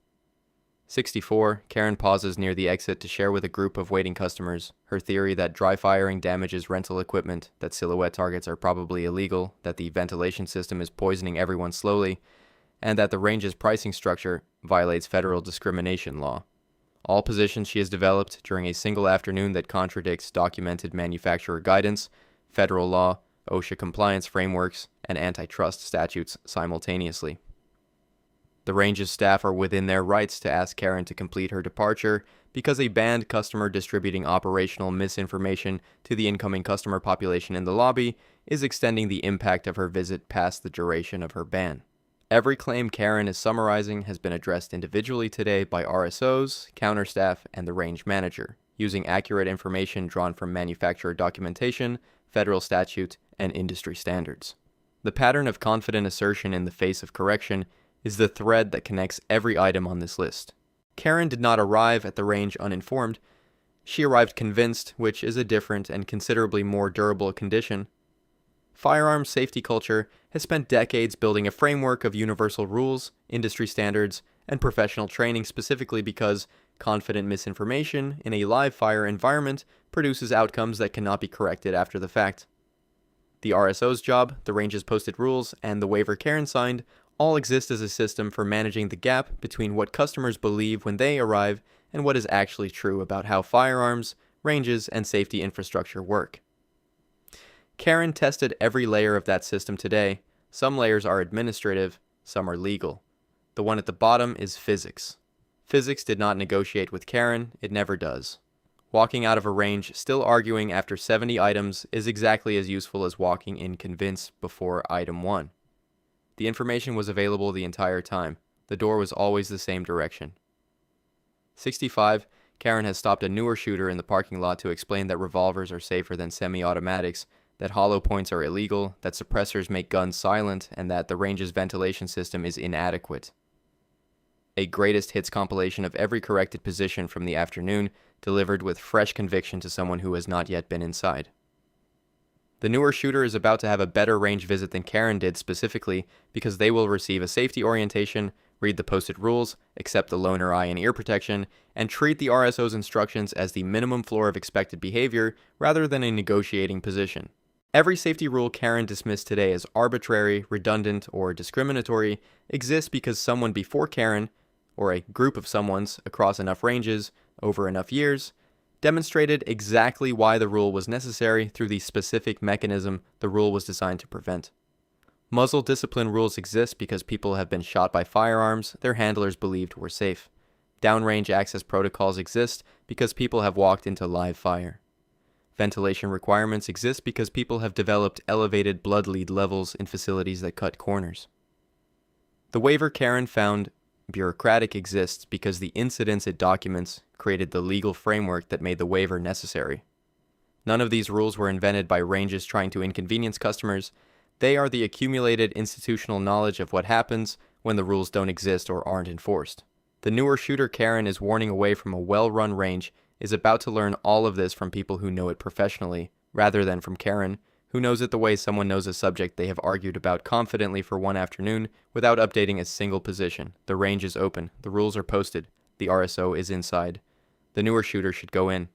64, Karen pauses near the exit to share with a group of waiting customers her theory that dry firing damages rental equipment, that silhouette targets are probably illegal, that the ventilation system is poisoning everyone slowly, and that the range's pricing structure violates federal discrimination law. All positions she has developed during a single afternoon that contradicts documented manufacturer guidance, federal law, OSHA compliance frameworks, and antitrust statutes simultaneously. The range's staff are within their rights to ask Karen to complete her departure because a banned customer distributing operational misinformation to the incoming customer population in the lobby is extending the impact of her visit past the duration of her ban. Every claim Karen is summarizing has been addressed individually today by RSOs, counterstaff, and the range manager, using accurate information drawn from manufacturer documentation, federal statute, and industry standards. The pattern of confident assertion in the face of correction is the thread that connects every item on this list. Karen did not arrive at the range uninformed. She arrived convinced, which is a different and considerably more durable condition. Firearms safety culture has spent decades building a framework of universal rules, industry standards, and professional training specifically because confident misinformation in a live fire environment produces outcomes that cannot be corrected after the fact. The RSO's job, the range's posted rules, and the waiver Karen signed all exist as a system for managing the gap between what customers believe when they arrive and what is actually true about how firearms, ranges, and safety infrastructure work. Karen tested every layer of that system today. Some layers are administrative, some are legal. The one at the bottom is physics. Physics did not negotiate with Karen, it never does. Walking out of a range still arguing after 70 items is exactly as useful as walking in convinced before item 1. The information was available the entire time. The door was always the same direction. 65, Karen has stopped a newer shooter in the parking lot to explain that revolvers are safer than semi-automatics, that hollow points are illegal, that suppressors make guns silent, and that the range's ventilation system is inadequate. A greatest hits compilation of every corrected position from the afternoon, delivered with fresh conviction to someone who has not yet been inside. The newer shooter is about to have a better range visit than Karen did specifically because they will receive a safety orientation, read the posted rules, accept the loaner eye and ear protection, and treat the RSO's instructions as the minimum floor of expected behavior rather than a negotiating position. Every safety rule Karen dismissed today as arbitrary, redundant, or discriminatory exists because someone before Karen, or a group of someones across enough ranges, over enough years, demonstrated exactly why the rule was necessary through the specific mechanism the rule was designed to prevent. Muzzle discipline rules exist because people have been shot by firearms their handlers believed were safe. Downrange access protocols exist because people have walked into live fire. Ventilation requirements exist because people have developed elevated blood lead levels in facilities that cut corners. The waiver Karen found bureaucratic exists because the incidents it documents created the legal framework that made the waiver necessary. None of these rules were invented by ranges trying to inconvenience customers. They are the accumulated institutional knowledge of what happens when the rules don't exist or aren't enforced. The newer shooter Karen is warning away from a well-run range is about to learn all of this from people who know it professionally, rather than from Karen, who knows it the way someone knows a subject they have argued about confidently for one afternoon without updating a single position. The range is open, the rules are posted, the RSO is inside. The newer shooter should go in.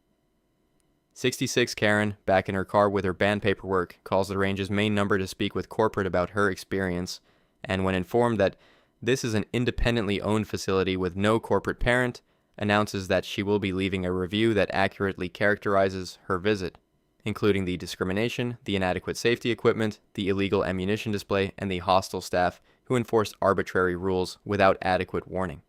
66 Karen, back in her car with her band paperwork, calls the range's main number to speak with corporate about her experience, and when informed that this is an independently owned facility with no corporate parent, announces that she will be leaving a review that accurately characterizes her visit, including the discrimination, the inadequate safety equipment, the illegal ammunition display, and the hostile staff who enforced arbitrary rules without adequate warning.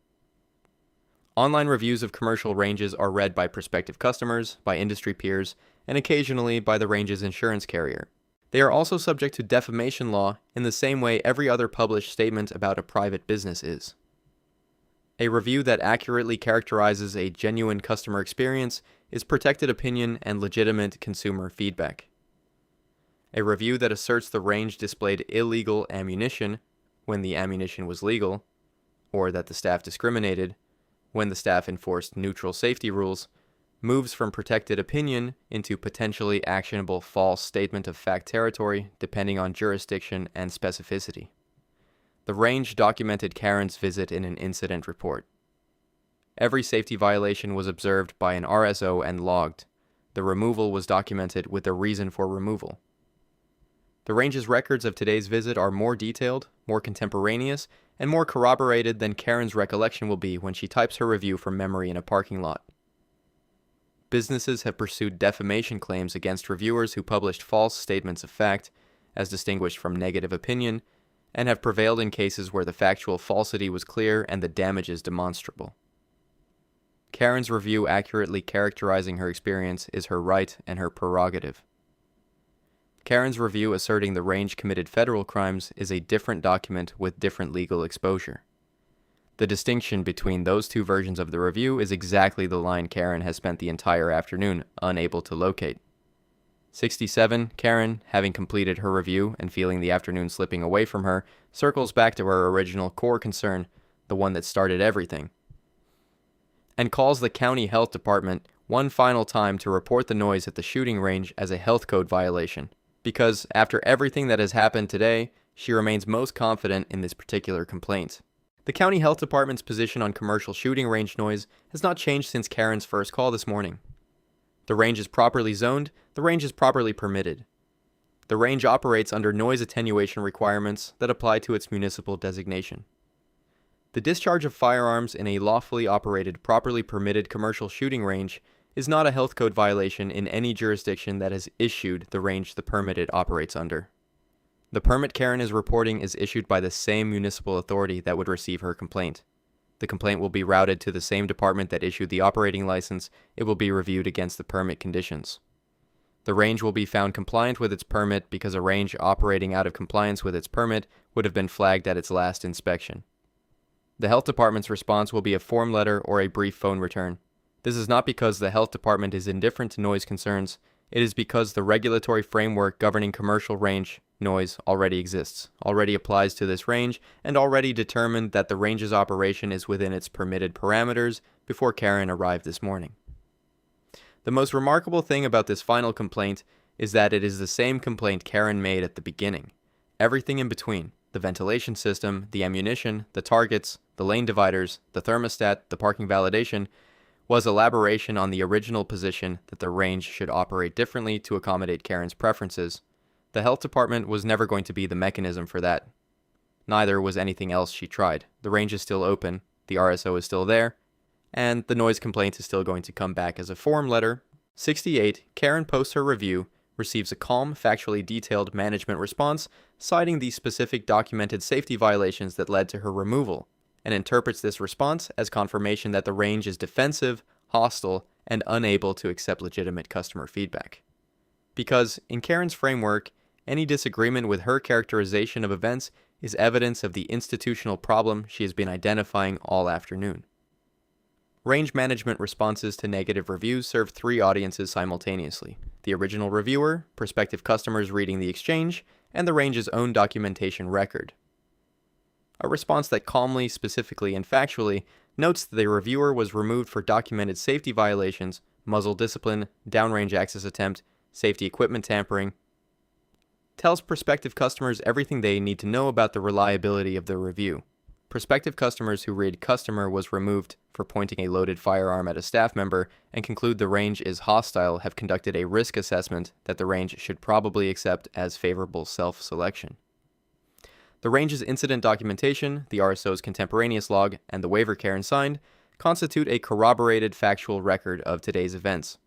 Online reviews of commercial ranges are read by prospective customers, by industry peers, and occasionally by the range's insurance carrier. They are also subject to defamation law in the same way every other published statement about a private business is. A review that accurately characterizes a genuine customer experience is protected opinion and legitimate consumer feedback. A review that asserts the range displayed illegal ammunition when the ammunition was legal, or that the staff discriminated when the staff enforced neutral safety rules, moves from protected opinion into potentially actionable false statement of fact territory depending on jurisdiction and specificity. The range documented Karen's visit in an incident report. Every safety violation was observed by an RSO and logged. The removal was documented with the reason for removal. The range's records of today's visit are more detailed, more contemporaneous, and more corroborated than Karen's recollection will be when she types her review from memory in a parking lot. Businesses have pursued defamation claims against reviewers who published false statements of fact, as distinguished from negative opinion, and have prevailed in cases where the factual falsity was clear and the damages demonstrable. Karen's review accurately characterizing her experience is her right and her prerogative. Karen's review asserting the range committed federal crimes is a different document with different legal exposure. The distinction between those two versions of the review is exactly the line Karen has spent the entire afternoon unable to locate. 67, Karen, having completed her review and feeling the afternoon slipping away from her, circles back to her original core concern, the one that started everything, and calls the county health department one final time to report the noise at the shooting range as a health code violation, because after everything that has happened today, she remains most confident in this particular complaint. The county health department's position on commercial shooting range noise has not changed since Karen's first call this morning. The range is properly zoned, the range is properly permitted. The range operates under noise attenuation requirements that apply to its municipal designation. The discharge of firearms in a lawfully operated, properly permitted commercial shooting range is not a health code violation in any jurisdiction that has issued the range the permit it operates under. The permit Karen is reporting is issued by the same municipal authority that would receive her complaint. The complaint will be routed to the same department that issued the operating license. It will be reviewed against the permit conditions. The range will be found compliant with its permit because a range operating out of compliance with its permit would have been flagged at its last inspection. The health department's response will be a form letter or a brief phone return. This is not because the health department is indifferent to noise concerns. It is because the regulatory framework governing commercial range noise already exists, already applies to this range, and already determined that the range's operation is within its permitted parameters before Karen arrived this morning. The most remarkable thing about this final complaint is that it is the same complaint Karen made at the beginning. Everything in between, the ventilation system, the ammunition, the targets, the lane dividers, the thermostat, the parking validation, was elaboration on the original position that the range should operate differently to accommodate Karen's preferences. The health department was never going to be the mechanism for that. Neither was anything else she tried. The range is still open, the RSO is still there, and the noise complaint is still going to come back as a form letter. 68, Karen posts her review, receives a calm, factually detailed management response, citing the specific documented safety violations that led to her removal, and interprets this response as confirmation that the range is defensive, hostile, and unable to accept legitimate customer feedback. Because, in Karen's framework, any disagreement with her characterization of events is evidence of the institutional problem she has been identifying all afternoon. Range management responses to negative reviews serve three audiences simultaneously: the original reviewer, prospective customers reading the exchange, and the range's own documentation record. A response that calmly, specifically, and factually notes that the reviewer was removed for documented safety violations, muzzle discipline, downrange access attempt, safety equipment tampering, tells prospective customers everything they need to know about the reliability of the review. Prospective customers who read "customer was removed for pointing a loaded firearm at a staff member" and conclude the range is hostile have conducted a risk assessment that the range should probably accept as favorable self-selection. The range's incident documentation, the RSO's contemporaneous log, and the waiver Karen signed constitute a corroborated factual record of today's events.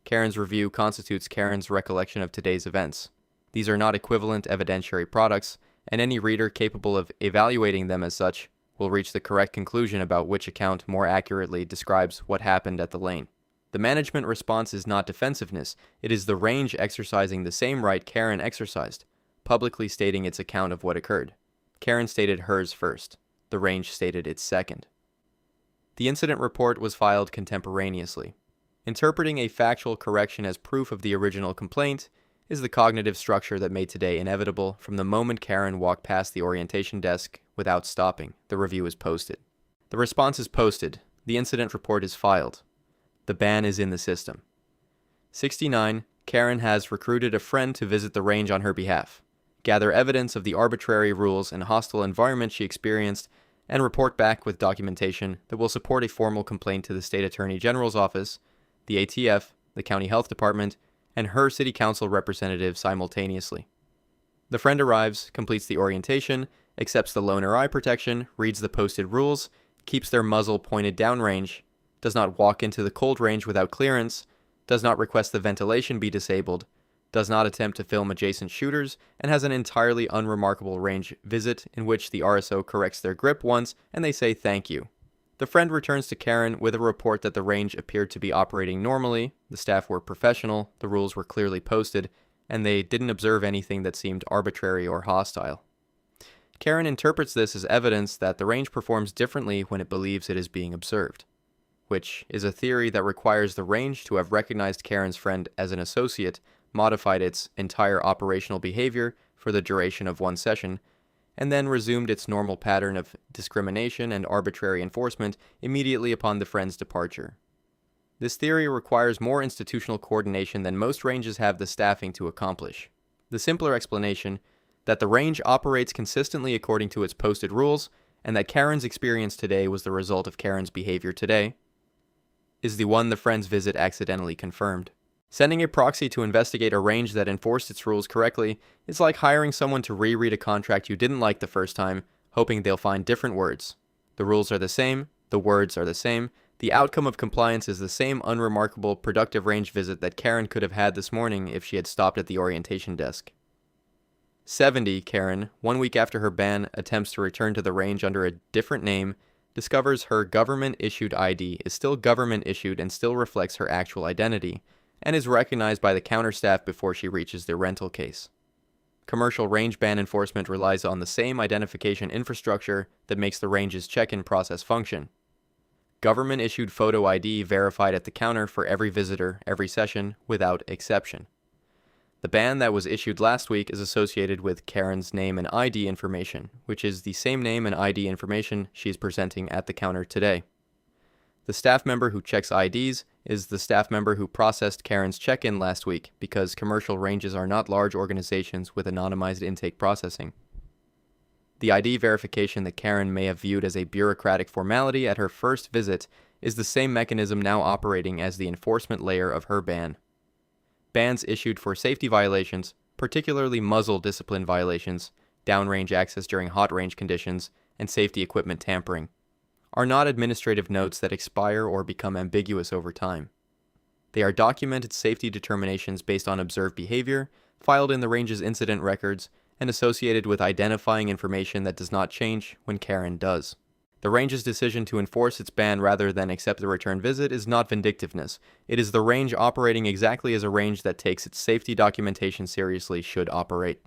Karen's review constitutes Karen's recollection of today's events. These are not equivalent evidentiary products, and any reader capable of evaluating them as such will reach the correct conclusion about which account more accurately describes what happened at the lane. The management response is not defensiveness, it is the range exercising the same right Karen exercised, publicly stating its account of what occurred. Karen stated hers first. The range stated its second. The incident report was filed contemporaneously. Interpreting a factual correction as proof of the original complaint is the cognitive structure that made today inevitable from the moment Karen walked past the orientation desk without stopping. The review is posted. The response is posted. The incident report is filed. The ban is in the system. 69. Karen has recruited a friend to visit the range on her behalf, gather evidence of the arbitrary rules and hostile environment she experienced, and report back with documentation that will support a formal complaint to the State Attorney General's office, the ATF, the County Health Department, and her City Council representative simultaneously. The friend arrives, completes the orientation, accepts the loaner eye protection, reads the posted rules, keeps their muzzle pointed downrange, does not walk into the cold range without clearance, does not request the ventilation be disabled, does not attempt to film adjacent shooters, and has an entirely unremarkable range visit in which the RSO corrects their grip once and they say thank you. The friend returns to Karen with a report that the range appeared to be operating normally, the staff were professional, the rules were clearly posted, and they didn't observe anything that seemed arbitrary or hostile. Karen interprets this as evidence that the range performs differently when it believes it is being observed, which is a theory that requires the range to have recognized Karen's friend as an associate, modified its entire operational behavior for the duration of one session, and then resumed its normal pattern of discrimination and arbitrary enforcement immediately upon the friend's departure. This theory requires more institutional coordination than most ranges have the staffing to accomplish. The simpler explanation, that the range operates consistently according to its posted rules, and that Karen's experience today was the result of Karen's behavior today, is the one the friend's visit accidentally confirmed. Sending a proxy to investigate a range that enforced its rules correctly is like hiring someone to reread a contract you didn't like the first time, hoping they'll find different words. The rules are the same, the words are the same, the outcome of compliance is the same unremarkable, productive range visit that Karen could have had this morning if she had stopped at the orientation desk. 70. Karen, 1 week after her ban, attempts to return to the range under a different name, discovers her government-issued ID is still government-issued and still reflects her actual identity, and is recognized by the counter staff before she reaches the rental case. Commercial range ban enforcement relies on the same identification infrastructure that makes the range's check-in process function. Government-issued photo ID verified at the counter for every visitor, every session, without exception. The ban that was issued last week is associated with Karen's name and ID information, which is the same name and ID information she is presenting at the counter today. The staff member who checks IDs is the staff member who processed Karen's check-in last week, because commercial ranges are not large organizations with anonymized intake processing. The ID verification that Karen may have viewed as a bureaucratic formality at her first visit is the same mechanism now operating as the enforcement layer of her ban. Bans issued for safety violations, particularly muzzle discipline violations, downrange access during hot range conditions, and safety equipment tampering, are not administrative notes that expire or become ambiguous over time. They are documented safety determinations based on observed behavior, filed in the range's incident records, and associated with identifying information that does not change when Karen does. The range's decision to enforce its ban rather than accept a return visit is not vindictiveness. It is the range operating exactly as a range that takes its safety documentation seriously should operate.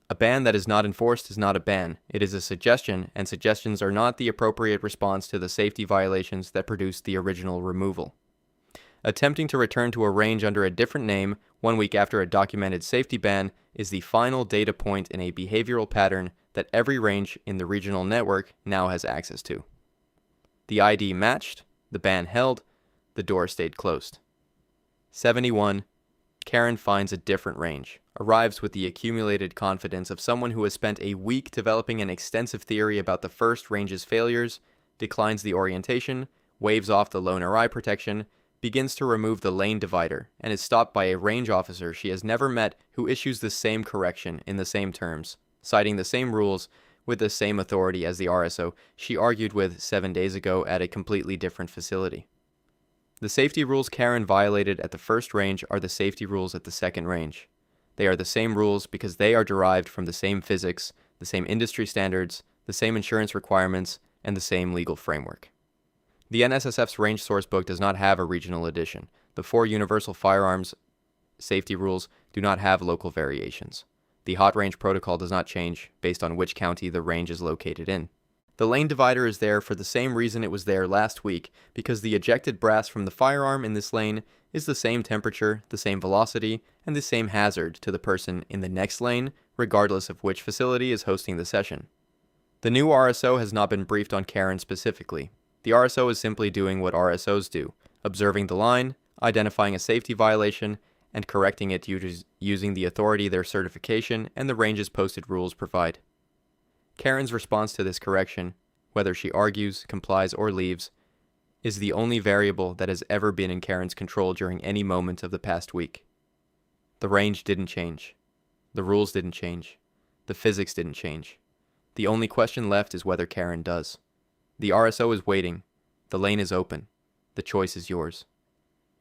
A ban that is not enforced is not a ban. It is a suggestion, and suggestions are not the appropriate response to the safety violations that produced the original removal. Attempting to return to a range under a different name 1 week after a documented safety ban is the final data point in a behavioral pattern that every range in the regional network now has access to. The ID matched, the ban held, the door stayed closed. 71. Karen finds a different range, arrives with the accumulated confidence of someone who has spent a week developing an extensive theory about the first range's failures, declines the orientation, waves off the loner eye protection, begins to remove the lane divider, and is stopped by a range officer she has never met who issues the same correction in the same terms, citing the same rules with the same authority as the RSO she argued with 7 days ago at a completely different facility. The safety rules Karen violated at the first range are the safety rules at the second range. They are the same rules because they are derived from the same physics, the same industry standards, the same insurance requirements, and the same legal framework. The NSSF's range sourcebook does not have a regional edition. The 4 universal firearms safety rules do not have local variations. The hot range protocol does not change based on which county the range is located in. The lane divider is there for the same reason it was there last week, because the ejected brass from the firearm in this lane is the same temperature, the same velocity, and the same hazard to the person in the next lane, regardless of which facility is hosting the session. The new RSO has not been briefed on Karen specifically. The RSO is simply doing what RSOs do, observing the line, identifying a safety violation, and correcting it using the authority their certification and the range's posted rules provide. Karen's response to this correction, whether she argues, complies, or leaves, is the only variable that has ever been in Karen's control during any moment of the past week. The range didn't change. The rules didn't change. The physics didn't change. The only question left is whether Karen does. The RSO is waiting. The lane is open. The choice is yours.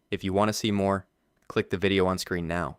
If you want to see more, click the video on screen now.